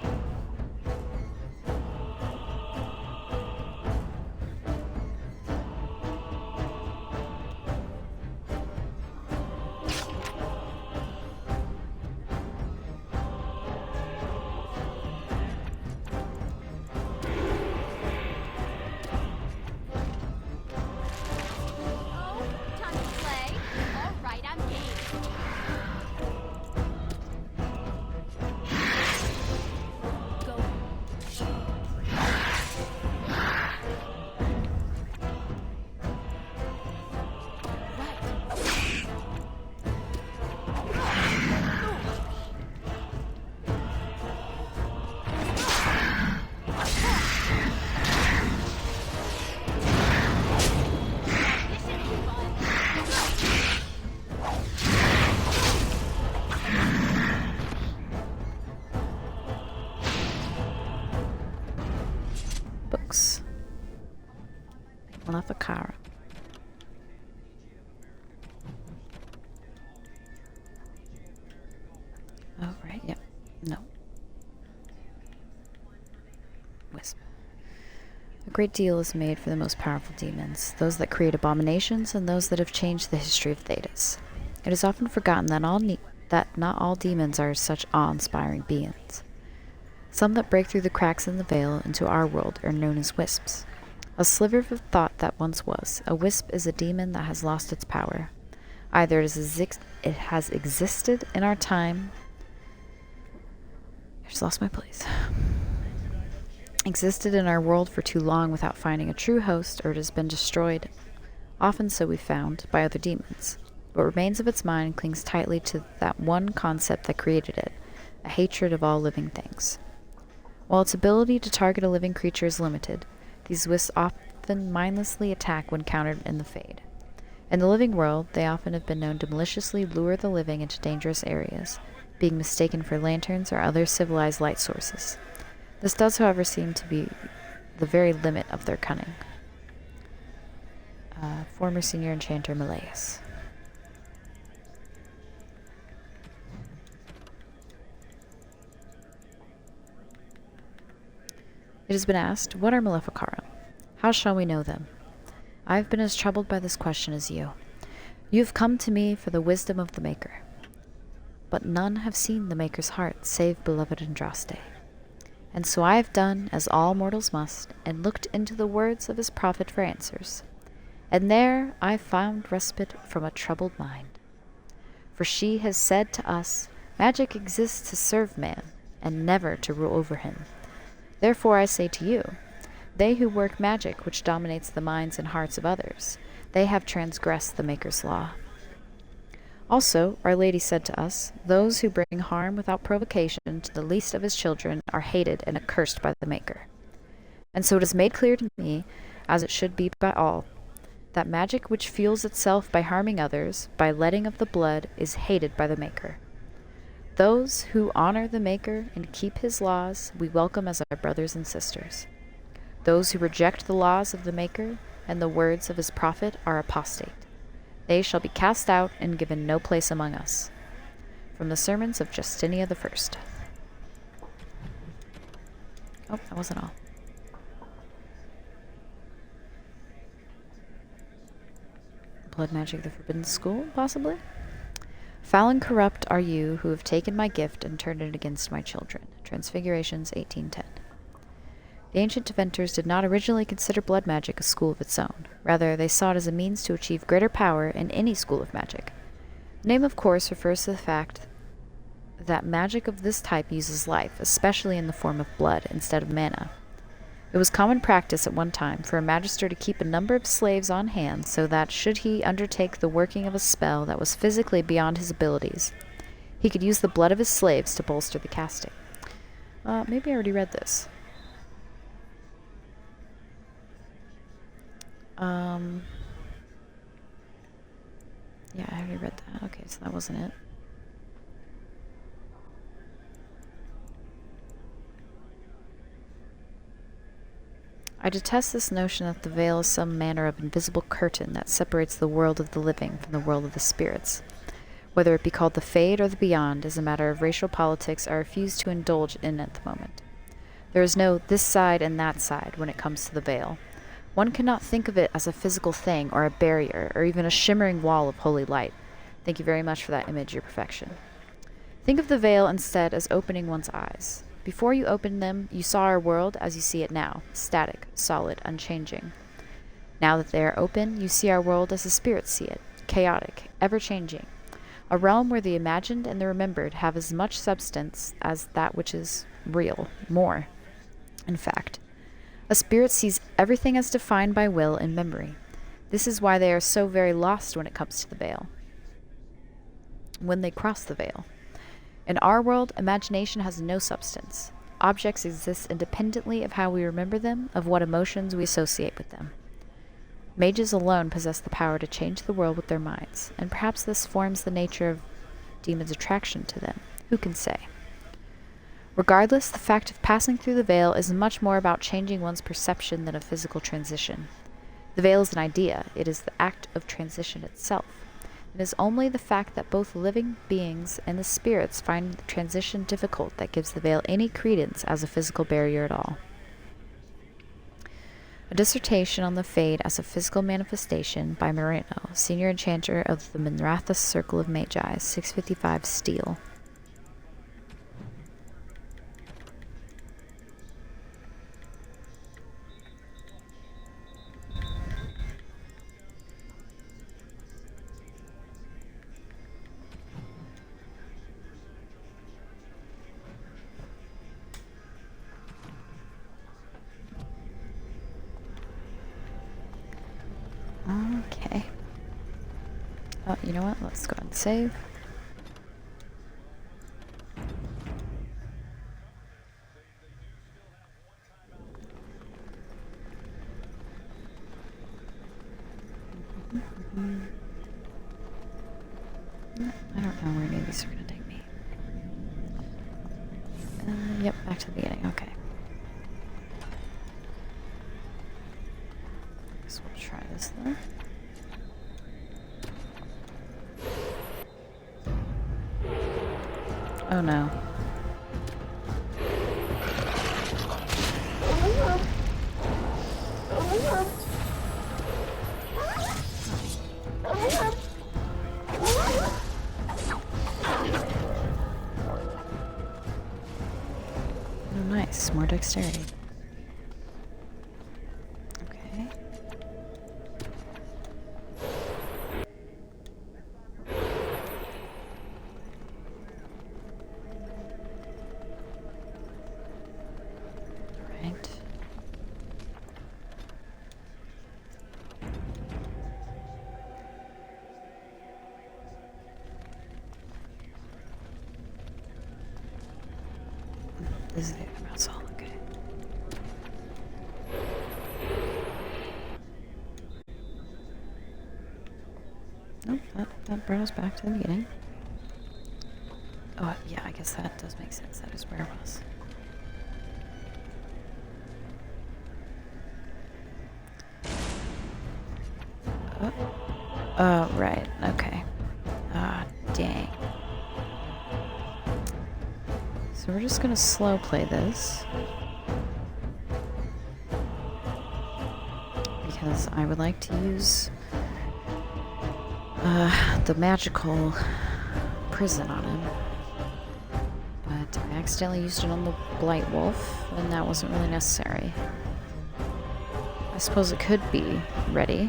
Speaker 1: Books. Maleficara. Oh, right, yep. No. Wisp. A great deal is made for the most powerful demons, those that create abominations and those that have changed the history of Thedas. It is often forgotten that not all demons are such awe-inspiring beings. Some that break through the cracks in the veil into our world are known as wisps. A sliver of thought that once was. A wisp is a demon that has lost its power. Either it has existed in our time. I just lost my place. Existed in our world for too long without finding a true host, or it has been destroyed, often so we found, by other demons. What remains of its mind clings tightly to that one concept that created it, a hatred of all living things. While its ability to target a living creature is limited, these wisps often mindlessly attack when countered in the Fade. In the living world, they often have been known to maliciously lure the living into dangerous areas, being mistaken for lanterns or other civilized light sources. This does, however, seem to be the very limit of their cunning. Former senior enchanter Malleus. It has been asked, what are Maleficara? How shall we know them? I have been as troubled by this question as you. You have come to me for the wisdom of the Maker. But none have seen the Maker's heart, save beloved Andraste. And so I have done, as all mortals must, and looked into the words of his prophet for answers. And there I found respite from a troubled mind. For she has said to us, magic exists to serve man, and never to rule over him. Therefore I say to you, they who work magic which dominates the minds and hearts of others, they have transgressed the Maker's law. Also, Our Lady said to us, those who bring harm without provocation to the least of his children are hated and accursed by the Maker. And so it is made clear to me, as it should be by all, that magic which fuels itself by harming others, by letting of the blood, is hated by the Maker. Those who honor the Maker and keep his laws we welcome as our brothers and sisters. Those who reject the laws of the Maker and the words of his prophet are apostate. They shall be cast out and given no place among us. From the Sermons of Justinia I. Oh, that wasn't all. Blood magic, the forbidden school, possibly? Foul and corrupt are you who have taken my gift and turned it against my children. Transfigurations 1810. The ancient inventors did not originally consider blood magic a school of its own. Rather, they saw it as a means to achieve greater power in any school of magic. The name, of course, refers to the fact that magic of this type uses life, especially in the form of blood, instead of mana. It was common practice at one time for a magister to keep a number of slaves on hand so that, should he undertake the working of a spell that was physically beyond his abilities, he could use the blood of his slaves to bolster the casting. Maybe I already read this. Yeah, I already read that. Okay, so that wasn't it. I detest this notion that the veil is some manner of invisible curtain that separates the world of the living from the world of the spirits. Whether it be called the Fade or the Beyond is a matter of racial politics I refuse to indulge in at the moment. There is no this side and that side when it comes to the veil. One cannot think of it as a physical thing or a barrier or even a shimmering wall of holy light. Thank you very much for that image, your perfection. Think of the veil instead as opening one's eyes. Before you opened them, you saw our world as you see it now, static, solid, unchanging. Now that they are open, you see our world as the spirits see it, chaotic, ever-changing. A realm where the imagined and the remembered have as much substance as that which is real, more, in fact. A spirit sees everything as defined by will and memory. This is why they are so very lost when it comes to the veil. When they cross the veil. In our world, imagination has no substance. Objects exist independently of how we remember them, of what emotions we associate with them. Mages alone possess the power to change the world with their minds, and perhaps this forms the nature of demons' attraction to them. Who can say? Regardless, the fact of passing through the veil is much more about changing one's perception than a physical transition. The veil is an idea. It is the act of transition itself. It is only the fact that both living beings and the spirits find the transition difficult that gives the veil any credence as a physical barrier at all. A dissertation on the Fade as a Physical Manifestation by Moreno, Senior Enchanter of the Minrathous Circle of Magi, 655 Steel. Okay. Oh, you know what? Let's go ahead and save. I don't know where any of these are going to take me. Yep, back to the beginning. Okay. Guess we'll try this though. Oh no. Oh nice, more dexterity. Okay. Right. This is the mouse all okay. Nope, that brought us back to the beginning. Oh, yeah, I guess that does make sense. That is where it was. Oh, right, okay. Ah, dang. So we're just gonna slow play this. Because I would like to use the magical prison on him. But I accidentally used it on the Blight Wolf, and that wasn't really necessary. I suppose it could be ready.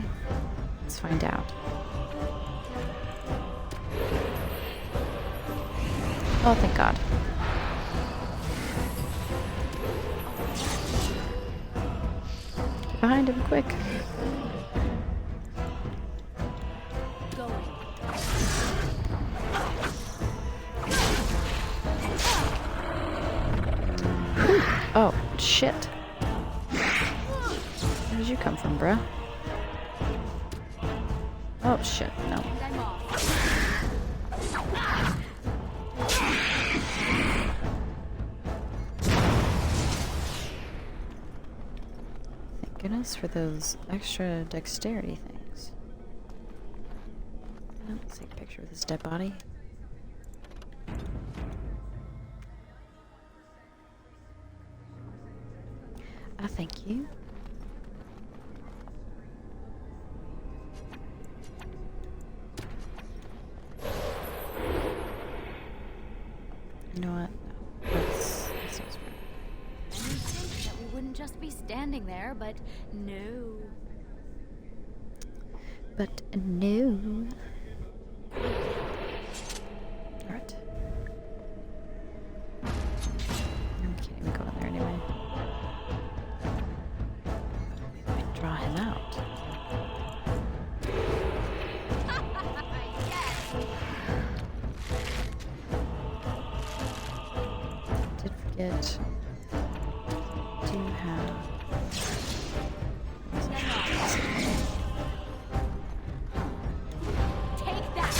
Speaker 1: Let's find out. Oh, thank God. Get behind him, quick. Oh, shit. Where did you come from, bruh? Oh, shit, no. Thank goodness for those extra dexterity things. Oh, let's take a picture of this dead body. Thank you. You know what? No. That's what's weird.
Speaker 8: And you'd think that we wouldn't just be standing there, but no.
Speaker 1: But no. Alright. I can't even go in there anyway. Draw him out. Did forget to have.
Speaker 8: Take that.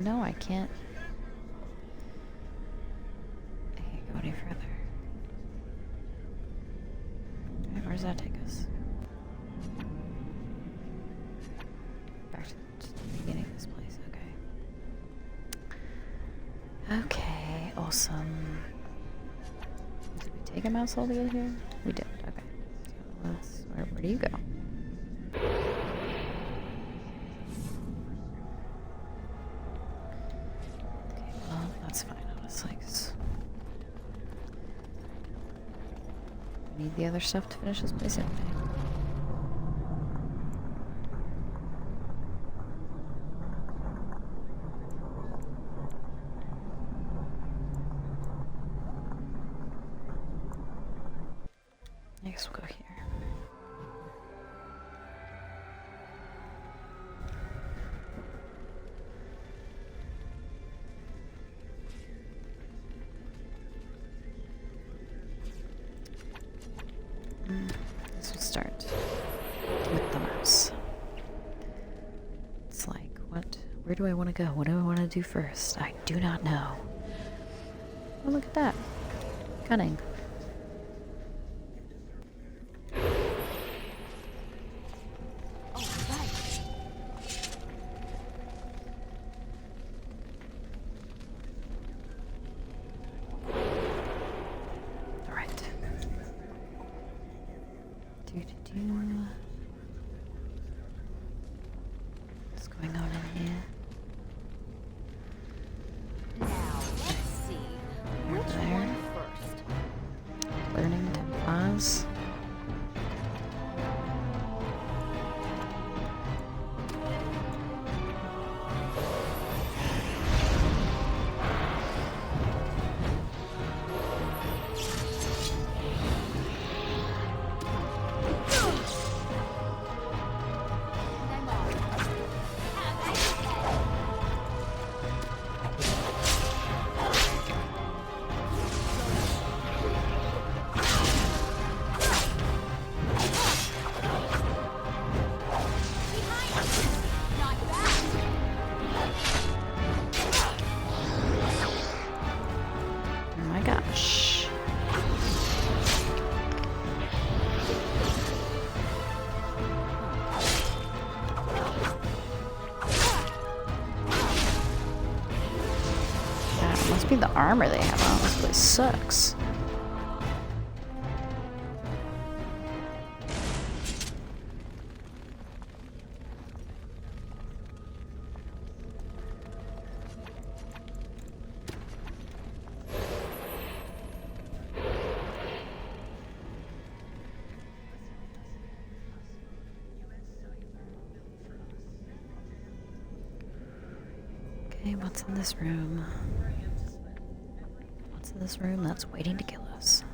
Speaker 1: No, I can't. I can't go any further. Alright, where does that take us? Back to the beginning of this place, okay. Okay, awesome. Did we take a mouse all the way here? We did, okay. So let's, where do you go? Okay, well, that's fine, honestly, 'cause we need the other stuff to finish this place anyway. I guess we'll go here. This will start with the mouse. It's like, what? Where do I want to go? What do I want to do first? I do not know. Oh, look at that. Cunning. What's going on in here?
Speaker 8: Now, let's see. Which one first?
Speaker 1: Learning Templars. The armor they have on this place sucks. Okay, what's in this room? In this room that's waiting to kill us.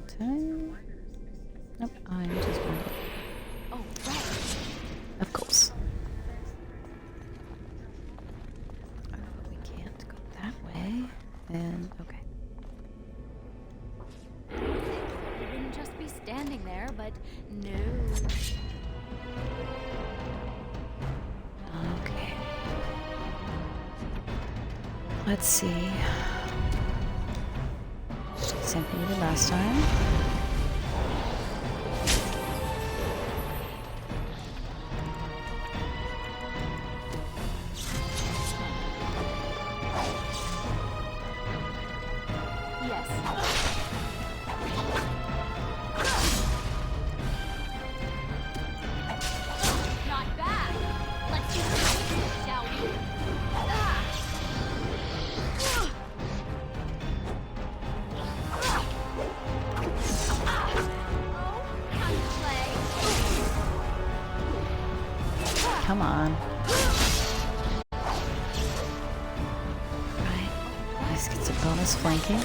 Speaker 1: Okay. Nope, I'm just wondering.
Speaker 8: Oh, right.
Speaker 1: Of course. We can't go that way. And okay.
Speaker 8: Just be standing there, but no.
Speaker 1: Okay. Let's see. Same thing we did last time. Come on. Right. Let's get some bonus flanking.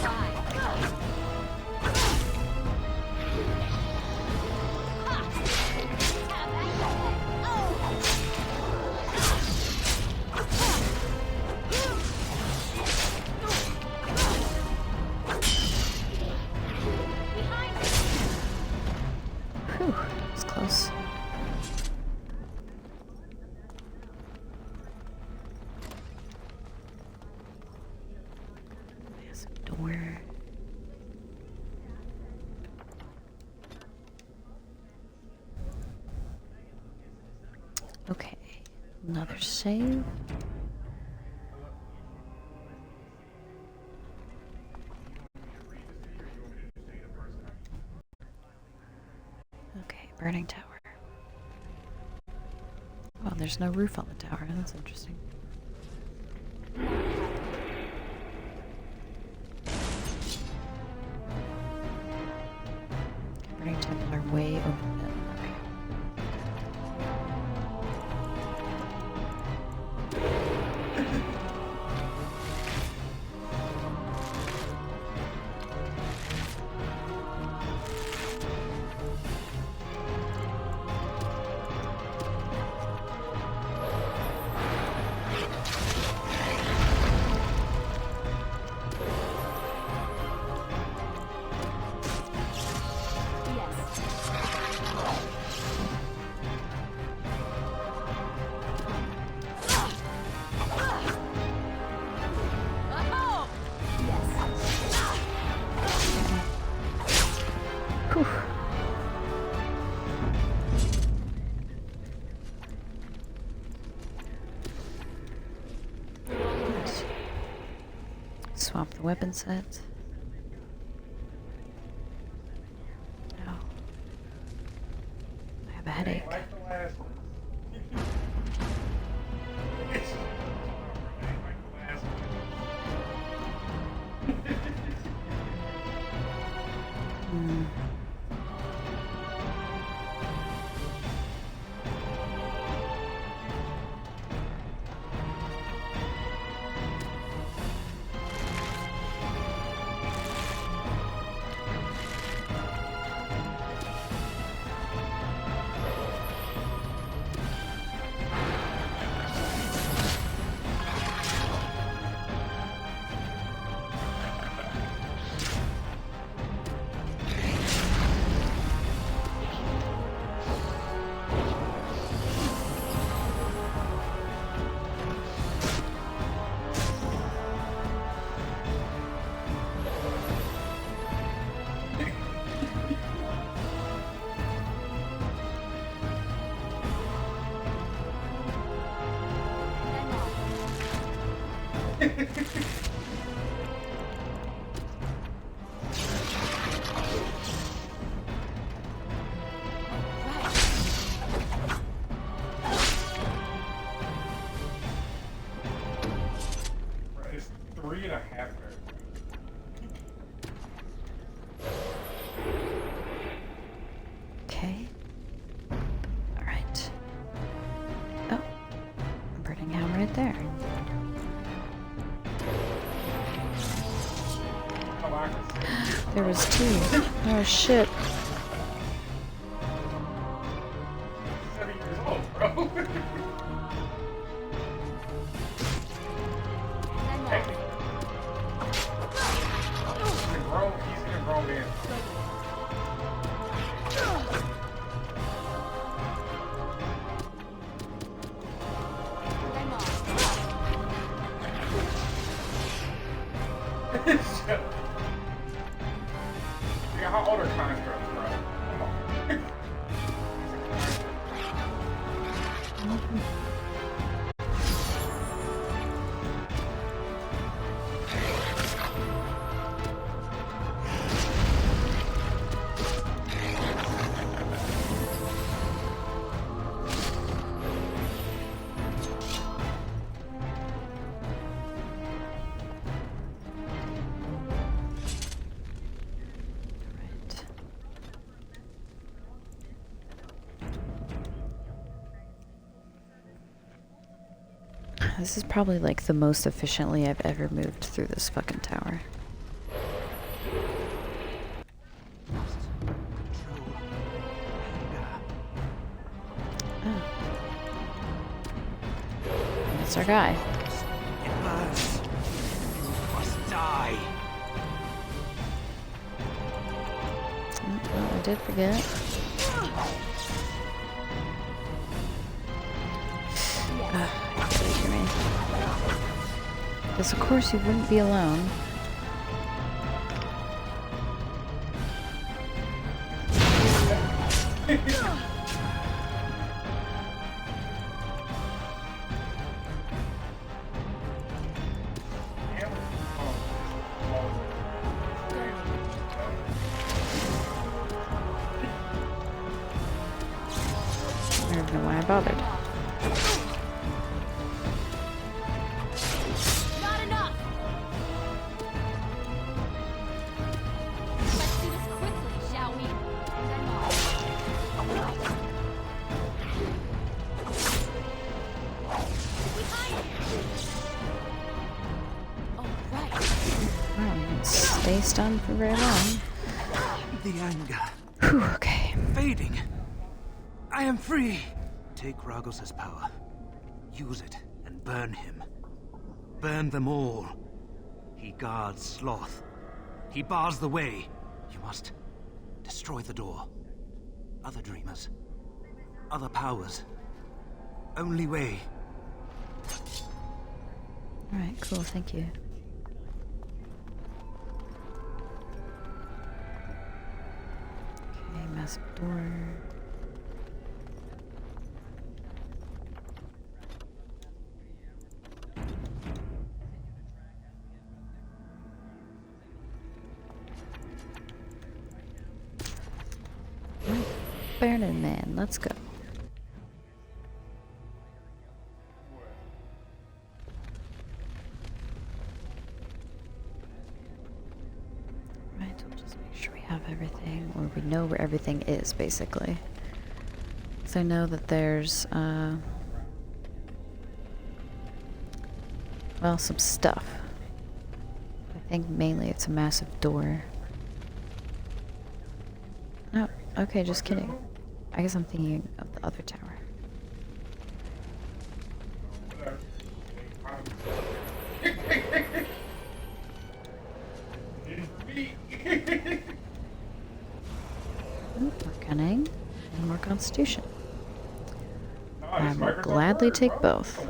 Speaker 1: Okay, another save. Okay, burning tower. Oh, there's no roof on the tower. That's interesting. Burning Templar way over the pit. Okay. Swap the weapon set. Oh. I have a headache.
Speaker 16: It's 3.5 minutes.
Speaker 1: Okay. Alright. Oh. Burning helm right there. There was two. Oh shit.
Speaker 16: 7 years old, bro. He's gonna grow man. Yeah, how old are constructs, bro? Come on.
Speaker 1: This is probably like the most efficiently I've ever moved through this fucking tower. Oh. That's our guy.
Speaker 10: It burns. You must die.
Speaker 1: Well, I did forget. Because of course you wouldn't be alone. bothered.
Speaker 8: Not enough. Let's do this quickly, shall we?
Speaker 1: Stay stunned for very long.
Speaker 10: The anger.
Speaker 1: Whew, okay.
Speaker 10: Fading. I am free. Take Ragos' power. Use it and burn him. Burn them all. He guards Sloth. He bars the way. You must destroy the door. Other dreamers. Other powers. Only way.
Speaker 1: Alright, cool, thank you. Okay, massive door. Burning Man, let's go. Right, we'll just make sure we have everything, or we know where everything is, basically. So I know that there's, well, some stuff. I think mainly it's a massive door. No, okay, just kidding. I guess I'm thinking of the other tower. Ooh, more cunning and more constitution. I will gladly take both.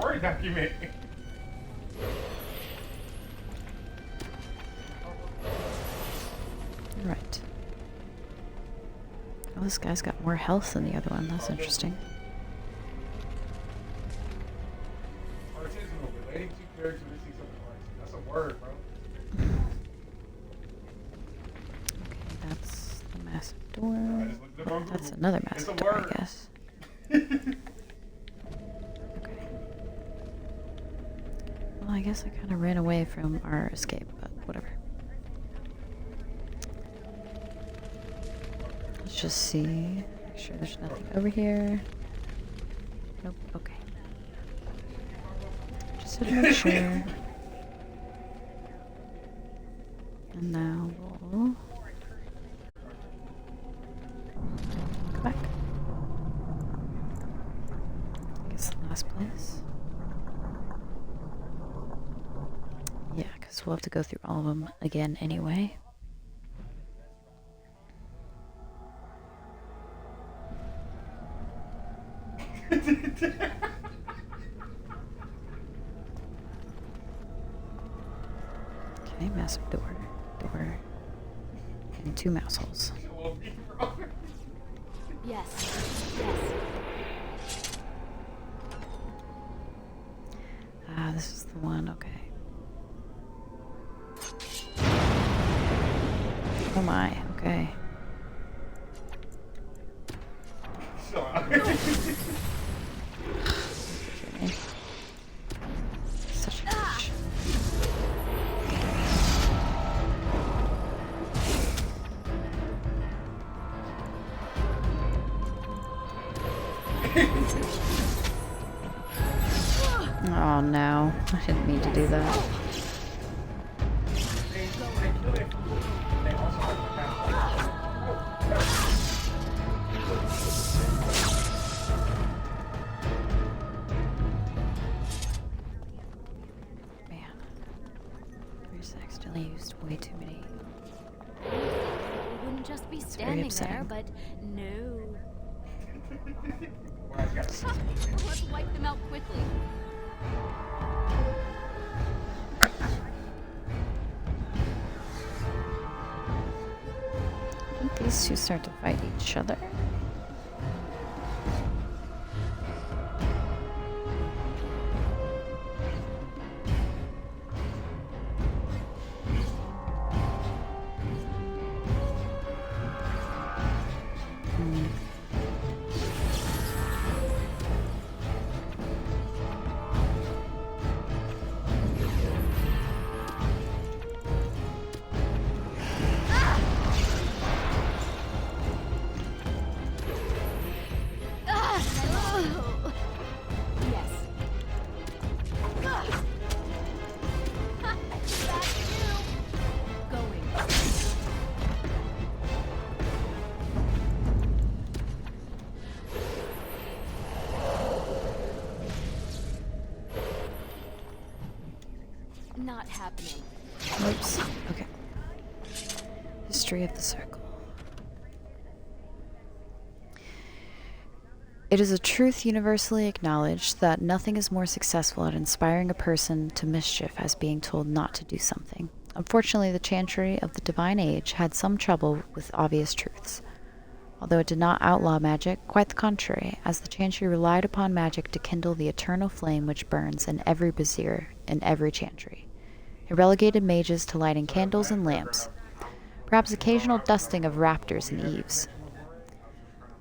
Speaker 1: Right. Oh, this guy's got more health than the other one. That's interesting.
Speaker 16: That's a word, bro.
Speaker 1: Okay, that's the massive door. That's another massive door, I guess. Okay. Well, I guess I kind of ran away from our escape, but whatever. Let's just see. Make sure there's nothing over here. Nope, okay. Just to make sure. And now we'll go back. I guess the last place. Yeah, because we'll have to go through all of them again anyway. Okay, massive door, and 2 mouse holes.
Speaker 8: Yes. Yes.
Speaker 1: Ah, this is the one, okay. Oh my, okay. Such a bitch. Oh no, I didn't mean to do that. Man, I just accidentally used way too many.
Speaker 8: We wouldn't just be standing there, but no. Let's wipe them out quickly.
Speaker 1: I think these two start to fight each other.
Speaker 8: not happening.
Speaker 1: Whoops. Okay. History of the Circle. It is a truth universally acknowledged that nothing is more successful at inspiring a person to mischief as being told not to do something. Unfortunately, the Chantry of the Divine Age had some trouble with obvious truths. Although it did not outlaw magic, quite the contrary, as the Chantry relied upon magic to kindle the eternal flame which burns in every brazier in every Chantry. It relegated mages to lighting candles and lamps, perhaps occasional dusting of rafters and eaves.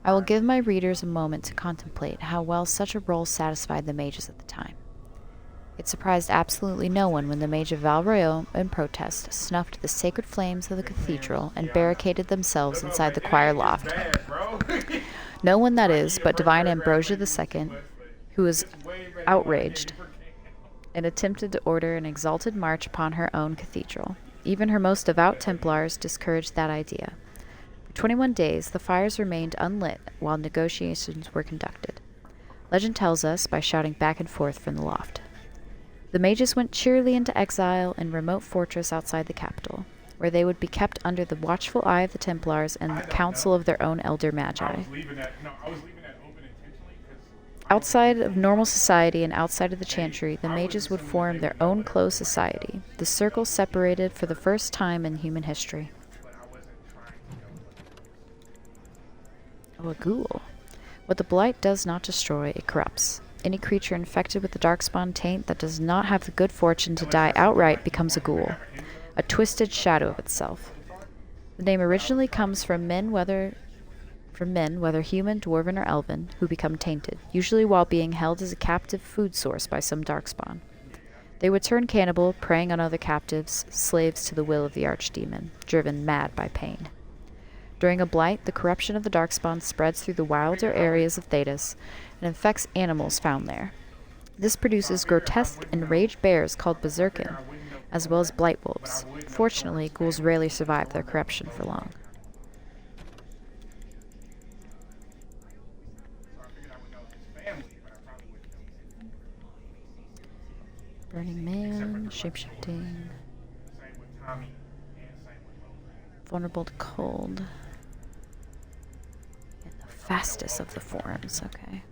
Speaker 1: I will give my readers a moment to contemplate how well such a role satisfied the mages at the time. It surprised absolutely no one when the Mage of Valroyo, in protest, snuffed the sacred flames of the cathedral and barricaded themselves inside the choir loft. No one, that is, but Divine Ambrosia II, who was outraged and attempted to order an exalted march upon her own cathedral. Even her most devout Templars discouraged that idea. For 21 days, the fires remained unlit while negotiations were conducted. Legend tells us by shouting back and forth from the loft. The mages went cheerily into exile in a remote fortress outside the capital, where they would be kept under the watchful eye of the Templars and the counsel of their own elder magi. Outside of normal society and outside of the Chantry, the mages would form their own closed society, the circle separated for the first time in human history. Oh, a ghoul. What the blight does not destroy, it corrupts. Any creature infected with the darkspawn taint that does not have the good fortune to die outright becomes a ghoul, a twisted shadow of itself. The name originally comes from men, whether human, dwarven, or elven, who become tainted, usually while being held as a captive food source by some darkspawn. They would turn cannibal, preying on other captives, slaves to the will of the archdemon, driven mad by pain. During a blight, the corruption of the darkspawn spreads through the wilder areas of Thedas and infects animals found there. This produces grotesque enraged bears called berserkin, as well as blight wolves. Fortunately, ghouls rarely survive their corruption for long. Burning Man, shapeshifting. Vulnerable to cold. And the fastest of the forms, okay.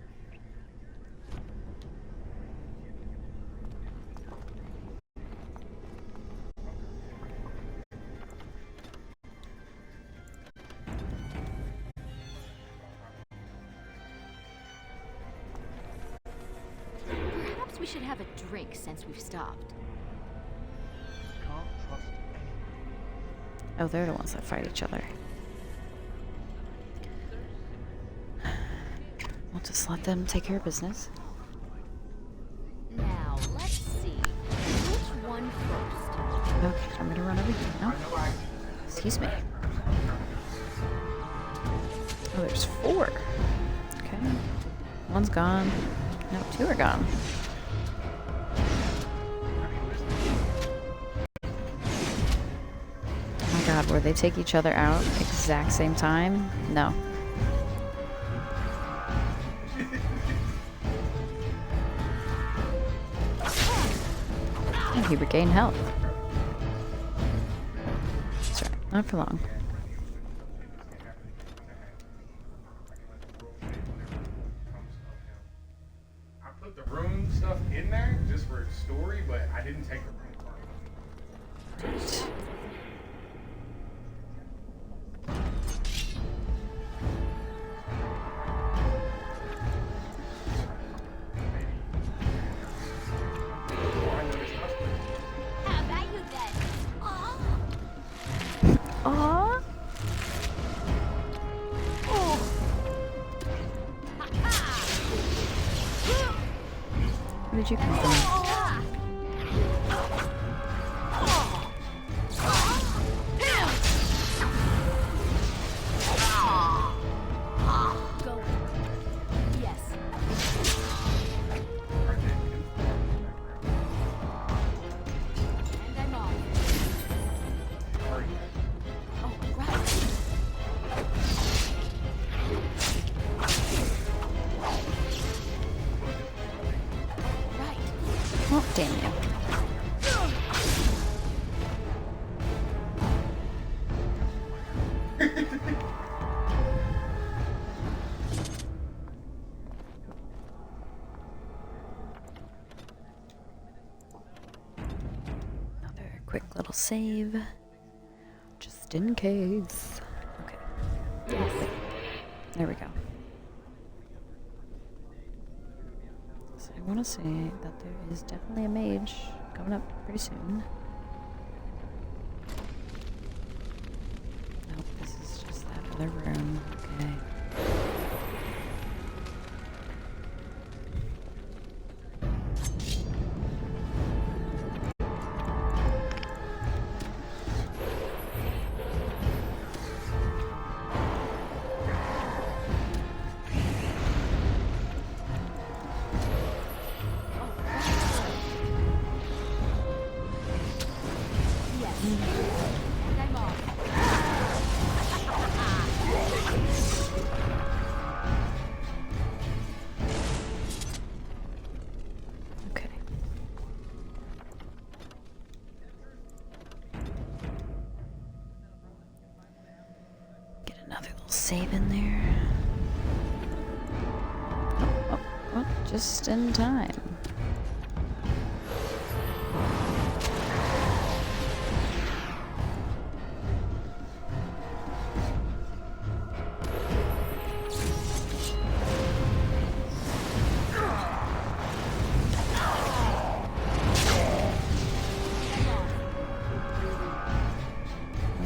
Speaker 8: Perhaps we should have a drink since we've stopped.
Speaker 1: Oh, they're the ones that fight each other. We'll just let them take care of business.
Speaker 8: Now, let's see. Which one first?
Speaker 1: Okay, I'm gonna run over here now. Excuse me. Oh, there's 4. Okay. One's gone. No, 2 are gone. Oh my god, where they take each other out exact same time? No. Oh, he regained health. Sorry, not for long.
Speaker 16: I put the room stuff in there just for story, but I didn't take the room part.
Speaker 8: How about you then?
Speaker 1: Aww. Where did you come from?
Speaker 8: Go. Yes. And I'm off. Oh, right. Right.
Speaker 1: Oh, damn you. quick little save. Just in case. Okay. Oh, wait. There we go. So I want to say that there is definitely a mage coming up pretty soon. Nope, this is just that other room. Okay. Okay. Get another little save in there. Oh, just in time.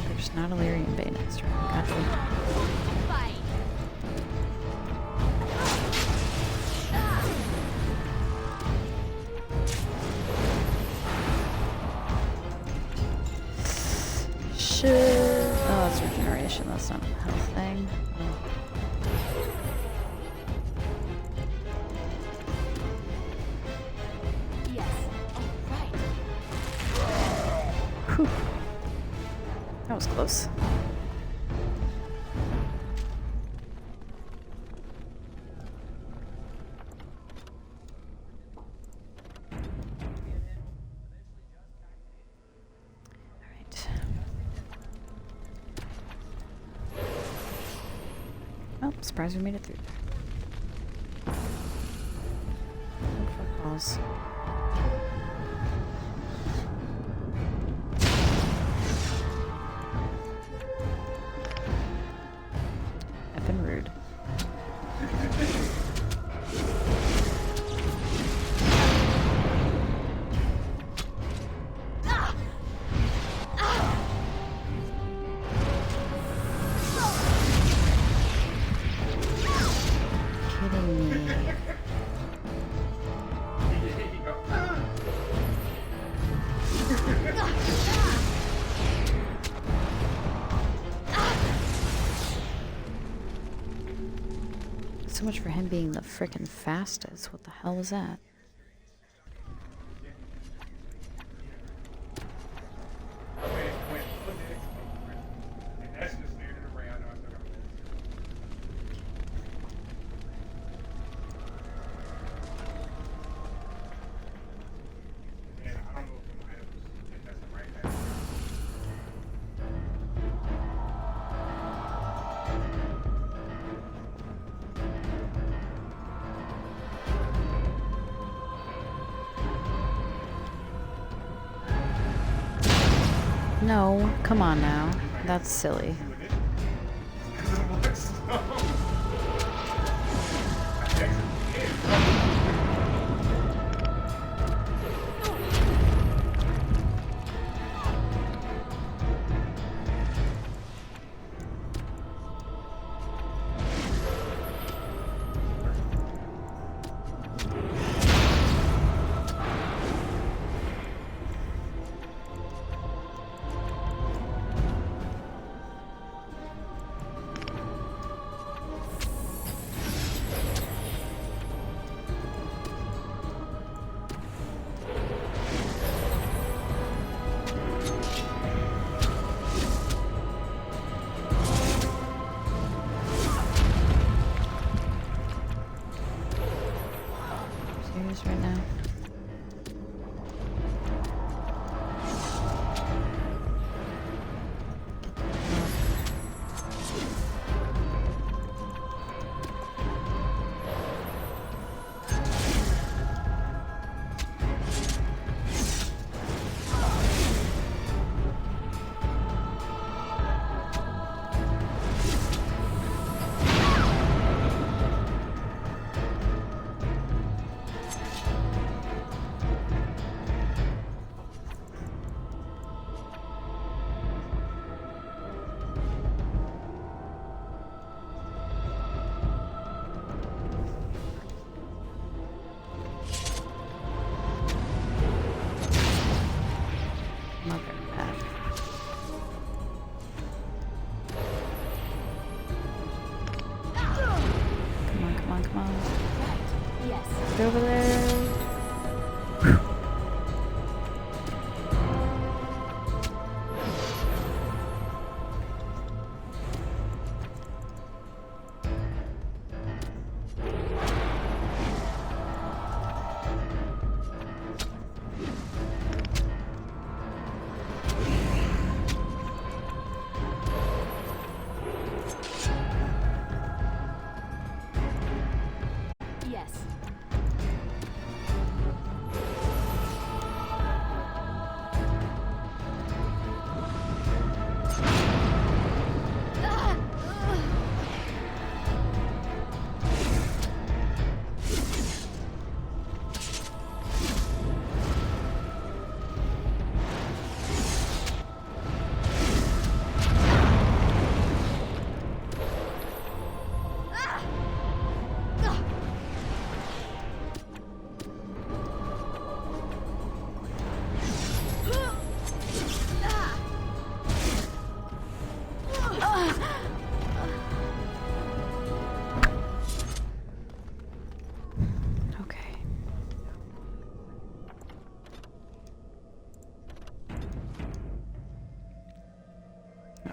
Speaker 1: There's not Illyrian bayonets, right? Gotcha. Shit. Oh, it's regeneration. That's not a health thing.
Speaker 8: Yes. Oh, right.
Speaker 1: Whew. That was close. Oh, surprised we made it through there. Oh, fuck balls. Effing rude. Kidding me. So much for him being the frickin' fastest. What the hell was that? No, come on now. That's silly.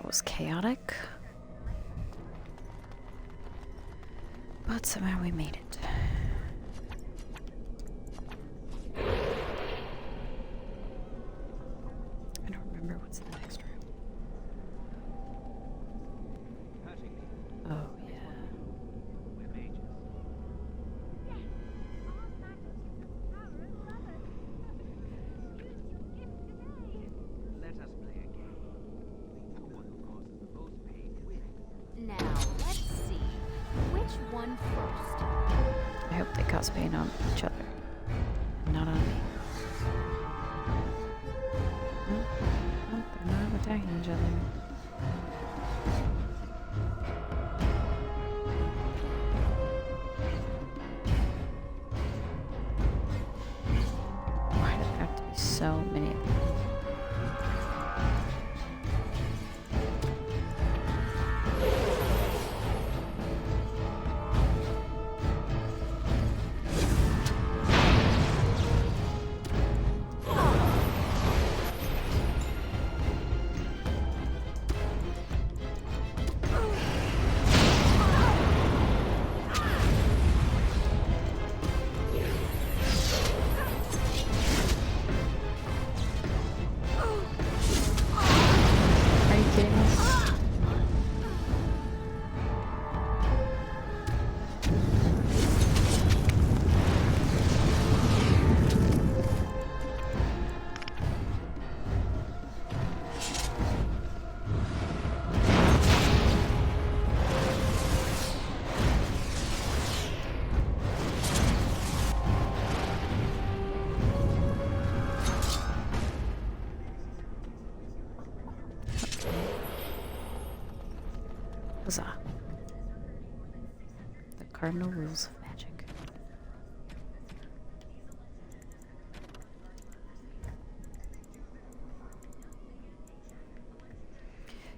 Speaker 1: was chaotic. But somehow we made it. I don't remember what's in the next room. Oh, yeah.
Speaker 8: Now, let's see. Which one first?
Speaker 1: I hope they cause pain on each other, and not on me. Nope, they're not attacking each other. Why do there have to be so many of them? Are you kidding me? Huzzah. The cardinal rules of magic.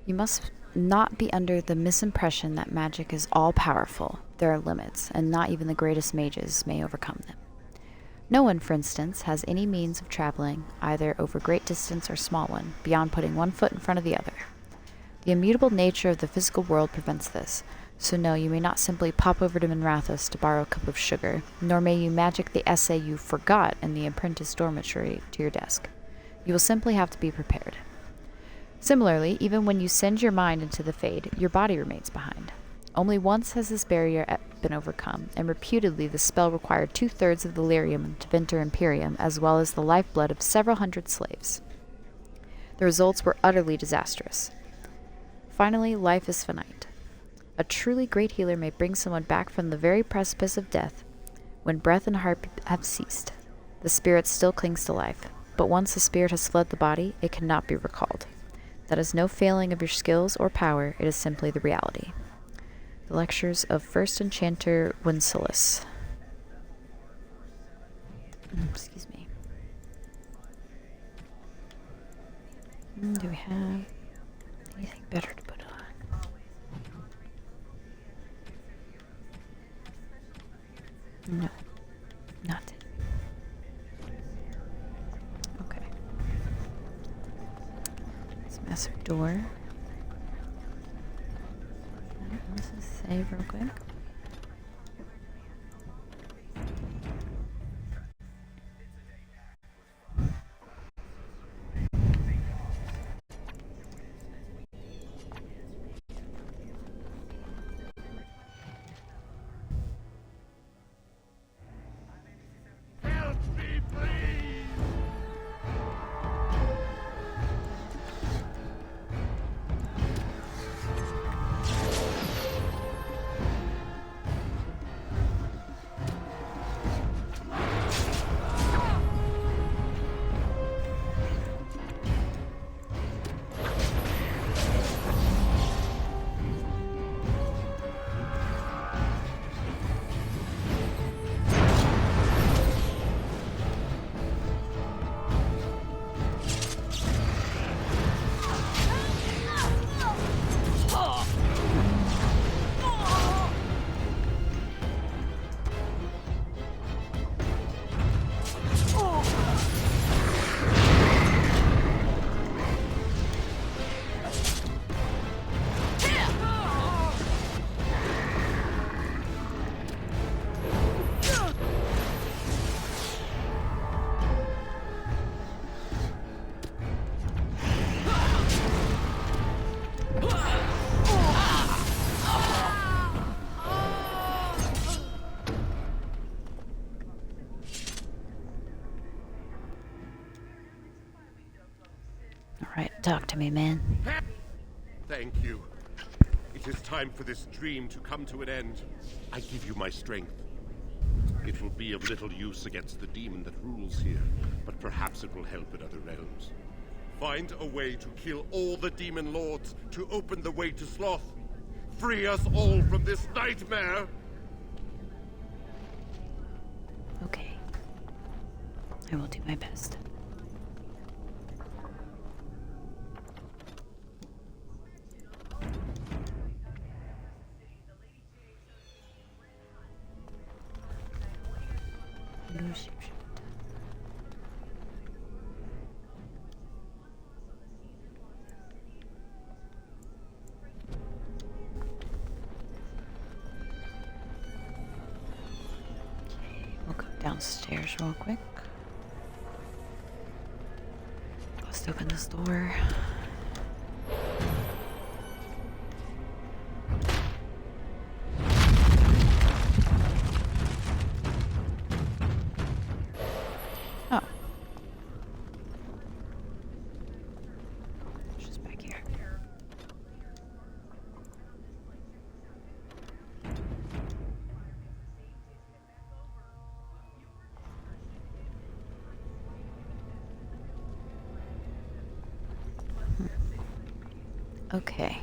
Speaker 1: You must not be under the misimpression that magic is all-powerful. There are limits, and not even the greatest mages may overcome them. No one, for instance, has any means of traveling, either over great distance or small one, beyond putting one foot in front of the other. The immutable nature of the physical world prevents this, so no, you may not simply pop over to Minrathos to borrow a cup of sugar, nor may you magic the essay you forgot in the apprentice dormitory to your desk. You will simply have to be prepared. Similarly, even when you send your mind into the Fade, your body remains behind. Only once has this barrier been overcome, and reputedly the spell required 2/3 of the lyrium to Venter Imperium, as well as the lifeblood of several hundred slaves. The results were utterly disastrous. Finally, life is finite. A truly great healer may bring someone back from the very precipice of death. When breath and heart have ceased, the spirit still clings to life, but once the spirit has fled the body, it cannot be recalled. That is no failing of your skills or power, it is simply the reality. The Lectures of First Enchanter Winsilis. Excuse me. Do we have anything better to put on? No, not it. Okay. This massive door. Let's just save real quick. Alright, talk to me, man.
Speaker 17: Thank you. It is time for this dream to come to an end. I give you my strength. It will be of little use against the demon that rules here, but perhaps it will help in other realms. Find a way to kill all the demon lords to open the way to Sloth. Free us all from this nightmare!
Speaker 1: Okay. I will do my best. We'll go downstairs real quick. Let's open this door. Oh. She's back here. Okay.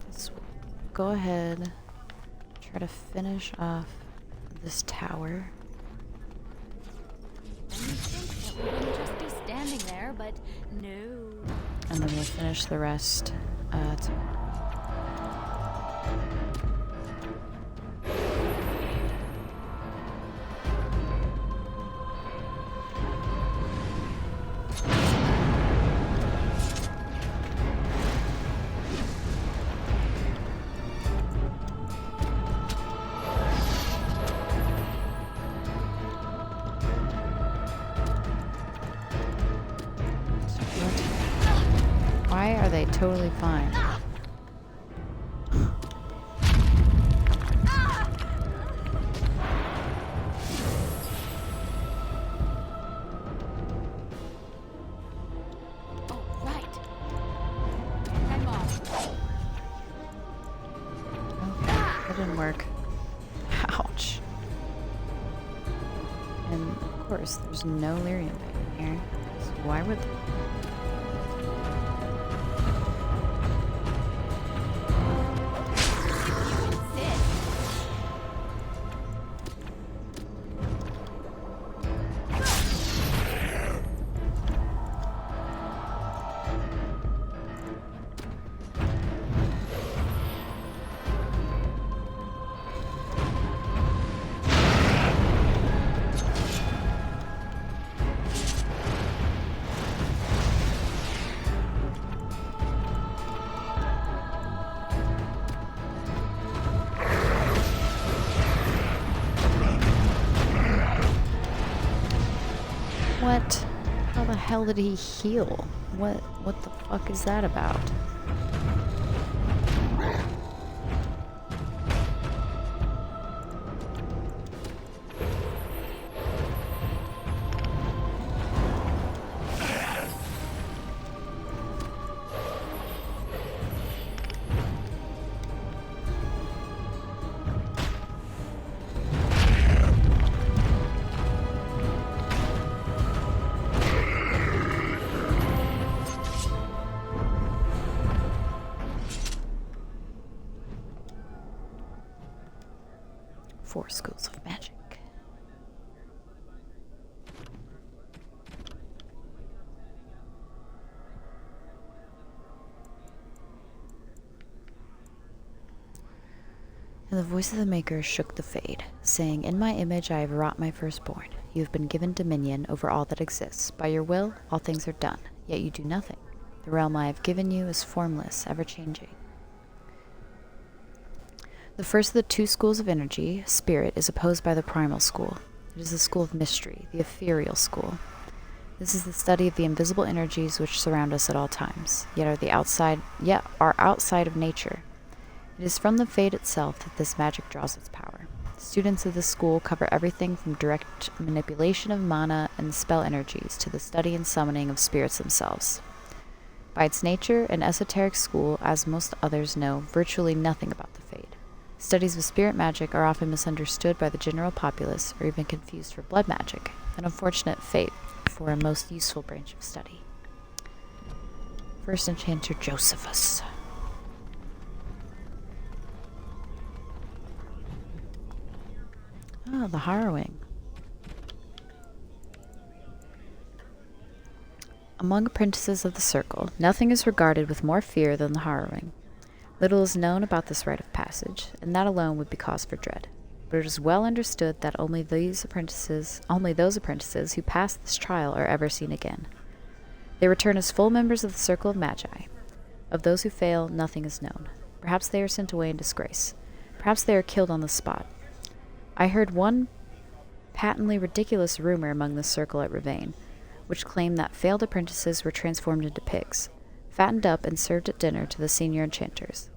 Speaker 1: Let's go ahead, try to finish off this tower.
Speaker 8: And you'd think that we wouldn't just be standing there, but no.
Speaker 1: And then we'll finish the rest. Why are they totally fine? That didn't work. Ouch. And of course, there's no lyrium back in here. So why would they? What? How the hell did he heal? What the fuck is that about? Four schools of magic. And the voice of the Maker shook the Fade, saying, "In my image I have wrought my firstborn. You have been given dominion over all that exists. By your will, all things are done, yet you do nothing. The realm I have given you is formless, ever-changing. The first of the two schools of energy, spirit, is opposed by the primal school. It is the school of mystery, the ethereal school. This is the study of the invisible energies which surround us at all times, yet are outside of nature. It is from the Fade itself that this magic draws its power. Students of this school cover everything from direct manipulation of mana and spell energies to the study and summoning of spirits themselves. By its nature, an esoteric school, as most others know virtually nothing about the Fade. Studies of spirit magic are often misunderstood by the general populace or even confused for blood magic, an unfortunate fate for a most useful branch of study. First Enchanter Josephus. Ah, the Harrowing. Among apprentices of the Circle, nothing is regarded with more fear than the Harrowing. Little is known about this rite of passage, and that alone would be cause for dread. But it is well understood that only those apprentices who pass this trial are ever seen again. They return as full members of the Circle of Magi. Of those who fail, nothing is known. Perhaps they are sent away in disgrace. Perhaps they are killed on the spot. I heard one patently ridiculous rumor among the Circle at Ravane, which claimed that failed apprentices were transformed into pigs, fattened up and served at dinner to the senior enchanters.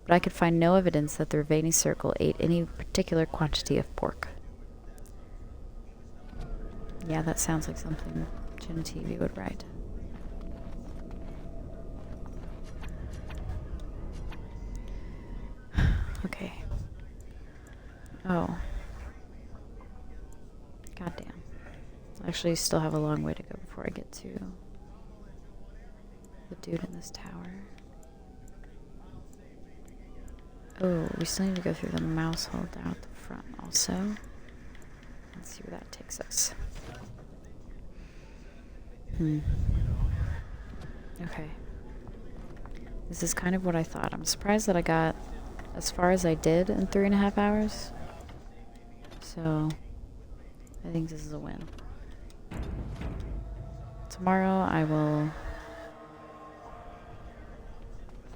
Speaker 1: But I could find no evidence that the Ravani Circle ate any particular quantity of pork. Yeah, that sounds like something Genevieve would write. Okay. Oh. Goddamn. I actually still have a long way to go before I get to the dude in this tower. Oh, we still need to go through the mouse hole down at the front also. Let's see where that takes us. Okay. This is kind of what I thought. I'm surprised that I got as far as I did in 3.5 hours. So, I think this is a win. Tomorrow I will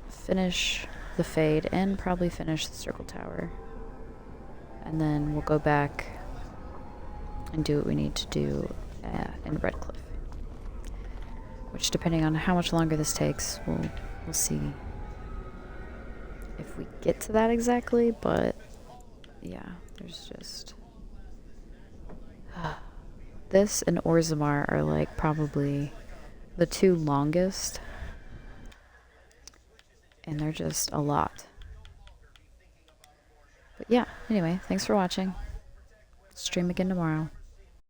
Speaker 1: finish the Fade and probably finish the Circle Tower. And then we'll go back and do what we need to do in Redcliffe. Which, depending on how much longer this takes, we'll see if we get to that exactly, but yeah, there's just... This and Orzammar are like probably the two longest, and they're just a lot. But yeah, anyway, thanks for watching. Stream again tomorrow.